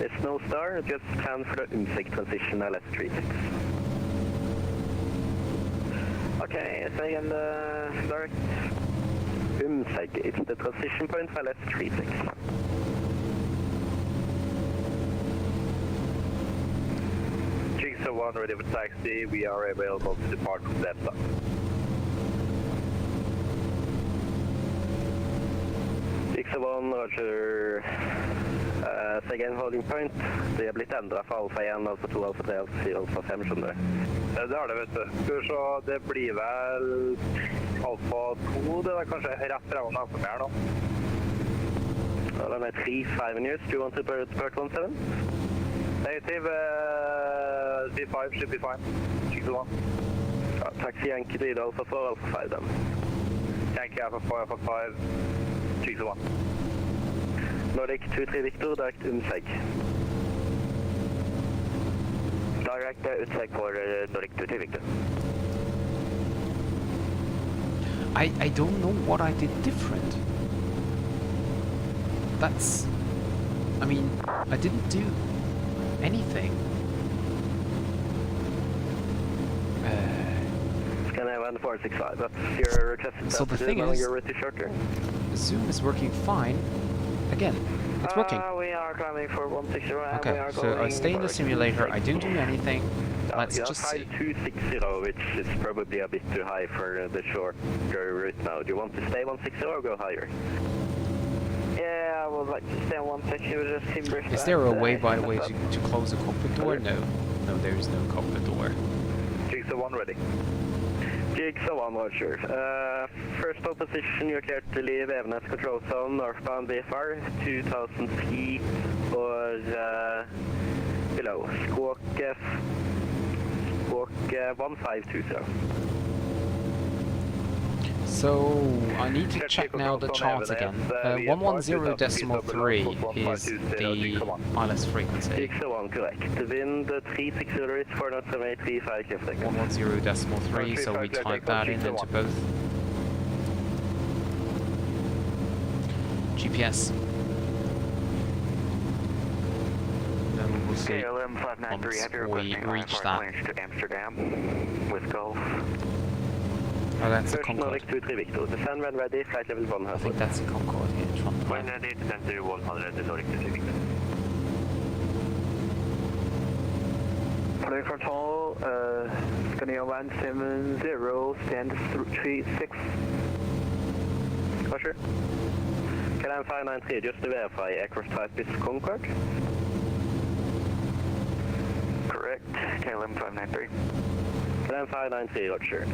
B: It's no star, just plan for the Umsek transition LS36.
D: Okay, second direct.
B: Umsek, it's the transition point for LS36. Jigsaw 1 ready for taxi, we are available to depart from Delta. Jigsaw 1, Roger. Second holding point. Det har blitt ändrat för Alfa 1, Alfa 2, Alfa 3, Alfa 4, Alfa 5, skjønner du? Det har det, vet du. Skal vi se, det blir vel Alfa 2, det er kanskje rett round Alfa mer nå. Den er 3-5 years, do you want to port 17? Negative, C5 should be fine. Jigsaw 1. Taxi Yankee 3, Alfa 4, Alfa 5 then. Yankee Alfa 4, Alfa 5. Jigsaw 1. Nordic 23 Victor, direct Umseg.
D: Direct Umseg for Nordic 23 Victor.
A: I don't know what I did different. That's... I mean, I didn't do anything.
B: Scanner 465, that's your requested
A: So the thing is,
B: your British charter.
A: Zoom is working fine. Again, it's working.
D: We are climbing for 160 and we
A: Okay,
D: are
A: so I
D: going
A: stay in the
D: for
A: simulator, I don't do anything.
B: Yeah,
A: Let's
B: you
A: just
B: have
A: see.
B: 5260, which is probably a bit too high for the shorter route now. Do you want to stay 160 or go higher?
D: Yeah, I would like to stay on 160, we'll just seem brief.
A: Is there a way, by the way, to close the cockpit door? No. No, there is no cockpit door.
B: Jigsaw 1 ready. Jigsaw 1, roger. First pole position, you're cleared to leave Evenes control zone, northbound VFR, 2000 feet or below. Squawk 1520.
A: So, I need to check now the charts again. 110.3 is the ILS frequency.
B: Jigsaw 1, correct. The wind 360 is 4.735 km.
A: 110.3, so we type that in into both. GPS. Then we will see
E: KLM 593, have your
A: once we
E: requesting
A: reach
E: IFR
A: that.
E: clearance to Amsterdam with Gulf.
A: Oh, that's the
B: First
A: Concorde.
B: Nordic 23 Victor. Descend when ready, flight level 100.
A: I think that's the Concorde here in front of
B: When
A: me.
B: ready, descend to 100, Nordic 23 Victor.
E: Following control, Scania 170, stand 36.
B: Roger. KLM 593, just to verify, aircraft type is Concorde?
E: Correct, KLM 593.
B: KLM 593, roger.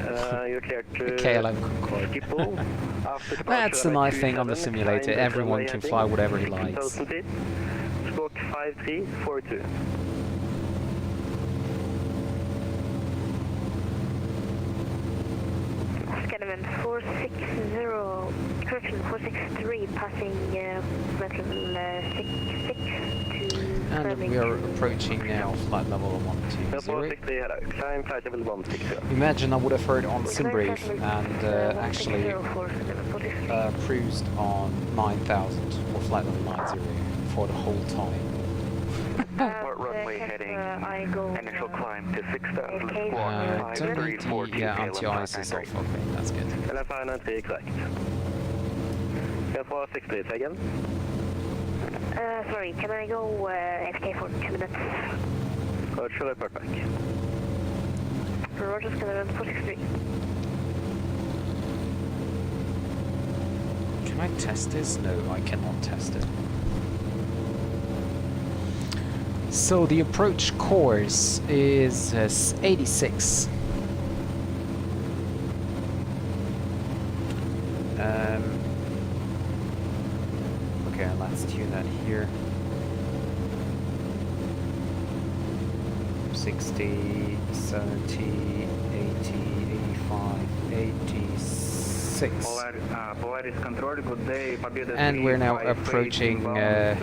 B: You're cleared to
A: KLM Concorde.
B: skip all. After
A: That's the nice thing on the
B: 27,
A: simulator,
B: climb
A: everyone
B: runway
A: can
B: heading
A: fly whatever he likes.
B: 2,000 feet. Squawk 5342.
F: Scannerman 460, correction 463, passing level 66 to
A: And
F: Bergen.
A: we are approaching now flight level 120.
B: 463, hello. Climb flight level 160.
A: Imagine I would have heard on SimBrief and actually cruised on 9,000 or flight level 90 for the whole time.
E: Port runway heading, initial climb to 6,000, squawk
A: Don't need the
E: 5342,
A: anti-ice is off, okay, that's good.
B: KLM 593, correct. KLM 463, second.
F: Sorry, can I go FK for 2 minutes?
B: Roger, report back.
F: Roger, Scannerman 463.
A: Can I test this? No, I cannot test it. So the approach course is 86. Okay, let's tune that here. 60, 70, 80, 85, 86.
G: Polaris Control, good day. Победа
A: And we're now
G: 358
A: approaching
G: inbound,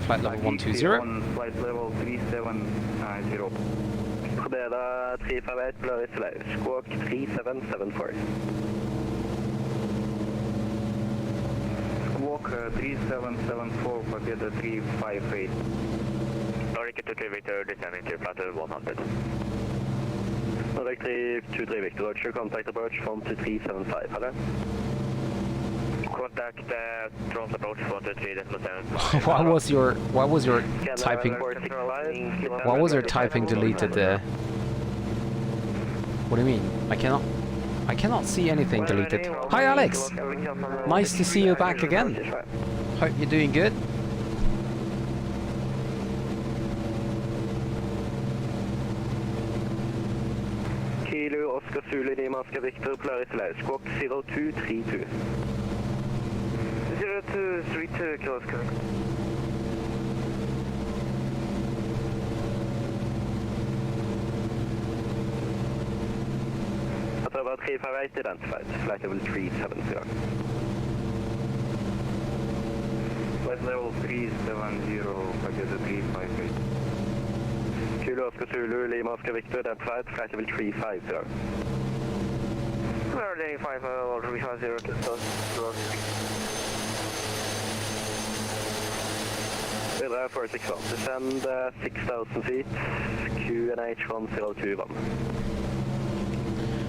A: flight level 120.
G: on flight level 370.
B: Pobeda 358, Polaris Live. Squawk 3774.
G: Squawk 3774, Победа 358.
B: Nordic 23 Victor, descending to flight level 100. Nordic 323 Victor, roger, contact approach 12375, hello? Contact Trondheim approach 123.75.
A: What was your typing? What was your typing deleted there? What do you mean? I cannot see anything deleted. Hi Alex! Nice to see you back again. Hope you're doing good.
B: Kilo Oscar Zulu Lima Oscar Victor, Polaris Live. Squawk 0232.
D: 0232, Kilo Oscar.
B: October 358 identified, flight level 370.
G: Flight level 370, Победа 358.
B: Kilo Oscar Zulu Lima Oscar Victor identified, flight level 350.
D: We're Landing 5, all 350 to
B: Wideroe 461, descend 6,000 feet, QNH 1021.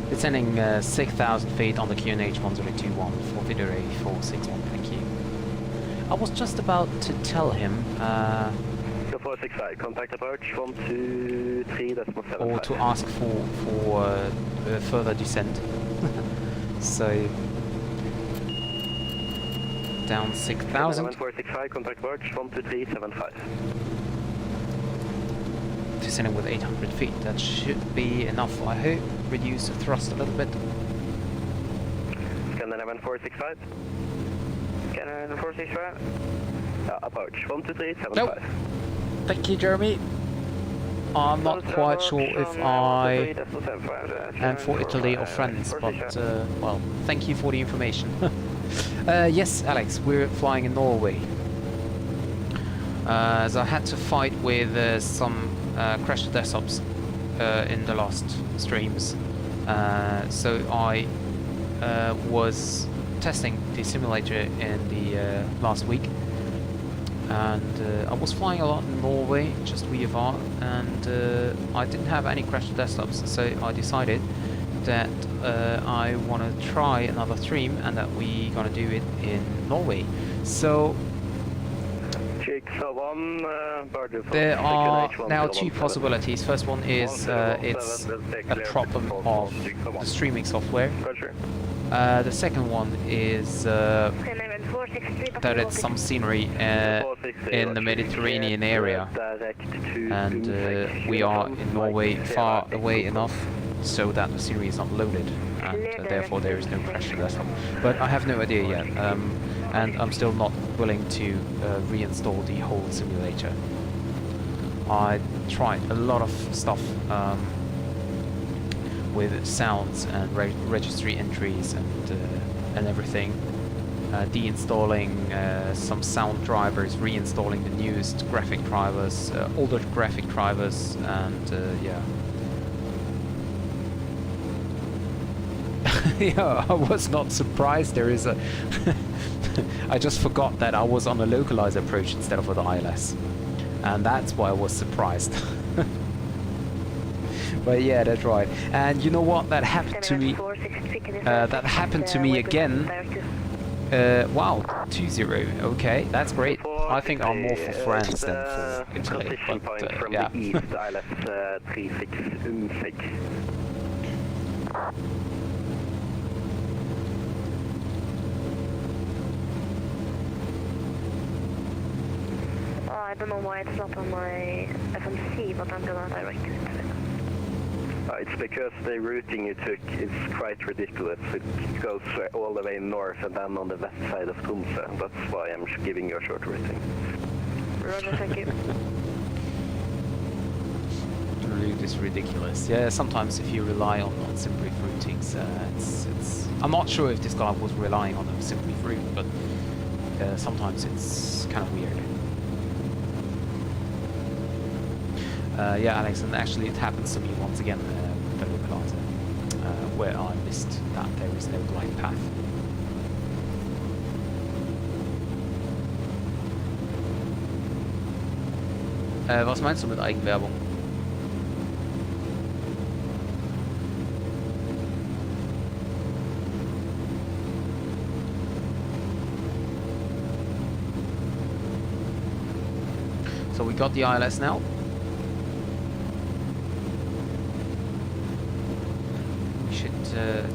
A: Descending 6,000 feet on the QNH 1021 for Wideroe 461, thank you. I was just about to tell him,
B: Go 465, contact approach 123.75.
A: or to ask for further descent. So, down 6,000.
B: 465, contact approach 123.75.
A: Descending with 800 feet, that should be enough, I hope. Reduce the thrust a little bit.
B: Sandane 465.
D: Canada 465.
B: Approach 123.75.
A: Nope. Thank you, Jeremy. I'm not quite sure if I am for Italy or France, but well, thank you for the information. Yes, Alex, we're flying in Norway. As I had to fight with some crashed desktops in the last streams, so I was testing the simulator in the last week, and I was flying a lot in Norway, just VFR, and I didn't have any crashed desktops, so I decided that I want to try another stream and that we're gonna do it in Norway. So there are now two possibilities. First one is it's a problem of the streaming software. The second one is that it's some scenery in the Mediterranean area, and we are in Norway far away enough so that the scenery is not loaded, and therefore there is no crash desktop. But I have no idea yet, and I'm still not willing to reinstall the whole simulator. I tried a lot of stuff with sounds and registry entries and everything, deinstalling some sound drivers, reinstalling the newest graphic drivers, older graphic drivers, and yeah. Yeah, I was not surprised. There is a I just forgot that I was on a localizer approach instead of with the ILS, and that's why I was surprised. But yeah, that's right. And you know what? That happened to me. That happened to me again. Wow, 2-0. Okay, that's great. I think I'm more for France than for Italy. But yeah.
F: I don't know why it's not on my FMC, but I'm gonna direct it.
B: It's because the routing you took is quite ridiculous. It goes all the way north and then on the west side of Tromsø. That's why I'm giving you a short routing.
F: Roger, thank you.
A: The route is ridiculous. Yeah, sometimes if you rely on SimBrief routings, it's. I'm not sure if this guy was relying on a SimBrief route, but sometimes it's kind of weird. Yeah, Alex, and actually it happens to me once again with the localizer, where I missed that there is no glide path. Was meinst du mit Eigenwerbung? So we got the ILS now.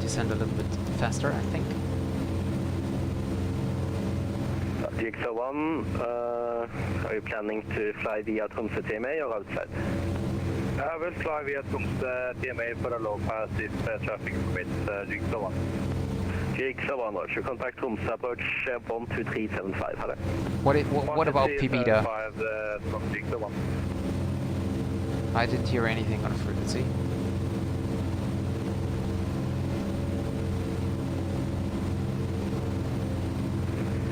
A: Descend a little bit faster, I think.
B: GX01, are you planning to fly via Tromsø TMA or outside?
G: I will fly via Tromsø TMA for a low pass if traffic permits GX01.
B: GX01, Roger. Contact Tromsø approach 12375. Hello.
A: What about Pibida?
G: From GX01.
A: I didn't hear anything on the frequency.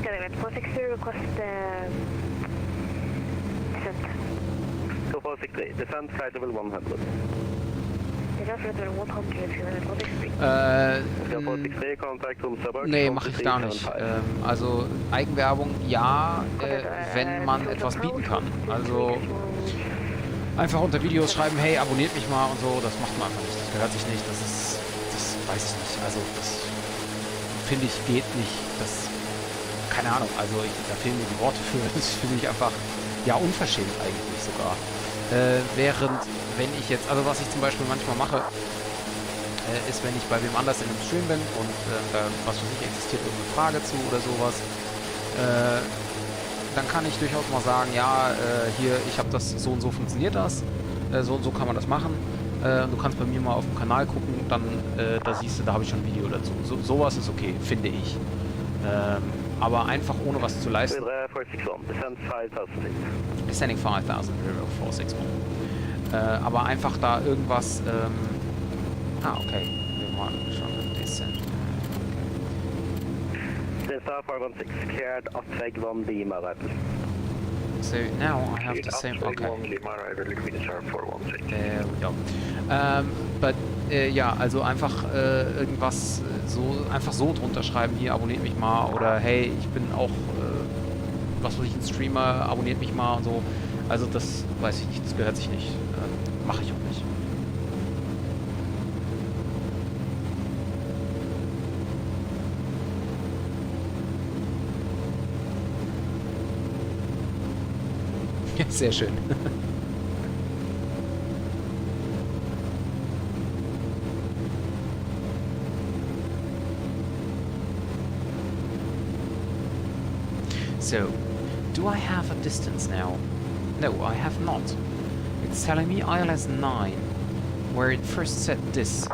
F: Skeleton 460, request descent.
B: Go 463, descent flight level 100.
F: just read 100
B: 63, contact room suburb.
A: Nee, mache ich gar nicht. Also Eigenwerbung, ja, wenn man etwas bieten kann. Also einfach unter Videos schreiben, hey, abonniert mich mal und so, das macht man einfach nicht. Das gehört sich nicht, das weiß ich nicht. Also das finde ich geht nicht. Das, keine Ahnung, also da fehlen mir die Worte für. Das finde ich einfach, ja, unverschämt eigentlich sogar. Während, wenn ich jetzt, also was ich zum Beispiel manchmal mache, ist, wenn ich bei wem anders in einem Stream bin und da, was für sich existiert, irgendeine Frage zu oder sowas, dann kann ich durchaus mal sagen, ja, hier, ich habe das, so und so funktioniert das, so und so kann man das machen, du kannst bei mir mal auf dem Kanal gucken, dann, da siehst du, da habe ich schon ein Video dazu. Sowas ist okay, finde ich. Aber einfach ohne was zu leisten. Descending 5000, 461. Aber einfach da irgendwas, okay. Wir waren schon im Descent. So now I have the same. Okay. There we go. But ja, also einfach irgendwas einfach so drunter schreiben, hier abonniert mich mal oder hey, ich bin auch was weiß ich, ein Streamer, abonniert mich mal und so. Also das weiß ich nicht, das gehört sich nicht. Mache ich auch nicht. Ja, sehr schön. So, do I have a distance now? No, I have not. It's telling me ILS 9, where it first set this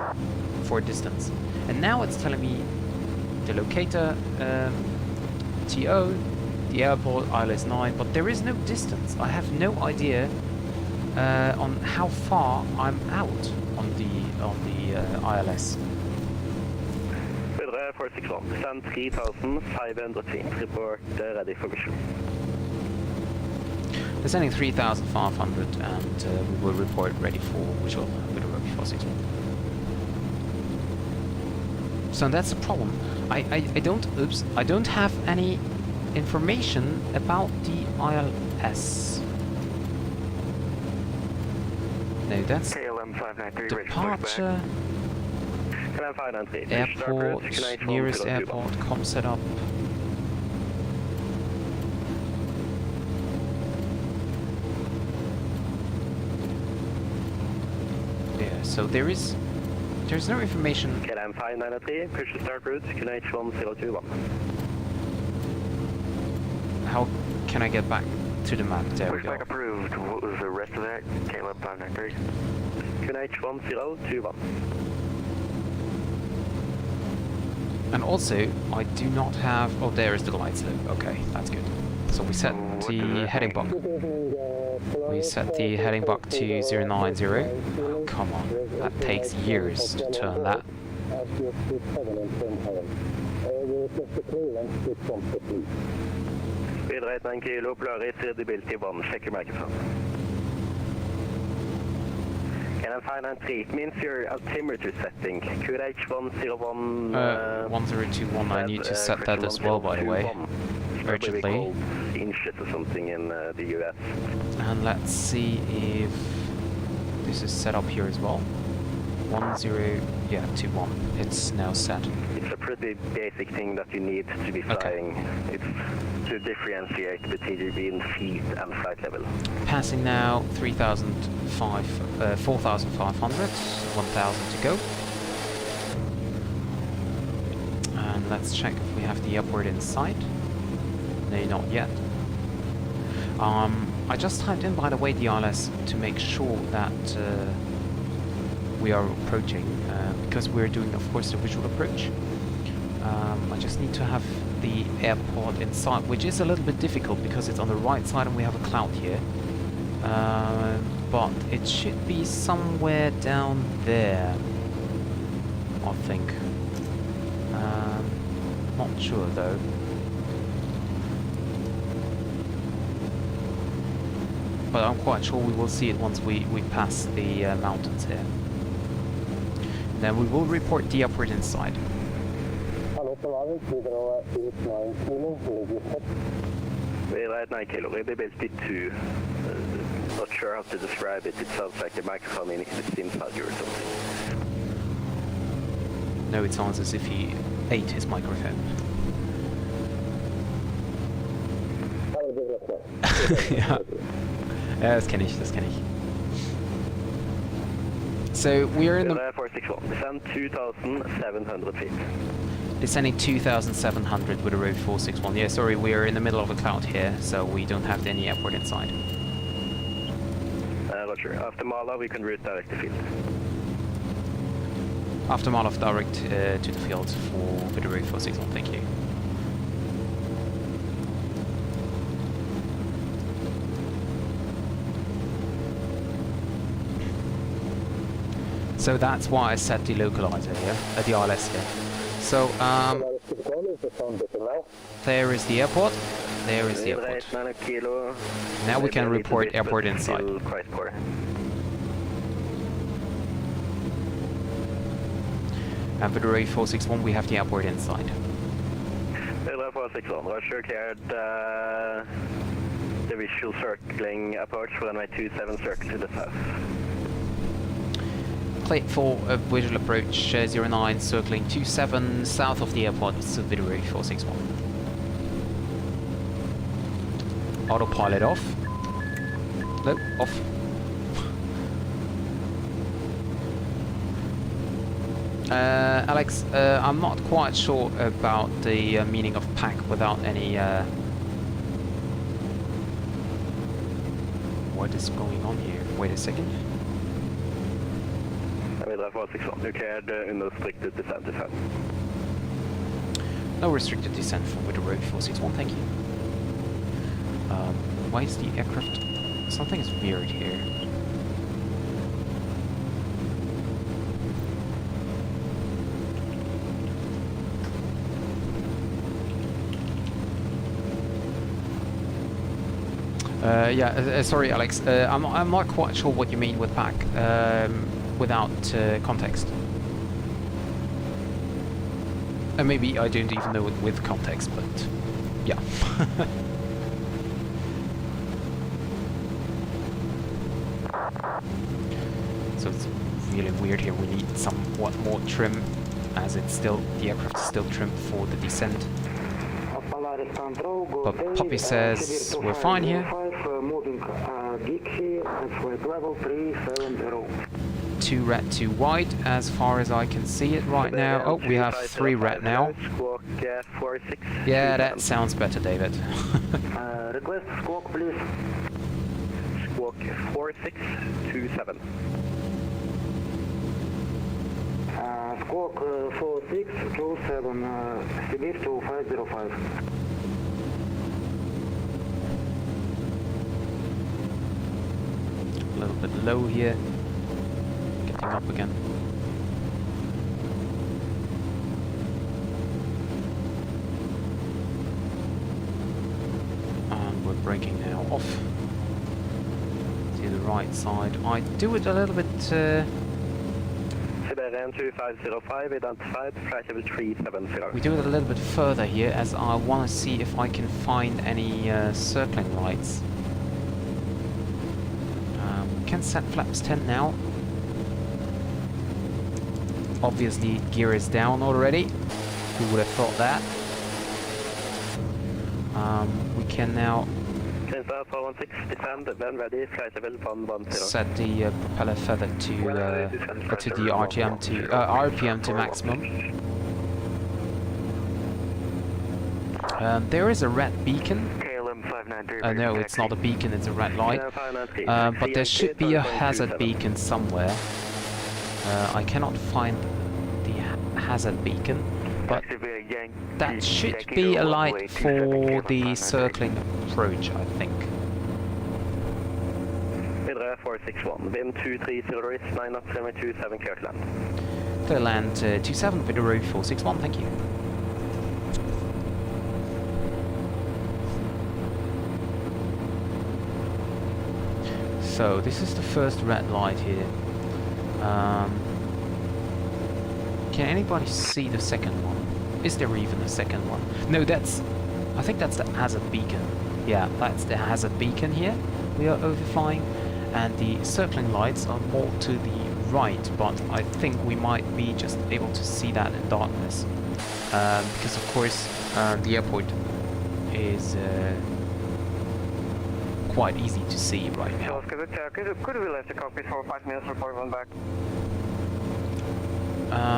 A: for distance. And now it's telling me the locator, TO, the airport, ILS 9, but there is no distance. I have no idea on how far I'm out on the ILS.
B: 461, descend 3,500 feet, report ready for visual.
A: Descending 3,500 and we will report ready for visual with a Wideroe 461. So that's the problem. I don't have any information about the ILS. No, that's
E: KLM 593,
A: departure, airport, nearest airport, com setup. Yeah, so there's no information.
B: KLM 593, push to start route, QNH 1021.
A: How can I get back to the map? There we go.
E: Pushback approved. What was the rest of that? KLM 593.
B: QNH 1021.
A: And also, I do not have... Oh, there is the glide slope. Okay, that's good. So we set the heading buck. We set the heading buck to 090. Oh, come on. That takes years to turn that.
B: Videre 1 kilo, blurry, visibility 1, check your microphone. KLM 593, means your altimeter setting, QH 101...
A: 1021, I need to set that as well, by the way. Urgently.
B: Inches or something in the US.
A: And let's see if this is set up here as well. 1021. It's now set.
B: It's a pretty basic thing that you need to be flying. Okay. It's to differentiate between feet and flight level.
A: Passing now 4,500, 1,000 to go. And let's check if we have the upward in sight. No, not yet. I just typed in, by the way, the ILS to make sure that we are approaching, because we're doing, of course, the visual approach. I just need to have the airport in sight, which is a little bit difficult because it's on the right side and we have a cloud here. But it should be somewhere down there, I think. Not sure though. But I'm quite sure we will see it once we pass the mountains here. then we will report the upward inside.
B: We're at 9 kilo, we'll be built T2. Not sure how to describe it, it sounds like a microphone in the SIM inside you or something.
A: No, it sounds as if he ate his microphone. Ja. Ja, das kenne ich, das kenne ich. So we're in the
B: 461, descend 2,700 feet.
A: descending 2,700 with a road 461. Yeah, sorry, we're in the middle of a cloud here, so we don't have any airport inside.
B: Roger. After Mala, we can route direct to field.
A: After Malov, direct to the field for Wideroe 461, thank you. So that's why I set the localizer here, the RLS here. So, there is the airport. There is the airport. Now we can report airport inside. And Wideroe 461, we have the airport inside.
B: Wideroe 461, Roger, cleared the visual circling approach for runway 27 circle to the south.
A: Plate 4 visual approach 09 circling 27 south of the airport, so Wideroe 461. Autopilot off. No, off. Alex, I'm not quite sure about the meaning of pack without any... What is going on here? Wait a second.
B: Wideroe 461, you cleared unrestricted descent to south.
A: No restricted descent from Wideroe 461, thank you. Why is the aircraft... Something is weird here. Sorry, Alex. I'm not quite sure what you mean with pack without context. And maybe I don't even know it with context, but yeah. So it's really weird here. We need somewhat more trim, as it's still the aircraft is still trimmed for the descent. But Poppy says we're fine here. 2 red, 2 white, as far as I can see it right now. Oh, we have 3 red now. Yeah, that sounds better, David.
B: Request squawk, please. Squawk 4627.
D: Squawk 4627, Sibir 2505.
A: A little bit low here. Getting up again. And we're braking now off to the right side. I do it a little bit...
B: Siberian 2505, identified, flight level 370.
A: We do it a little bit further here, as I want to see if I can find any circling lights. We can set flaps 10 now. Obviously, gear is down already. Who would have thought that? We can now set the propeller feather to the RPM to maximum. There is a red beacon. No, it's not a beacon, it's a red light. But there should be a hazard beacon somewhere. I cannot find the hazard beacon, but that should be a light for the circling approach, I think.
B: Wideroe 461, wind 230, 9 knots, runway 27, clear to land.
A: Clear land 27, Wideroe 461, thank you. So this is the first red light here. can anybody see the second one? Is there even a second one? No, that's... I think that's the hazard beacon. Yeah, that's the hazard beacon here we are overflying. And the circling lights are more to the right, but I think we might be just able to see that in darkness. Because of course the airport is quite easy to see right now.
D: Could we left the cockpit for 5 minutes before we went back?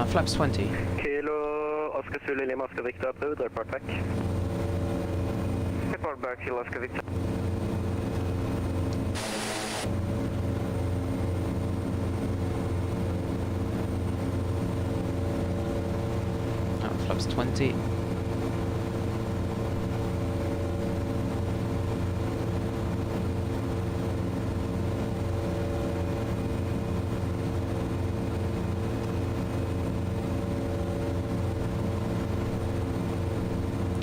A: Flaps 20.
B: Kilo Oscar Zulu Lima Oscar Victor approved, report back.
D: Report back, Kilo Oscar Victor.
A: Flaps 20.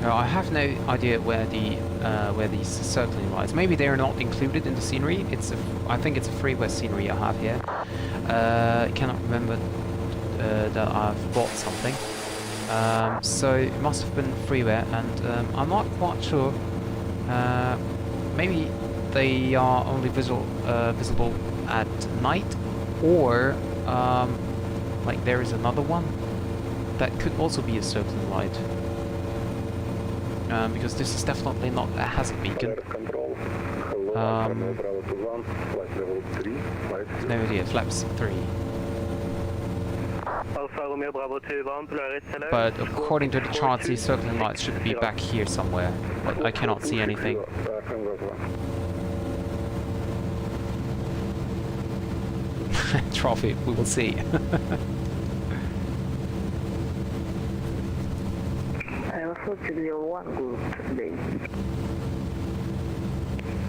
A: I have no idea where these circling lights. Maybe they are not included in the scenery. I think it's a freeware scenery I have here. I cannot remember that I've bought something. So it must have been freeware, and I'm not quite sure. Maybe they are only visible at night, or like there is another one that could also be a circling light. Because this is definitely not a hazard beacon. No idea, flaps 3. But according to the charts, these circling lights should be back here somewhere, but I cannot see anything. Trophy, we will see.
D: Aerosoft 601 group today.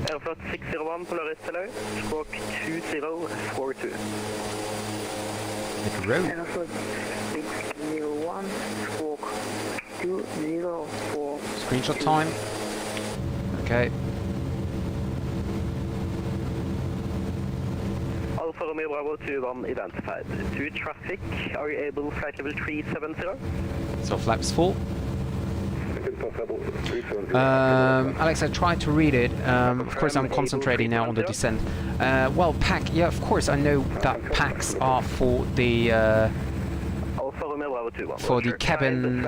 B: Aerosoft 601 Polaris hello, squawk 2042.
A: Hit the road.
D: Aerosoft 601 squawk 204.
A: Screenshot time. Okay.
B: Alfa Romeo Bravo 21 identified. To traffic, are you able flight level 370?
A: So flaps full. Alex, I tried to read it. Of course, I'm concentrating now on the descent. Well, pack. Yeah, of course, I know that packs are for the cabin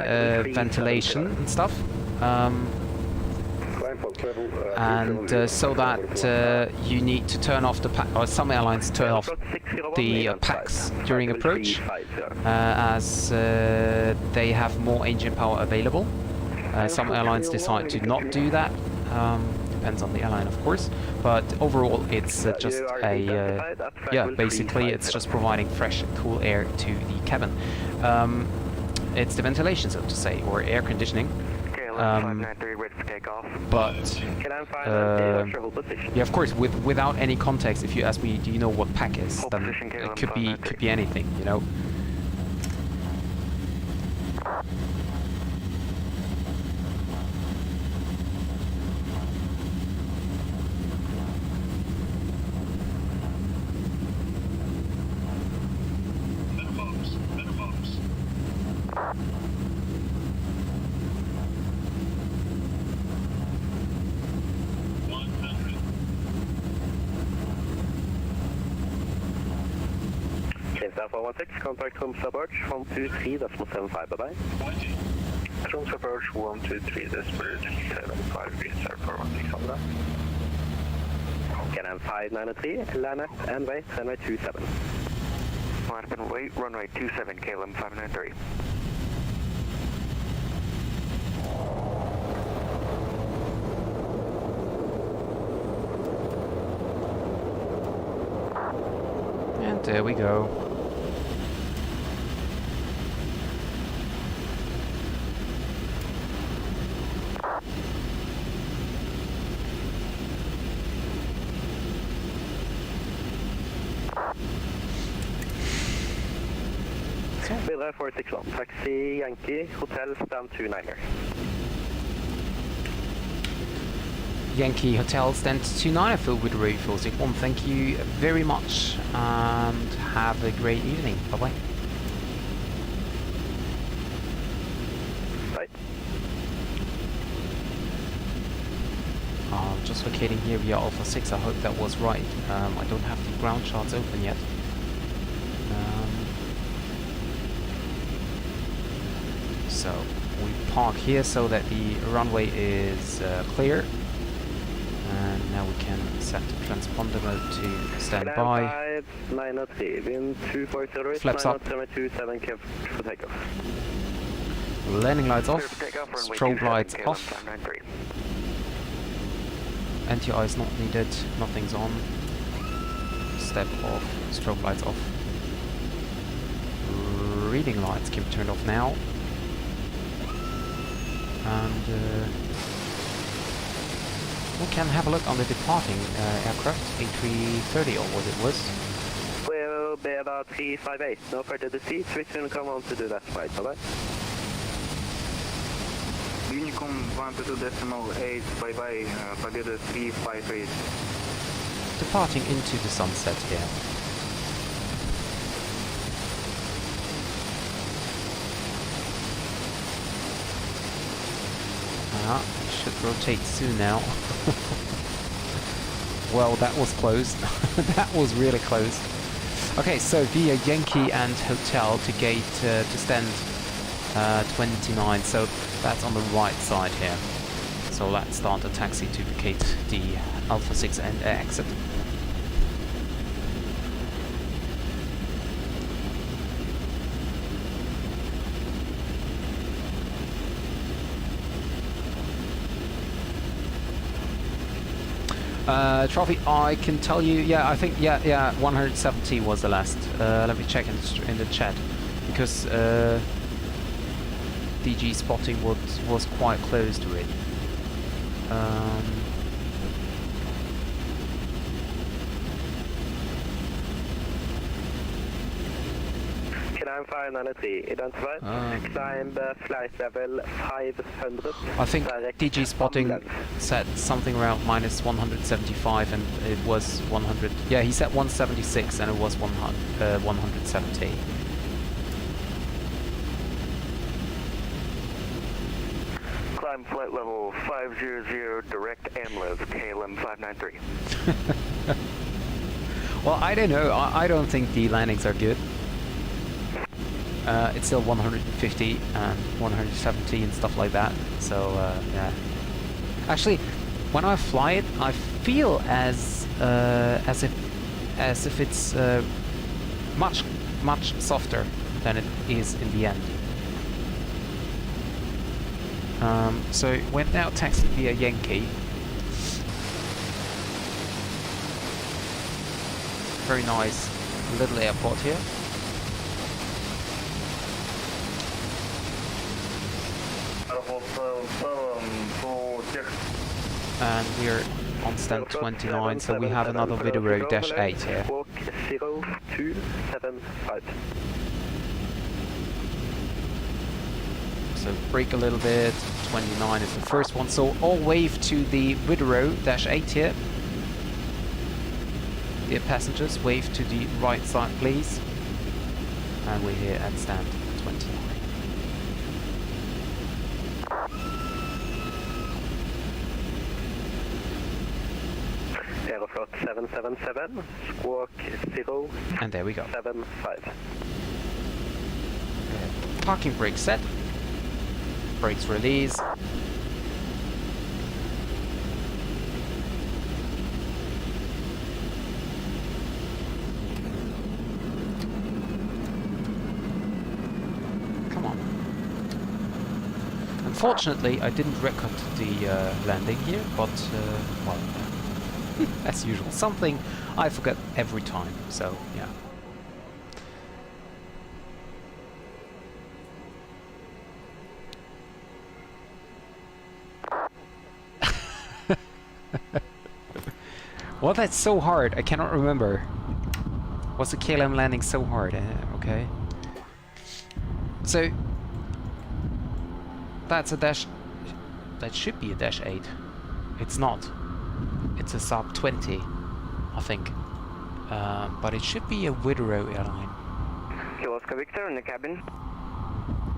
A: ventilation and stuff. And so that you need to turn off the pack, or some airlines turn off the packs during approach, as they have more engine power available. Some airlines decide to not do that. Depends on the airline, of course. But overall, it's just a yeah. Basically, it's just providing fresh and cool air to the cabin. It's the ventilation, so to say, or air conditioning. But yeah, of course, without any context, if you ask me, do you know what pack is? Then it could be anything, you know.
B: Alpha 16, contact Tromsø approach 123.75, bye-bye. Tromsø approach 123.75, green sir for 1600. KLM 593, land up and wait, runway 27.
E: Line up and wait, runway 27, KLM 593.
A: And there we go.
B: Wideroe 461, taxi Yankee, hotel stand 29er.
A: Yankee Hotel stand 29er filled with Wideroe 461. Thank you very much and have a great evening. Bye bye. just locating here via Alpha 6. I hope that was right. I don't have the ground charts open yet. So we park here so that the runway is clear. And now we can set the transponder mode to standby.
B: 903, wind 240,
A: Flaps up.
B: 927 for takeoff.
A: Landing lights off.
E: Clear for takeoff, runway
A: Strobe
E: 27,
A: lights
E: KLM
A: off.
E: 593.
A: NTI is not needed. Nothing's on. Step off. Strobe lights off. Reading lights can be turned off now. And we can have a look on the departing aircraft, A330 or what it was.
B: Will be about 358, no further to see, switch will come on to do that flight, alright?
G: Unicom 122.8, bye-bye, Победа 358.
A: Departing into the sunset here. It should rotate soon now. Well, that was close. That was really close. Okay, so via Yankee and Hotel to gate to stand 29. So that's on the right side here. So let's start a taxi to vacate the Alpha 6 and exit. Trophy, I can tell you, yeah, I think, yeah, 170 was the last. Let me check in the chat, because DG spotting was quite close to it.
B: Climb 593, identified. Climb flight level 500.
A: I think
B: direct
A: DG spotting
B: on
A: said something around minus 175 and it was 100. Yeah, he said 176 and it was 170.
E: Climb flight level 500, direct AMLIV, KLM 593.
A: Well, I don't know. I don't think the landings are good. It's still 150 and 170 and stuff like that. So yeah. Actually, when I fly it, I feel as if it's much softer than it is in the end. So we're now taxiing via Yankee. Very nice little airport here. And we're on stand 29, so we have another Wideroe -8 here.
B: Walk 0275.
A: So brake a little bit. 29 is the first one. So all wave to the Wideroe -8 here. Dear passengers, wave to the right side, please. And we're here at stand 29.
B: Aeroflot 777, squawk 075.
A: And there we go. Parking brake set. Brakes release. Come on. Unfortunately, I didn't record the landing here, but well, as usual, something I forget every time. So yeah. Well, that's so hard. I cannot remember. Was the KLM landing so hard? Okay. So that's a dash. That should be a -8. It's not. It's a sub 20, I think. But it should be a Wideroe airline.
D: Oscar Victor in the cabin.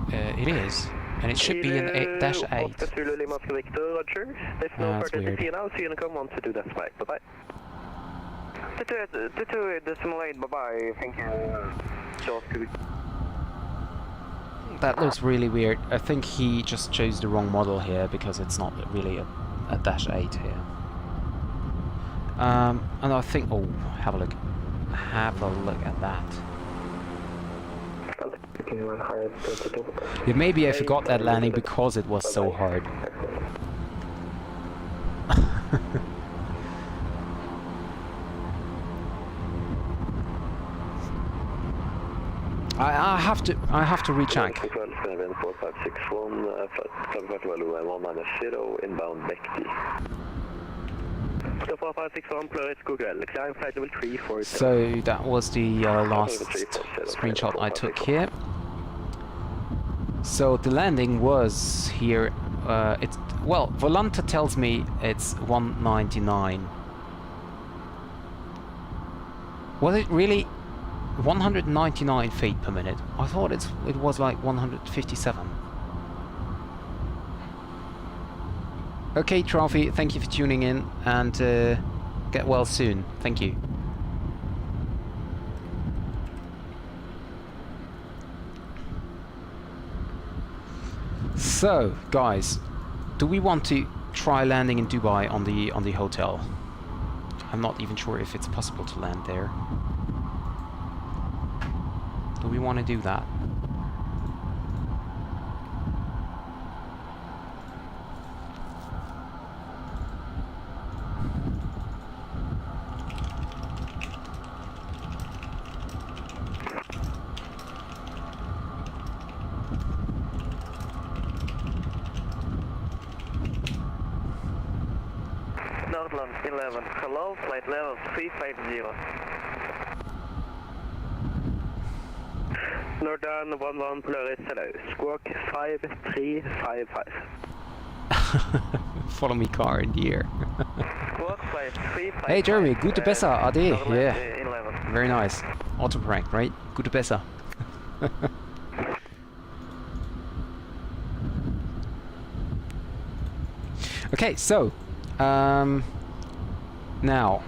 A: It is. And it should be an -8.
B: Oscar Zulu Lima Oscar Victor, Roger. There's no
A: That's
B: further
A: weird.
B: DC now, so you can come on to do that flight. Bye-bye.
E: 22 decimal 8, bye-bye. Thank you. Oscar.
A: That looks really weird. I think he just chose the wrong model here because it's not really a -8 here. And I think, oh, have a look. Have a look at that. Yeah, maybe I forgot that landing because it was so hard. I have to recheck.
B: 4561, inbound Bekti. 4561, Plurits Google, climb flight level 347.
A: So that was the last screenshot I took here. So the landing was here. It's well, Volanta tells me it's 199. Was it really 199 feet per minute? I thought it was like 157. Okay, Trophy, thank you for tuning in, and get well soon. Thank you. So, guys, do we want to try landing in Dubai on the hotel? I'm not even sure if it's possible to land there. Do we want to do that?
B: Northland 11, hello, flight level 350. Northern 11 Plurits, hello, squawk 5355.
A: Follow me car in the air.
B: Squawk 5355.
A: Hey Jeremy, gute besser, Ade.
B: Northland,
A: Yeah,
B: 11.
A: very nice. Auto prank, right? Gute besser. Okay, so now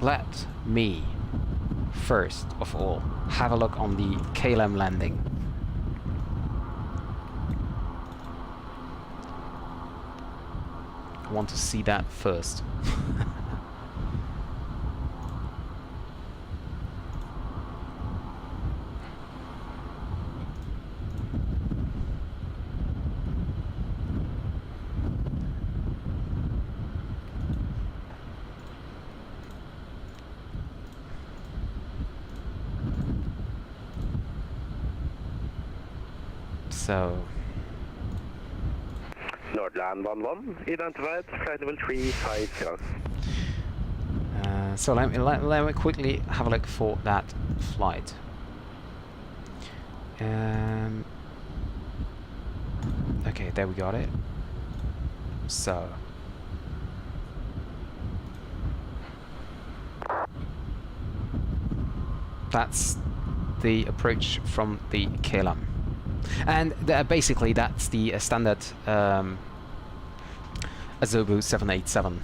A: let me first of all have a look on the Klm Landing. I want to see that first. So
B: Nordland 11, identified, flight level 350.
A: so let me quickly have a look for that flight. Okay, there we got it. So that's the approach from the Klm. And basically that's the standard Azobu 787.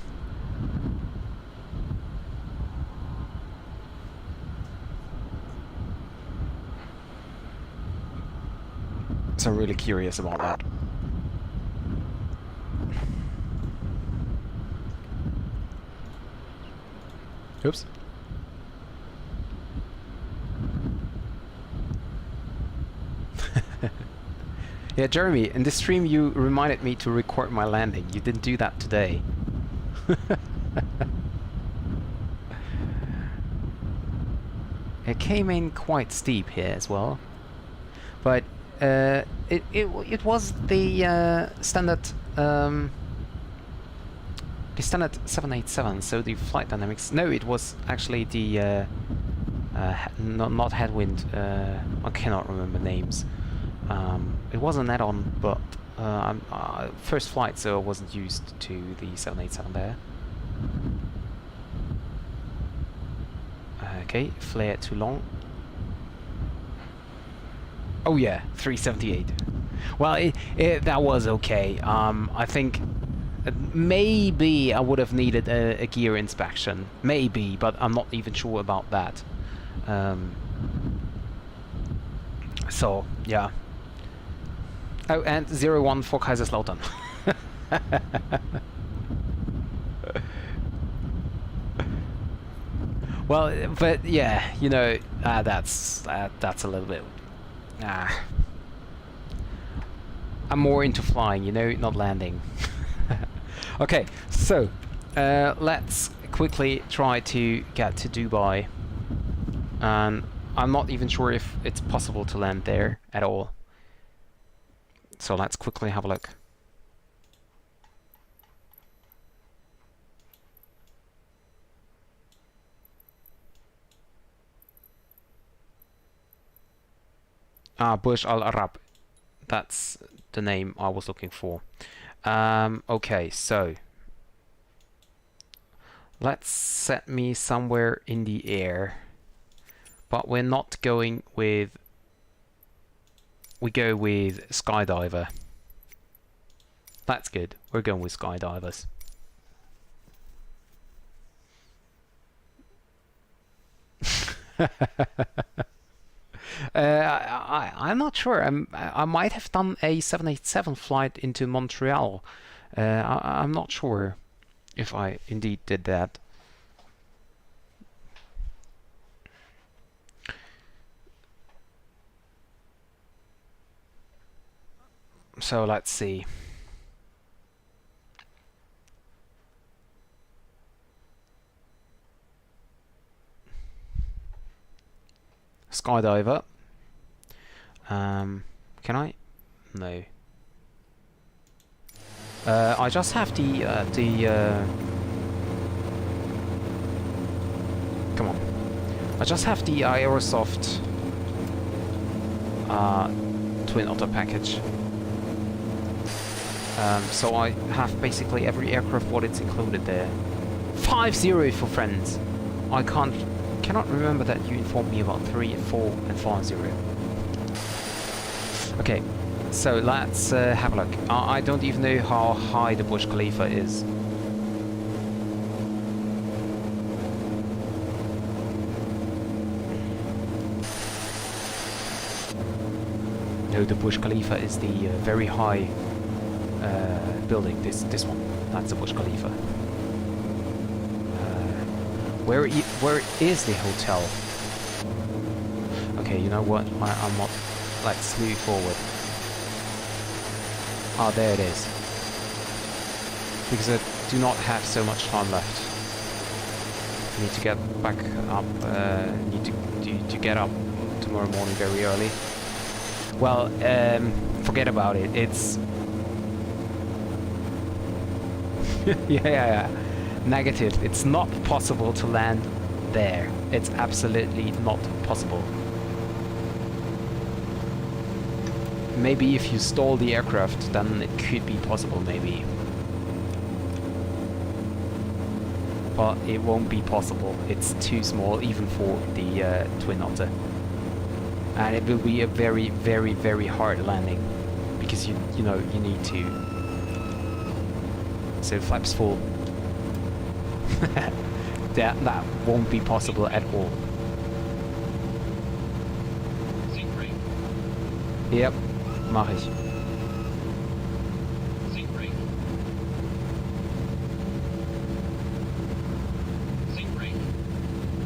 A: So I'm really curious about that. Oops. Yeah, Jeremy, in the stream you reminded me to record my landing. You didn't do that today. It came in quite steep here as well, but it was the standard 787. So the flight dynamics. No, it was actually the not headwind. I cannot remember names. It was an add-on, but first flight, so I wasn't used to the 787 there. Okay, flare too long. Oh yeah, 378. Well, that was okay. I think maybe I would have needed a gear inspection. Maybe, but I'm not even sure about that. So, yeah. Oh, and 01 for Kaiserslautern. Well, but yeah, you know, that's a little bit. I'm more into flying, you know, not landing. Okay, so let's quickly try to get to Dubai, and I'm not even sure if it's possible to land there at all. So let's quickly have a look. Burj Al Arab. That's the name I was looking for. Okay, so let's set me somewhere in the air, but we're not going with. We go with skydiver. That's good. We're going with skydivers. I'm not sure. I might have done a 787 flight into Montreal. I'm not sure if I indeed did that. So let's see. Skydiver. Can I? No. I just have the come on. I just have the Aerosoft Twin Otter package. So I have basically every aircraft what it's included there. 50 for friends. I cannot remember that you informed me about 3, 4, and 50. Okay, so let's have a look. I don't even know how high the Burj Khalifa is. No, the Burj Khalifa is the very high building. This one. That's the Burj Khalifa. Where is the hotel? Okay, you know what? I'm not. Let's move forward. Ah, there it is. Because I do not have so much time left. Need to get back up. Need to get up tomorrow morning very early. Well, forget about it. It's yeah. Negative. It's not possible to land there. It's absolutely not possible. Maybe if you stall the aircraft, then it could be possible, maybe. But it won't be possible. It's too small, even for the Twin Otter. And it will be a very, very, very hard landing, because you know you need to. So flaps full. that won't be possible at all. Yep, mach ich.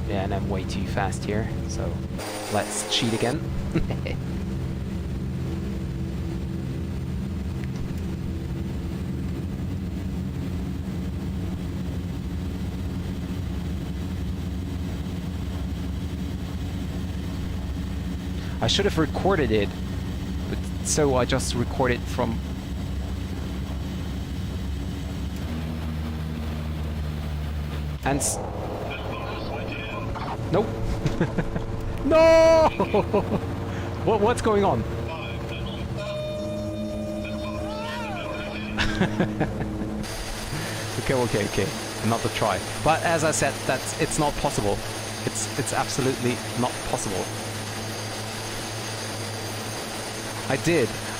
A: Yeah, and I'm way too fast here, so let's cheat again. I should have recorded it, but so I just recorded from... And... Nope. No! What's going on? Okay. Another try. But as I said, it's not possible. It's absolutely not possible. I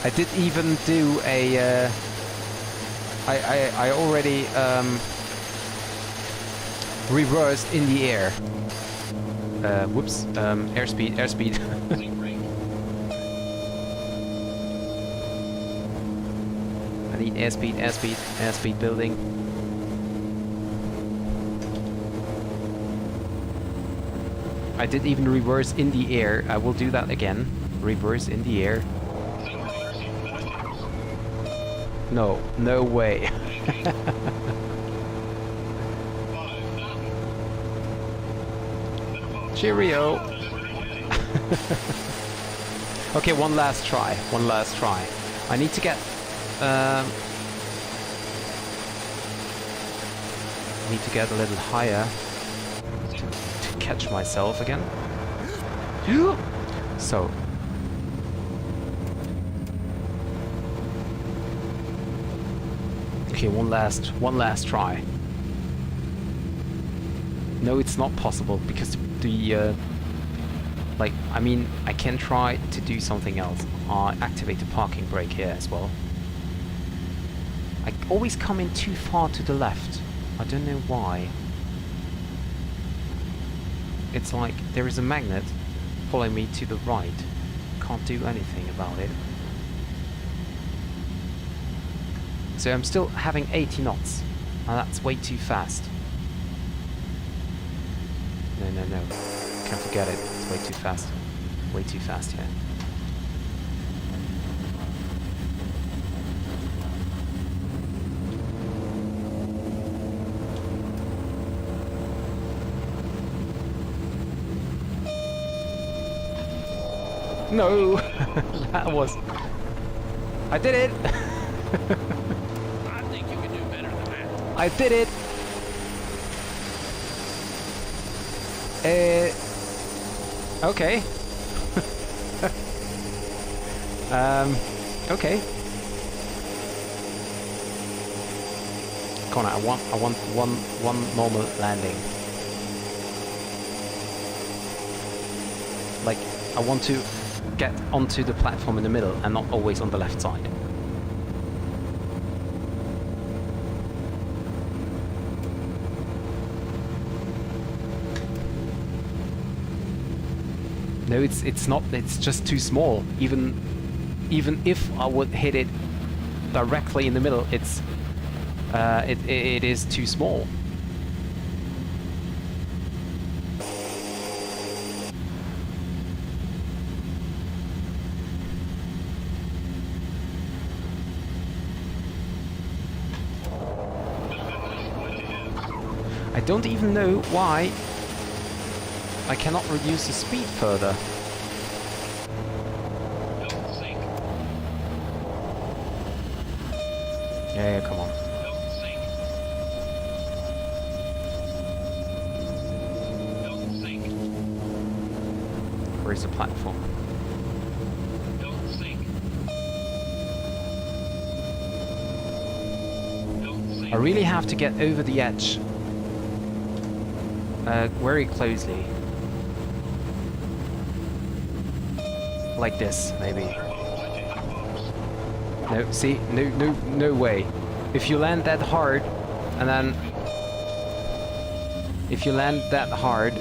A: I did even do a... I already reversed in the air. Whoops. Airspeed, airspeed. I need airspeed, airspeed, airspeed building. I did even reverse in the air. I will do that again. Reverse in the air. No, no way. Cheerio. Okay, one last try. One last try. I need to get... need to get a little higher to catch myself again. So. Okay, one last try. No, it's not possible because the like, I mean, I can try to do something else. Activate the parking brake here as well. I always come in too far to the left. I don't know why. It's like there is a magnet following me to the right. Can't do anything about it. So I'm still having 80 knots. Now that's way too fast. No, no, no. Can't forget it. It's way too fast. Way too fast here. No! That was... I did it!
H: I think you can do better than that.
A: I did it! Okay. Okay. Connor, I want one normal landing. Like, I want to get onto the platform in the middle and not always on the left side. No, it's not. It's just too small. Even if I would hit it directly in the middle, it's it is too small. I don't even know why I cannot reduce the speed further. Yeah, come on. Where is the platform? I really have to get over the edge. Very closely. Like this, maybe. No, see? No way. If you land that hard, and then... If you land that hard...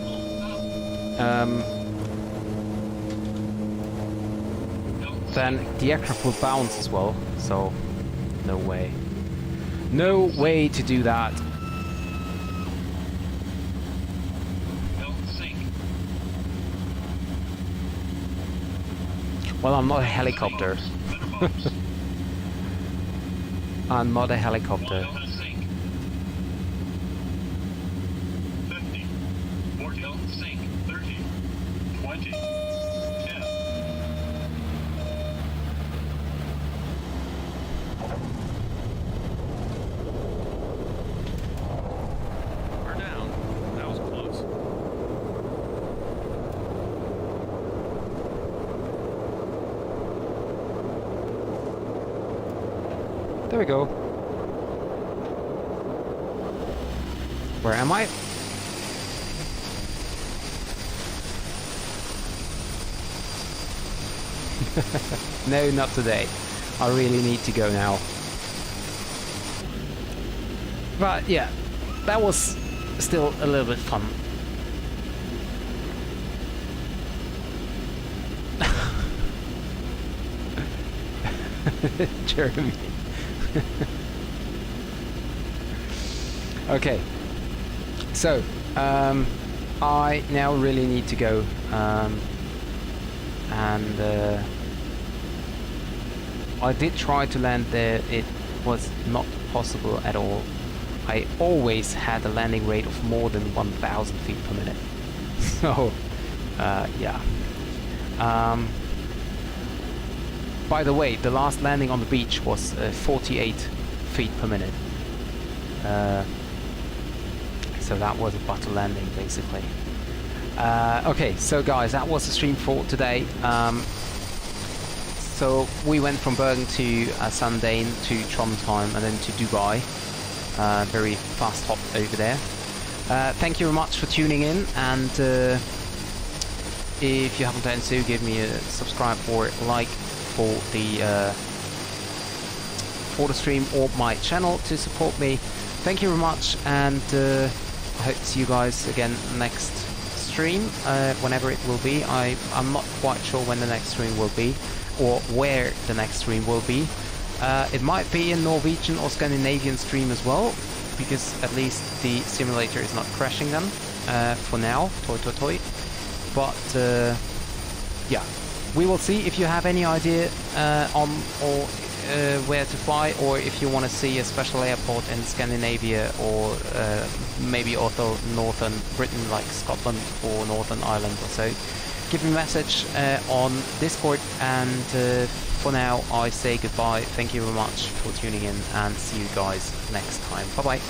A: then the aircraft will bounce as well, so... No way. No way to do that. Well, I'm not a helicopter. I'm not a helicopter.
H: We're down. That was close.
A: There we go. Where am I? No, not today. I really need to go now. But yeah, that was still a little bit fun. Jeremy. Okay, so I now really need to go, and I did try to land there. It was not possible at all. I always had a landing rate of more than 1,000 feet per minute. So yeah. By the way, the last landing on the beach was 48 feet per minute. So that was a butter landing, basically. Okay, so guys, that was the stream for today. So we went from Bergen to Sandane to Trondheim and then to Dubai. Very fast hop over there. Thank you very much for tuning in, and if you haven't done so, give me a subscribe or like for the stream or my channel to support me. Thank you very much, and I hope to see you guys again next stream, whenever it will be. I'm not quite sure when the next stream will be or where the next stream will be. It might be a Norwegian or Scandinavian stream as well, because at least the simulator is not crashing them for now. Toi. But yeah, we will see. If you have any idea on or where to fly, or if you want to see a special airport in Scandinavia, or maybe also northern Britain like Scotland or Northern Ireland or so, give me a message on Discord, and for now I say goodbye. Thank you very much for tuning in, and see you guys next time. Bye bye.